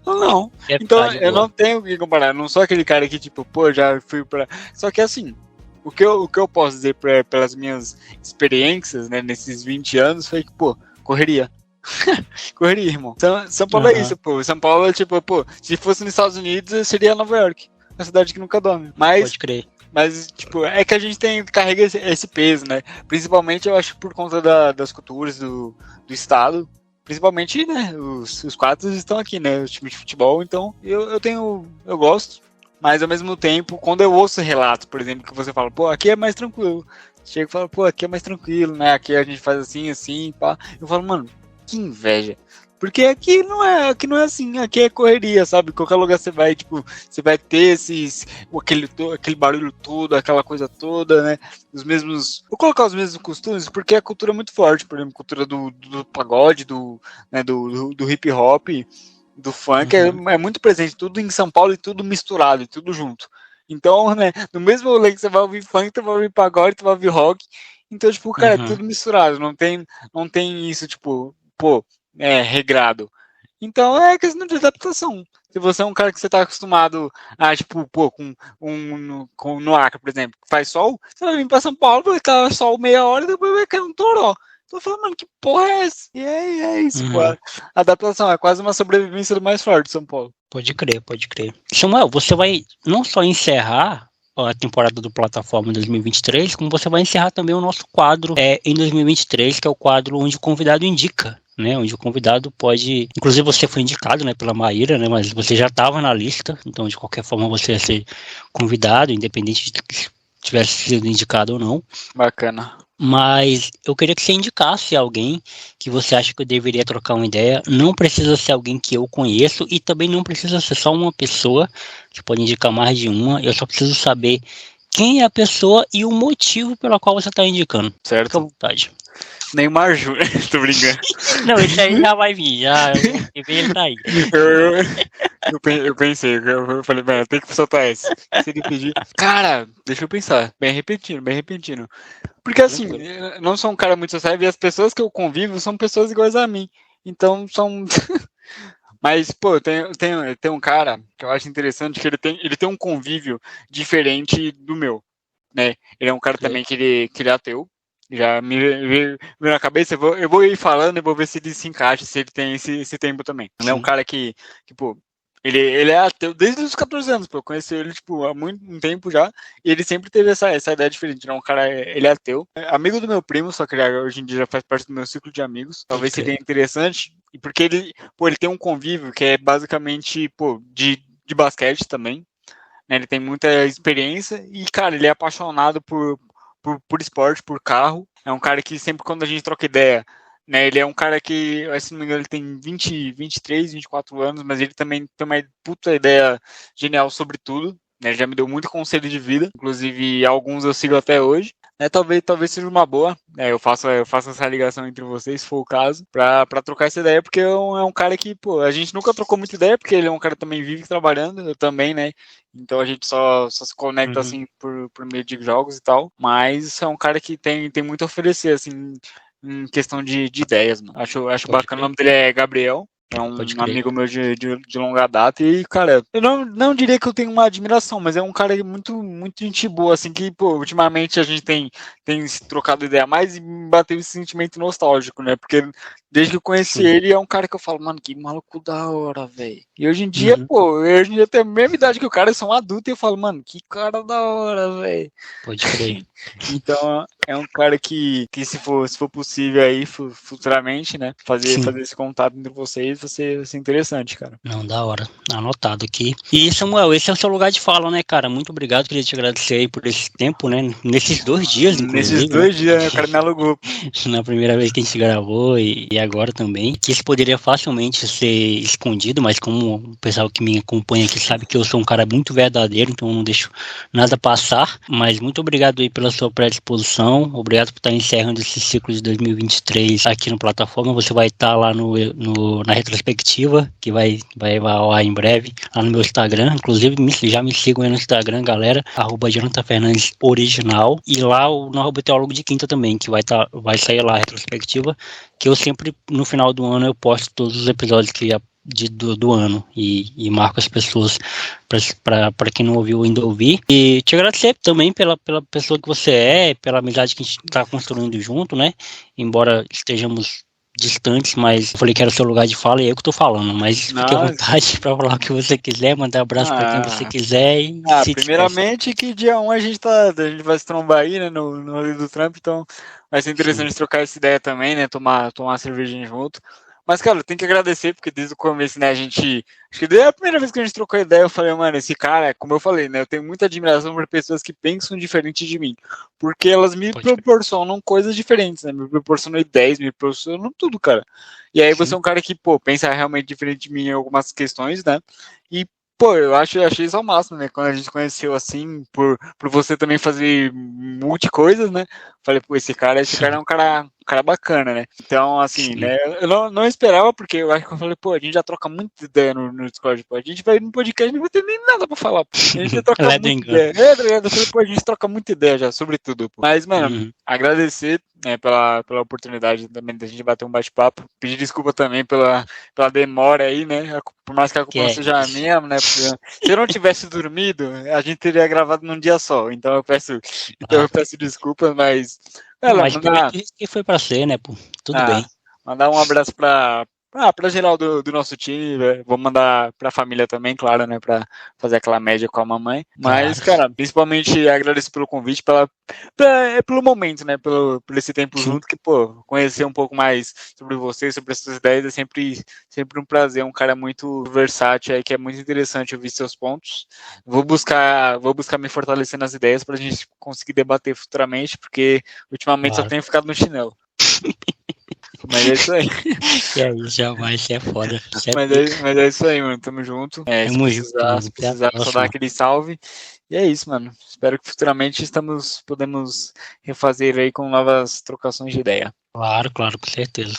Não. Então, eu não tenho o que comparar. Eu não sou aquele cara que, tipo, pô, já fui pra... Só que, assim, o que eu posso dizer pelas minhas experiências, né, nesses 20 anos, foi que, pô, correria, irmão. São Paulo é isso, pô. São Paulo é tipo, pô, se fosse nos Estados Unidos, seria Nova York, uma cidade que nunca dorme. Pode crer. Mas, tipo, é que a gente carrega esse peso, né? Principalmente, eu acho, por conta das culturas do estado. Principalmente, né, os quatro estão aqui, né, os times de futebol. Então, eu gosto. Mas, ao mesmo tempo, quando eu ouço relatos, por exemplo, que você fala, pô, aqui é mais tranquilo. Chega e fala, pô, aqui é mais tranquilo, né? Aqui a gente faz assim, pá. Eu falo, mano, que inveja. Porque aqui não é assim, aqui é correria, sabe? Qualquer lugar você vai, tipo, você vai ter aquele barulho todo, aquela coisa toda, né? Vou colocar os mesmos costumes, porque a cultura é muito forte, por exemplo, a cultura do pagode, do hip hop, do funk, é muito presente, tudo em São Paulo e tudo misturado, e tudo junto. Então, né, no mesmo rolê que você vai ouvir funk, tu vai ouvir pagode, tu vai ouvir rock, então, tipo, cara, é tudo misturado, não tem isso, tipo, pô, regrado. Então é questão de adaptação. Se você é um cara que você tá acostumado a, tipo, pô, no Acre, por exemplo, que faz sol, você vai vir pra São Paulo, vai estar sol meia hora e depois vai cair um toró. Tô falando, mano, que porra é essa? E é isso, pô. A adaptação é quase uma sobrevivência do mais forte de São Paulo. Pode crer. Samuel, você vai não só encerrar a temporada do Plataforma 2023, como você vai encerrar também o nosso quadro em 2023, que é o quadro onde o convidado indica, né, onde o convidado pode, inclusive você foi indicado, né, pela Maíra, né, mas você já estava na lista, então de qualquer forma você ia ser convidado, independente de que tivesse sido indicado ou não. Bacana. Mas eu queria que você indicasse alguém que você acha que eu deveria trocar uma ideia. Não precisa ser alguém que eu conheço e também não precisa ser só uma pessoa. Você pode indicar mais de uma. Eu só preciso saber quem é a pessoa e o motivo pela qual você está indicando. Certo. Fica à vontade. Neymar Júnior, tô brincando. Não, esse aí já vai vir, já ele tá aí. Eu pensei, eu falei, velho, tem que soltar esse. Se ele pedir. Cara, deixa eu pensar. Bem repentino. Porque assim, eu não sou um cara muito sociável e as pessoas que eu convivo são pessoas iguais a mim. Então são. Mas, pô, tem um cara que eu acho interessante que ele tem um convívio diferente do meu, né? Ele é um cara também que ele é ateu. Já me veio na cabeça, eu vou ir falando e vou ver se ele se encaixa, se ele tem esse tempo também. Ele é um cara que pô, ele é ateu desde os 14 anos, pô. Eu conheci ele, tipo, há muito tempo já, e ele sempre teve essa ideia diferente. Ele é um cara, ele é ateu. É amigo do meu primo, só que ele hoje em dia já faz parte do meu ciclo de amigos. Talvez seria interessante, e porque ele tem um convívio que é basicamente, pô, de basquete também, né? Ele tem muita experiência e, cara, ele é apaixonado por esporte, por carro. É um cara que sempre quando a gente troca ideia, né, ele é um cara que, se não me engano, ele tem 23, 24 anos, mas ele também tem uma puta ideia genial sobre tudo, né, ele já me deu muito conselho de vida, inclusive alguns eu sigo até hoje. Talvez seja uma boa, eu faço essa ligação entre vocês, se for o caso, pra trocar essa ideia, porque é um cara que, pô, a gente nunca trocou muita ideia, porque ele é um cara que também vive trabalhando, eu também, né, então a gente só se conecta, assim, por meio de jogos e tal, mas é um cara que tem muito a oferecer, assim, em questão de ideias, mano. Acho bacana, o nome dele é Gabriel. É um amigo meu de longa data e, cara, eu não diria que eu tenho uma admiração, mas é um cara muito gente boa, assim, que, pô, ultimamente a gente tem se trocado ideia mais e me bateu esse sentimento nostálgico, né, porque desde que eu conheci ele, é um cara que eu falo, mano, que maluco da hora, velho. E hoje em dia, hoje em dia tem a mesma idade que o cara, eu sou um adulto e eu falo, mano, que cara da hora, velho. Pode crer. Então, é um cara que se for possível aí, futuramente, né, fazer esse contato entre vocês, vai ser interessante, cara. Não, da hora. Anotado aqui. E, Samuel, esse é o seu lugar de fala, né, cara? Muito obrigado, queria te agradecer aí por esse tempo, né? Nesses 2 dias, inclusive. Nesses 2 dias, né? O cara me alugou. Na primeira vez que a gente gravou e agora também. Que isso poderia facilmente ser escondido, mas como o pessoal que me acompanha aqui sabe que eu sou um cara muito verdadeiro, então eu não deixo nada passar. Mas muito obrigado aí pela sua predisposição. Obrigado por estar encerrando esse ciclo de 2023 aqui no Plataforma. Você vai estar lá na retrospectiva, que vai ao ar em breve, lá no meu Instagram. Inclusive, já me sigam aí no Instagram, galera, @JonathanFernandesOriginal. E lá no Teólogo de Quinta também, que vai sair lá a retrospectiva, que eu sempre, no final do ano, eu posto todos os episódios do ano e marco as pessoas para quem não ouviu ainda ouvir. E te agradecer também pela pessoa que você é, pela amizade que a gente está construindo junto, né? Embora estejamos distantes, mas eu falei que era o seu lugar de fala e eu que tô falando, mas fique à vontade para falar o que você quiser, mandar um abraço para quem você quiser. Primeiramente que dia 1 a gente vai se trombar aí, né, no rolê do Trump, então vai ser interessante trocar essa ideia também, né, tomar uma cervejinha junto. Mas, cara, eu tenho que agradecer, porque desde o começo, né, acho que desde a primeira vez que a gente trocou ideia, eu falei, mano, esse cara, como eu falei, né, eu tenho muita admiração por pessoas que pensam diferente de mim, porque elas me proporcionam coisas diferentes, né, me proporcionam ideias, me proporcionam tudo, cara. E aí você é um cara que, pô, pensa realmente diferente de mim em algumas questões, né, e, pô, eu achei isso ao máximo, né, quando a gente conheceu, assim, por você também fazer coisas, né, falei, pô, esse cara é um cara bacana, né? Então, assim, né? Eu não esperava, porque eu acho que eu falei, pô, a gente já troca muita ideia no Discord, pô. A gente vai no podcast e não vai ter nem nada pra falar, pô. A gente já troca muita ideia. Eu falei, pô, a gente troca muita ideia já, sobre tudo, pô. Mas, mano, agradecer, né, pela oportunidade também da gente bater um bate-papo. Pedir desculpa também pela demora aí, né? Por mais que a culpa seja minha, né? Porque se eu não tivesse dormido, a gente teria gravado num dia só. Então eu peço desculpas, mas. Mas que foi pra ser, né, pô? Tudo bem. Mandar um abraço pra Pra geral do nosso time, vou mandar pra família também, claro, né, pra fazer aquela média com a mamãe. Mas, cara, principalmente agradeço pelo convite, pelo momento, né, por esse tempo junto, que, pô, conhecer um pouco mais sobre você, sobre as suas ideias, é sempre um prazer, um cara muito versátil aí, que é muito interessante ouvir seus pontos. Vou buscar me fortalecer nas ideias pra gente conseguir debater futuramente, porque ultimamente só tenho ficado no chinelo. Mas é isso aí. É isso, jamais, você é foda. Mas é isso aí, mano. Tamo junto. Se precisar só dar aquele salve. E é isso, mano. Espero que futuramente podemos refazer aí com novas trocações de ideia. Claro, com certeza.